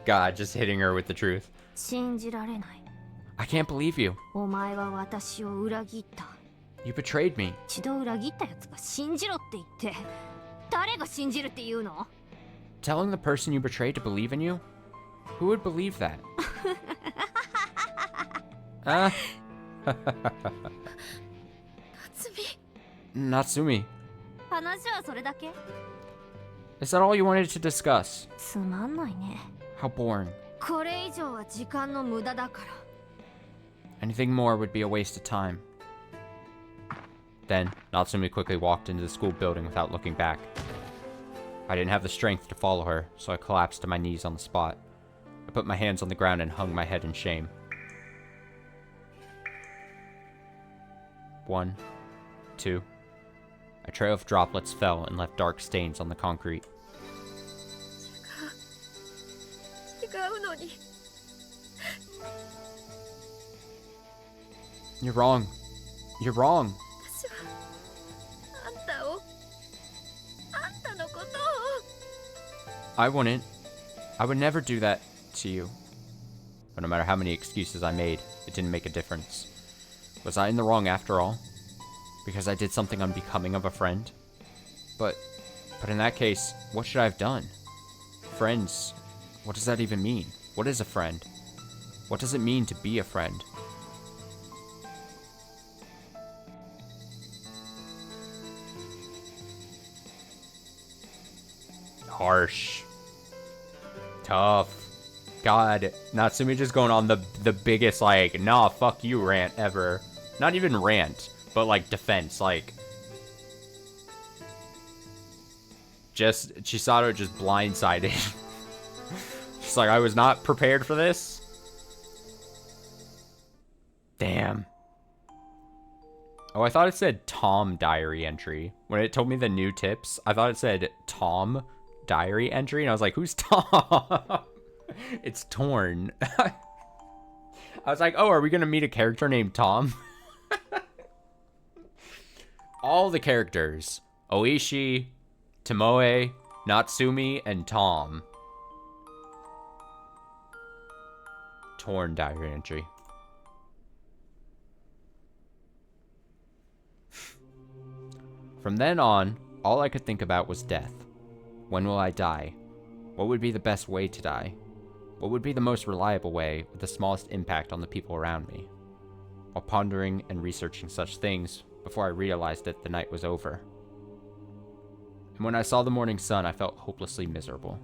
God, just hitting her with the truth. 信じられない。 I can't believe you. お前は私を裏切った。 You betrayed me. 一度裏切ったやつが信じろって言って、誰が信じるって言うの？ Telling the person you betrayed to believe in you? Who would believe that? Natsumi. 話はそれだけ？ Is that all you wanted to discuss? つまんないね。 How boring. これ以上は時間の無駄だから。 Anything more would be a waste of time. Then, Natsumi quickly walked into the school building without looking back. I didn't have the strength to follow her, so I collapsed to my knees on the spot. I put my hands on the ground and hung my head in shame. 1, 2. A trail of droplets fell and left dark stains on the concrete. 違うのに。 You're wrong. You're wrong. 私はあんたのことを。 I wouldn't. I would never do that to you. But no matter how many excuses I made, it didn't make a difference. Was I in the wrong after all? Because I did something unbecoming of a friend? But in that case, what should I have done? Friends, what does that even mean? What is a friend? What does it mean to be a friend? Harsh. Tough. God, Natsumi just going on the biggest, like, nah, fuck you rant ever. Not even rant, but, like, defense, like... Just, Chisato just blindsided. She's like, I was not prepared for this. Damn. Oh, I thought it said Tom diary entry. When it told me the new tips, I thought it said Tom diary entry, and I was like, who's Tom? It's Torn. I was like, oh, are we gonna meet a character named Tom? All the characters. Oishi, Tomoe, Natsumi, and Tom. Torn diary entry. From then on, all I could think about was death. When will I die? What would be the best way to die? What would be the most reliable way with the smallest impact on the people around me? While pondering and researching such things, before I realized that the night was over. And when I saw the morning sun, I felt hopelessly miserable.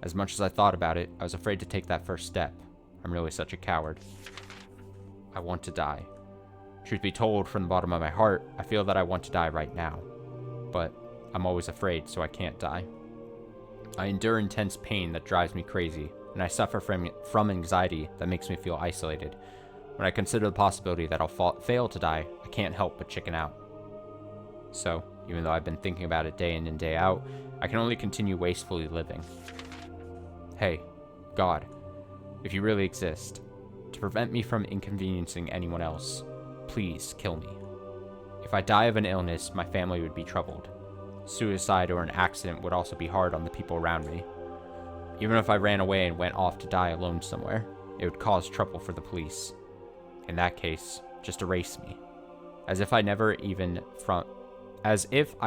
As much as I thought about it, I was afraid to take that first step. I'm really such a coward. I want to die. Truth be told, from the bottom of my heart, I feel that I want to die right now. But I'm always afraid, so I can't die. I endure intense pain that drives me crazy, and I suffer from anxiety that makes me feel isolated. When I consider the possibility that I'll fail to die, I can't help but chicken out. So, even though I've been thinking about it day in and day out, I can only continue wastefully living. Hey, God, if you really exist, to prevent me from inconveniencing anyone else, please kill me. If I die of an illness, my family would be troubled. Suicide or an accident would also be hard on the people around me. Even if I ran away and went off to die alone somewhere, it would cause trouble for the police. In that case, just erase me. As if I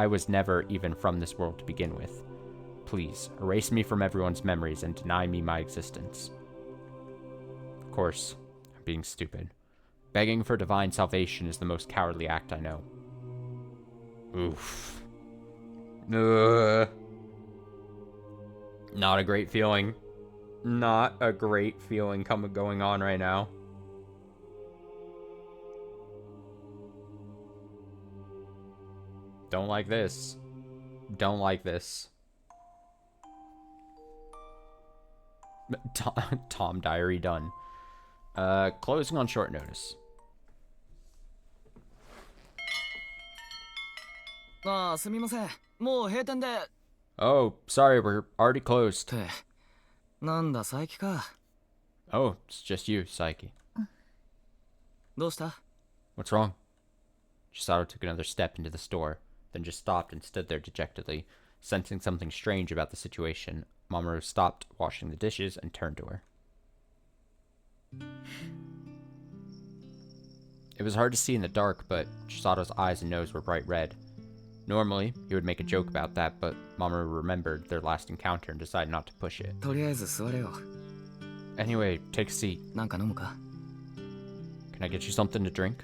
was never even from this world to begin with. Please, erase me from everyone's memories and deny me my existence. Of course, I'm being stupid. Begging for divine salvation is the most cowardly act I know. Oof. Not a great feeling. Not a great feeling going on right now. Don't like this. Don't like this. Tom diary done. Closing on short notice. Ah, すみません。もう閉店で。Oh, sorry, we're already closed. なんだ、佐伯か。Oh, it's just you, Saiki. どうした? What's wrong? Chisato took another step into the store, then just stopped and stood there dejectedly. Sensing something strange about the situation, Mamoru stopped washing the dishes and turned to her. It was hard to see in the dark, but Chisato's eyes and nose were bright red. Normally, he would make a joke about that, but Mamoru remembered their last encounter and decided not to push it. とりあえず座れよ。 Anyway, take a seat. なんか飲むか? Can I get you something to drink?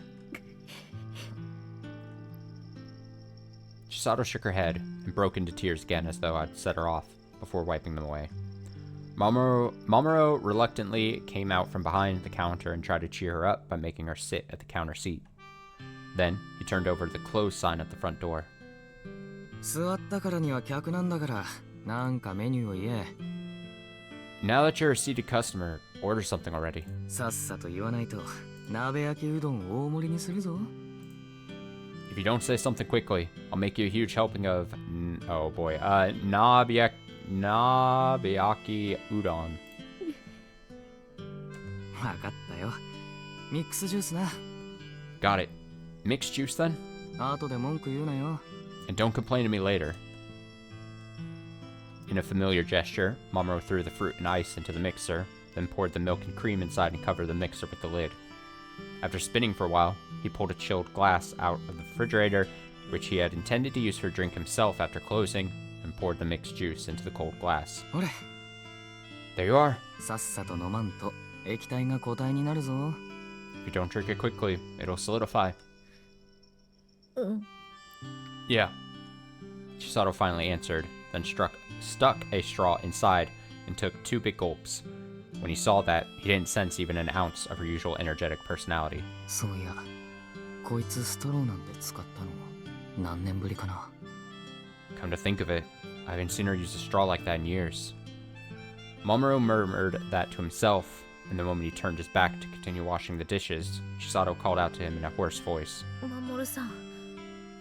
Chisato shook her head and broke into tears again as though I'd set her off, before wiping them away. Mamoru reluctantly came out from behind the counter and tried to cheer her up by making her sit at the counter seat. Then, he turned over to the close sign at the front door. 座ったからには客なんだから、なんかメニューを言え。 Now that you're a seated customer, order something already. さっさと言わないと、鍋焼きうどん大盛りにするぞ。 If you don't say something quickly, I'll make you a huge helping of, oh boy, nabeaki udon. わかったよ。ミックスジュースな。 Got it. Mixed juice then? 後で文句言うなよ。 And don't complain to me later. In a familiar gesture, Mamoru threw the fruit and ice into the mixer, then poured the milk and cream inside and covered the mixer with the lid. After spinning for a while, he pulled a chilled glass out of the refrigerator, which he had intended to use for a drink himself after closing, and poured the mixed juice into the cold glass. There you are. さっさと飲まんと液体が固体になるぞ。 If you don't drink it quickly, it'll solidify. Yeah. Chisato finally answered, then stuck a straw inside and took 2 big gulps. When he saw that, he didn't sense even an ounce of her usual energetic personality. そういや、こいつストローなんて使ったの何年ぶりかな。 Come to think of it, I haven't seen her use a straw like that in years. Mamoru murmured that to himself, and the moment he turned his back to continue washing the dishes, Chisato called out to him in a hoarse voice. Mamoru-san.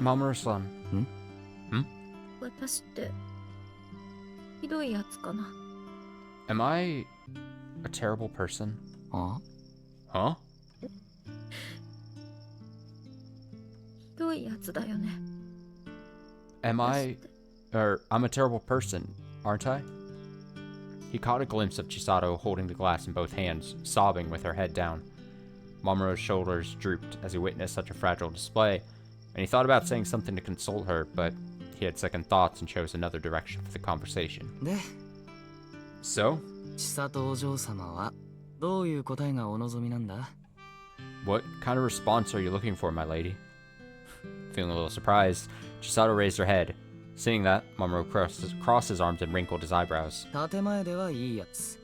Mamoru-san. Hmm? 私ってひどいやつかな。 Am I a terrible person? Huh? Huh? ひどいやつだよね。 I'm a terrible person, aren't I? He caught a glimpse of Chisato holding the glass in both hands, sobbing with her head down. Mamoru's shoulders drooped as he witnessed such a fragile display, and he thought about saying something to console her, but he had second thoughts and chose another direction for the conversation. So? 千里お嬢様はどういう答えがお望みなんだ? What kind of response are you looking for, my lady? Feeling a little surprised, Chisato raised her head. Seeing that, Mamoru crossed his arms and wrinkled his eyebrows. 建前ではいいやつ.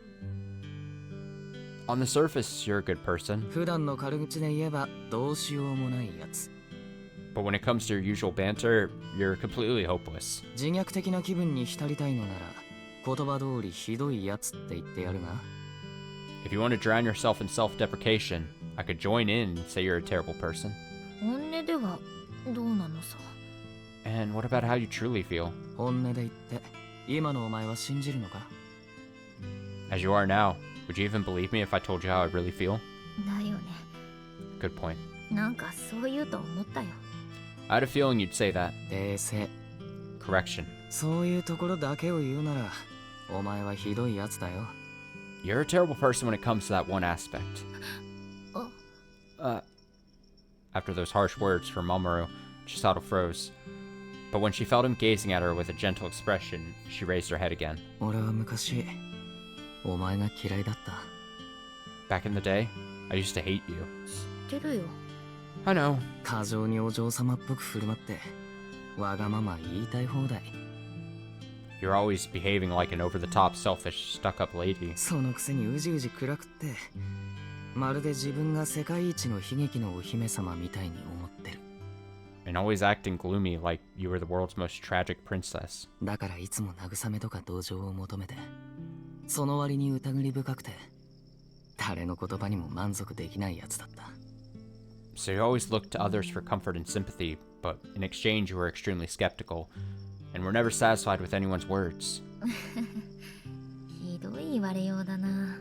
On the surface, you're a good person. 普段の軽口で言えばどうしようもないやつ. But when it comes to your usual banter, you're completely hopeless. 自虐的な気分に浸りたいのなら言葉通りひどいやつって言ってやるが. If you want to drown yourself in self-deprecation, I could join in and say you're a terrible person. 本音ではどうなのさ。 And what about how you truly feel? 本音で言って今のお前は信じるのか? As you are now, would you even believe me if I told you how I really feel? だよね。 Good point. なんかそう言うと思ったよ。 I had a feeling you'd say that. 訂正. Correction. そういうところだけを言うならお前はひどいやつだよ. You're a terrible person when it comes to that one aspect. After those harsh words from Mamoru, Chisato froze. But when she felt him gazing at her with a gentle expression, she raised her head again. 俺は昔お前が嫌いだった. Back in the day, I used to hate you. 知ってるよ。 I know. 過剰にお嬢様っぽく振る舞ってわがまま言いたい放題. You're always behaving like an over-the-top, selfish, stuck-up lady. そのくせにうじうじ暗くってまるで自分が世界一の悲劇のお姫様みたいに思ってる. And always acting gloomy like you were the world's most tragic princess. だからいつも慰めとか同情を求めてその割に疑り深くて誰の言葉にも満足できないやつだった. So you always looked to others for comfort and sympathy, but in exchange you were extremely skeptical, and were never satisfied with anyone's words. ひどい言われようだな。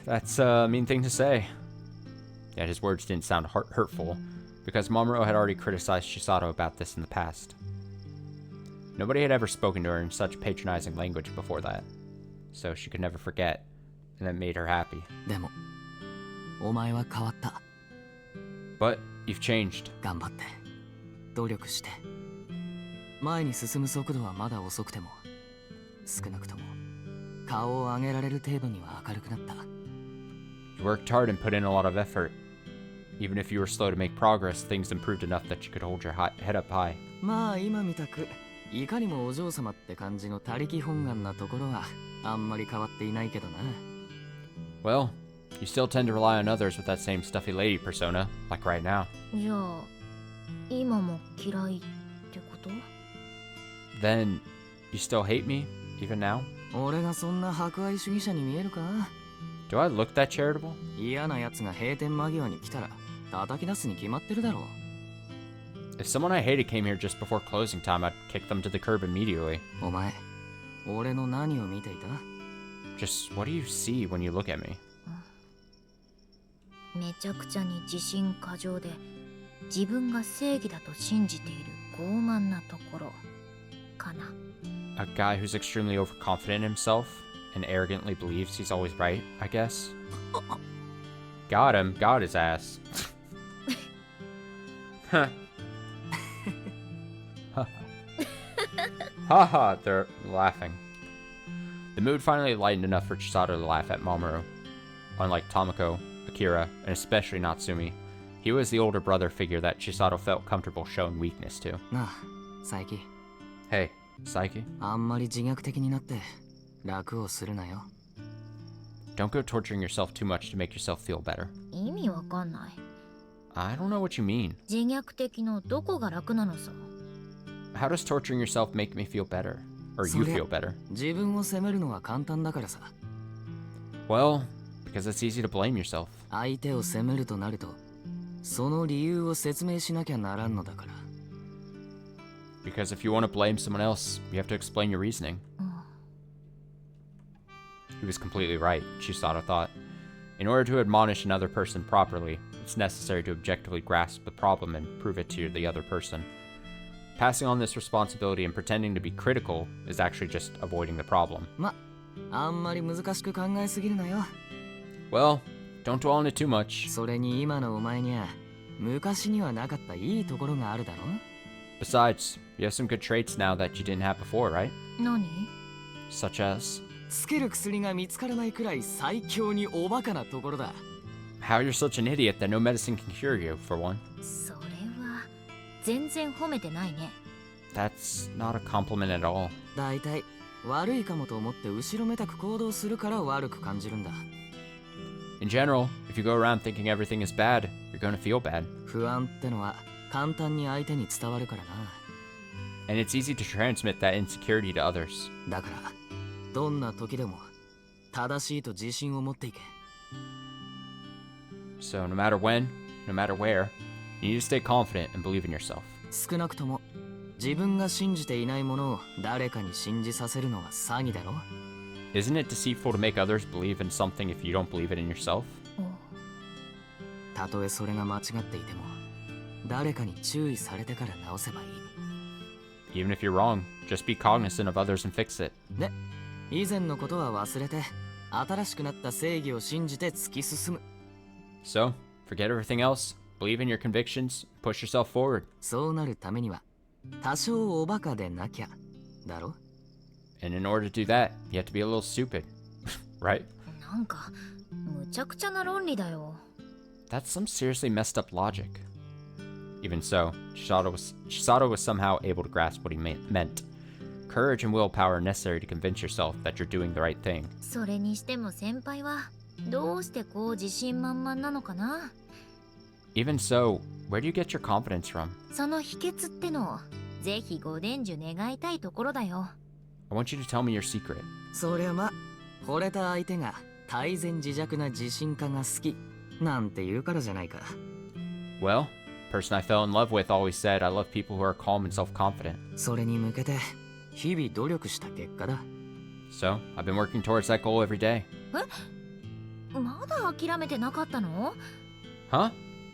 That's a mean thing to say. Yet his words didn't sound hurtful, because Mamoru had already criticized Chisato about this in the past. Nobody had ever spoken to her in such patronizing language before that, so she could never forget, and that made her happy. でもお前は変わった. But you've changed. 頑張って努力して前に進む速度はまだ遅くても少なくとも顔を上げられる程度には明るくなった. You worked hard and put in a lot of effort. Even if you were slow to make progress, things improved enough that you could hold your head up high. まあ今みたくいかにもお嬢様って感じの他力本願なところはあんまり変わっていないけどな. Well, you still tend to rely on others with that same stuffy lady persona, like right now. じゃあ今も嫌いってこと？ Then, you still hate me, even now? 俺がそんな博愛主義者に見えるか? Do I look that charitable? 嫌な奴が閉店間際に来たら叩き出すに決まってるだろう. If someone I hated came here just before closing time, I'd kick them to the curb immediately. お前、俺の何を見ていた? Just what do you see when you look at me? めちゃくちゃに自信過剰で自分が正義だと信じている傲慢なところかな. A guy who's extremely overconfident in himself and arrogantly believes he's always right, I guess. Got him. Got his ass. Huh. Haha, they're laughing. The mood finally lightened enough for Chisato to laugh at Mamoru. Unlike Tomoko, Akira, and especially Natsumi, he was the older brother figure that Chisato felt comfortable showing weakness to. なあ、佐伯. Hey, Saiki? あんまり自虐的になって楽をするなよ. Don't go torturing yourself too much to make yourself feel better. 意味わかんない。 I don't know what you mean. 自虐的のどこが楽なのさ。 How does torturing yourself make me feel better? Or you feel better? 自分を責めるのは簡単だからさ. Well, because it's easy to blame yourself. 相手を責めるとなると、その理由を説明しなきゃならんのだから. Because if you want to blame someone else, you have to explain your reasoning. He was completely right, Chisato thought. In order to admonish another person properly, it's necessary to objectively grasp the problem and prove it to the other person. Passing on this responsibility and pretending to be critical is actually just avoiding the problem. あんまり難しく考えすぎるなよ。 Well, don't dwell on it too much. それに今のお前には昔にはなかったいいところがあるだろ。 Besides, you have some good traits now that you didn't have before, right? 何? Such as? つける薬が見つからないくらい最強におバカなところだ。 How you're such an idiot that no medicine can cure you, for one. それは全然褒めてないね。 That's not a compliment at all. だいたい悪いかもと思って後ろめたく行動するから悪く感じるんだ。 In general, if you go around thinking everything is bad, you're going to feel bad. 不安ってのは簡単に相手に伝わるからな。 And it's easy to transmit that insecurity to others. だからどんな時でも正しいと自信を持っていけ。 So no matter when, no matter where, you need to stay confident and believe in yourself. 少なくとも自分が信じていないものを誰かに信じさせるのは詐欺だろ。 Isn't it deceitful to make others believe in something if you don't believe it in yourself? たとえそれが間違っていても誰かに注意されてから直せばいい。 Even if you're wrong, just be cognizant of others and fix it. で、以前のことは忘れて新しくなった正義を信じて突き進む。 So, forget everything else, believe in your convictions, push yourself forward. そうなるためには多少おバカでなきゃだろ。 And in order to do that, you have to be a little stupid, right? なんかむちゃくちゃな論理だよ。 That's some seriously messed up logic. Even so, Shisato was somehow able to grasp what he meant. Courage and willpower are necessary to convince yourself that you're doing the right thing. それにしても先輩はどうしてこう自信満々なのかな。 Even so, where do you get your confidence from? その秘訣ってのをぜひご伝授願いたいところだよ。 I want you to tell me your secret. そりゃま、惚れた相手が泰然自若な自信家が好きなんて言うからじゃないか。 Well, the person I fell in love with always said I love people who are calm and self-confident. それに向けて日々努力した結果だ。 So, I've been working towards that goal every day. まだ諦めてなかったの？ Huh?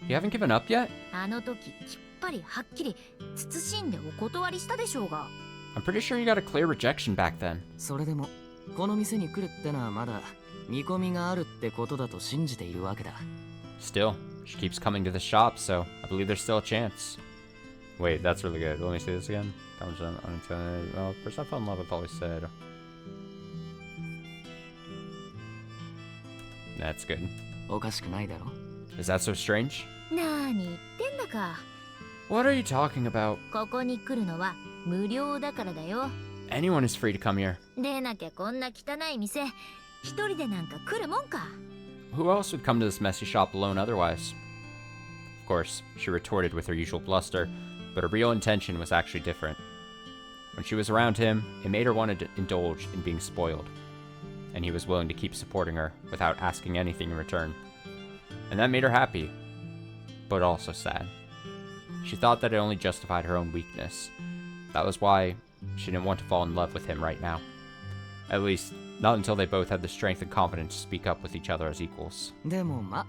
You haven't given up yet? あの時きっぱりはっきり慎んでお断りしたでしょうが。 I'm pretty sure you got a clear rejection back then. それでもこの店に来るってのはまだ見込みがあるってことだと信じているわけだ。 Still, she keeps coming to the shop, so I believe there's still a chance. Wait, that's really good. Let me see this again. Well, the person I fell in love with always said. That's good. おかしくないだろ。 Is that so strange? なーに言ってんだか。 What are you talking about? ここに来るのは無料だからだよ。 Anyone is free to come here. でなきゃこんな汚い店一人でなんか来るもんか。 Who else would come to this messy shop alone otherwise? Of course, she retorted with her usual bluster, but her real intention was actually different. When she was around him, it made her want to indulge in being spoiled, and he was willing to keep supporting her without asking anything in return. And that made her happy, but also sad. She thought that it only justified her own weakness. That was why she didn't want to fall in love with him right now. At least, not until they both had the strength and confidence to speak up with each other as equals. でもま、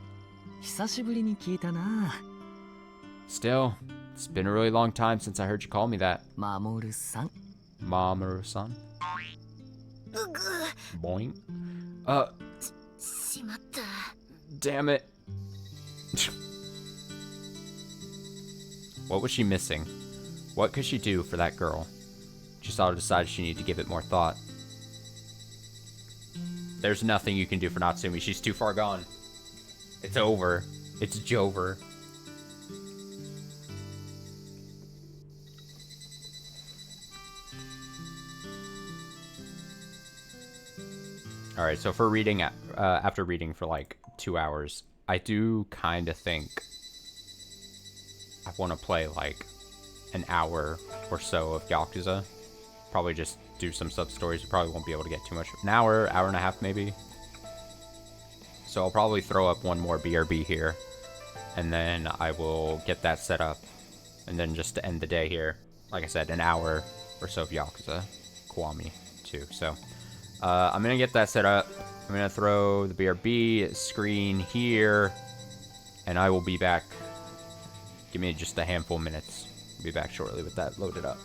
久しぶりに聞いたな。 Still, it's been a really long time since I heard you call me that. 守さん。Mamoru-san? うぐ。 Boing. しまった。 Damn it. What was she missing? What could she do for that girl? Chisato decided she needed to give it more thought. There's nothing you can do for Natsumi. She's too far gone. It's over. It's Jover. Alright, so for reading, after reading for like 2 hours, I do kind of think I want to play like an hour or so of Yakuza. Probably just do some sub-stories. You probably won't be able to get too much. An hour, hour and a half maybe. So I'll probably throw up one more BRB here. And then I will get that set up. And then just to end the day here, like I said, an hour or so of Yakuza Kiwami too. So I'm gonna get that set up. I'm gonna throw the BRB screen here, and I will be back. Give me just a handful of minutes. I'll be back shortly with that loaded up.